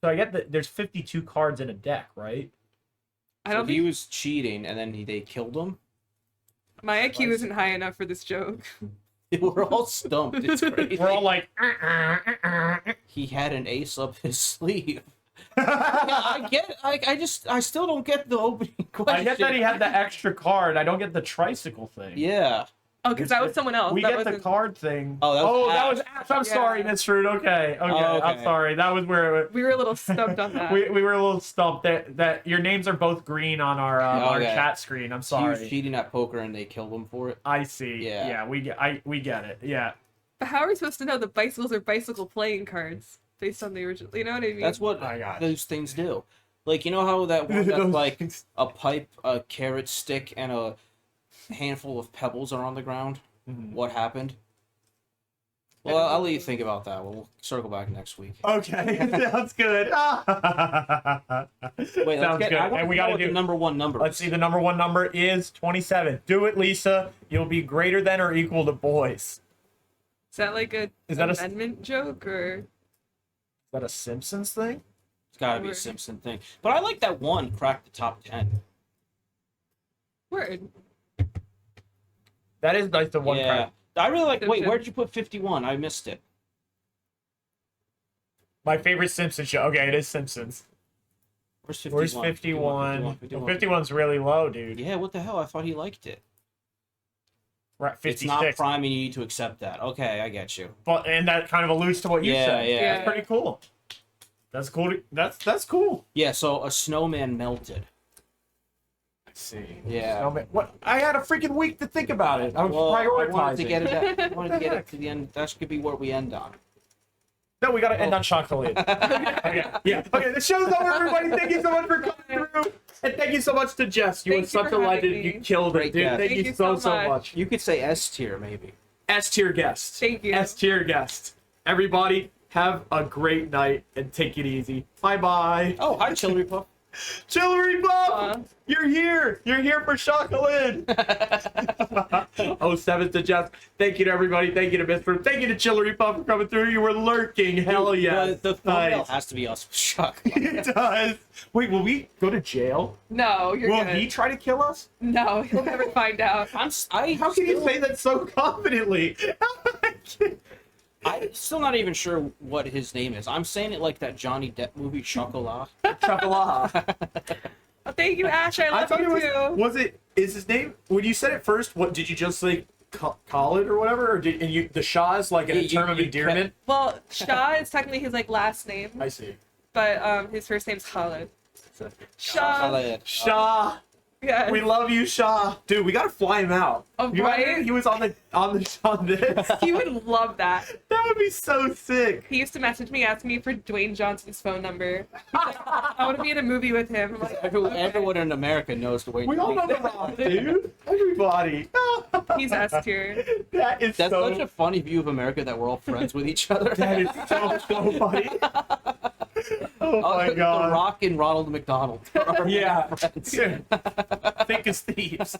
So I get that there's 52 cards in a deck, right? I So don't he think was cheating, and then they killed him. my IQ isn't high enough for this joke. We're all stumped. It's crazy. We're all like, He had an ace up his sleeve. Yeah, I get it. I still don't get the opening question. I get that he had the extra card. I don't get the tricycle thing. Yeah. Oh, because that was someone else. We that get the wasn't... card thing. Oh, that was that was Ash. Ash. I'm sorry, Yeah. Miss Fruit. Okay. Oh, I'm okay. sorry. That was where We were a little stumped on that. we were a little stumped. That your names are both green on our Okay. chat screen. I'm He sorry. was cheating at poker, and they killed him for it. I see. Yeah. Yeah. We get it. Yeah. But how are we supposed to know the bicycles are bicycle playing cards based on the original? You know what I mean? That's what My gosh. those things do. Like, you know how that one that's like a pipe, a carrot stick, and a handful of pebbles are on the ground? Mhm. What happened? Well, I'll let you think about that. We'll circle back next week. Okay. Sounds good. Wait, Sounds good. I want And we to know gotta what do the number one number. Let's see. The number one number is 27. Do it, Lisa. You'll be greater than or equal to boys. Is that like a Is that a- amendment joke or? Is that a Simpsons thing? It's got to be a Word. Simpson thing. But I like that one cracked the top 10. Word. That is nice. The one Yeah. card. I really like. Wait, Simpson. where did you put 51? I missed it. My favorite Simpsons show. Okay, it is Simpsons. Where's 51? Where's 51? 51's really low, dude. Yeah, what the hell? I thought he liked it. We're at It's not 56. prime, and you need to accept that. Okay, I get you. But and that kind of alludes to what you Yeah, said. yeah. That's pretty cool. That's cool. That's cool. Yeah, so a snowman melted. I see. Yeah. What? I had a freaking week to think about it. I was Well, I prioritizing. wanted to get it. I wanted to What the get heck? it to the end. That could be where we end on. No, we gotta end on chocolate. Okay, yeah. Okay, the show's over, everybody. Thank you so much for coming through, and thank you so much to Jess. You Thank were you such for a having legend. me. You killed it, Great dude. guest. Thank you so so much. You could say S tier, maybe. S tier guest. Thank you. S tier guest. Everybody, have a great night and take it easy. Bye bye. Oh, hi, Chillery Puff. Chillery Puff, you're here. You're here for chocolate. 07 to Jess. Thank you to everybody. Thank you to Mr. Thank you to Chillery Puff for coming through. You were lurking. Hell yeah. The thumbnail Nice. has to be us. Shock. It does. Wait, will we go to jail? No, you're Will good. he try to kill us? No, he'll never find out. I'm How can you say that so confidently? still not even sure what his name is. I'm saying it like that Johnny Depp movie, Chocolat. Chocolat. Oh, thank you, Ash. I I love thought you it too. was it is his name when you said it first, what did you just like call it or whatever? Or did and you the Shaw is like a term of endearment? Well, Shah is technically his like last name, I see. but his first name's Khalid. So, Shah. Khaled. Shaw. Yeah. We love you, Shaw. Dude, we gotta fly him out. Oh, You right? imagine he was on this. He would love that. That would be so sick. He used to message me, asking me for Dwayne Johnson's phone number. He's like, I want to be in a movie with him. I'm like, Everyone in America knows the way. We all know the Rock, dude. Everybody. he's S tier. That is That's so. such a funny view of America that we're all friends with each other. That is so funny. Oh my The god. Rock and Ronald McDonald. are Yeah. friends. Think as thieves.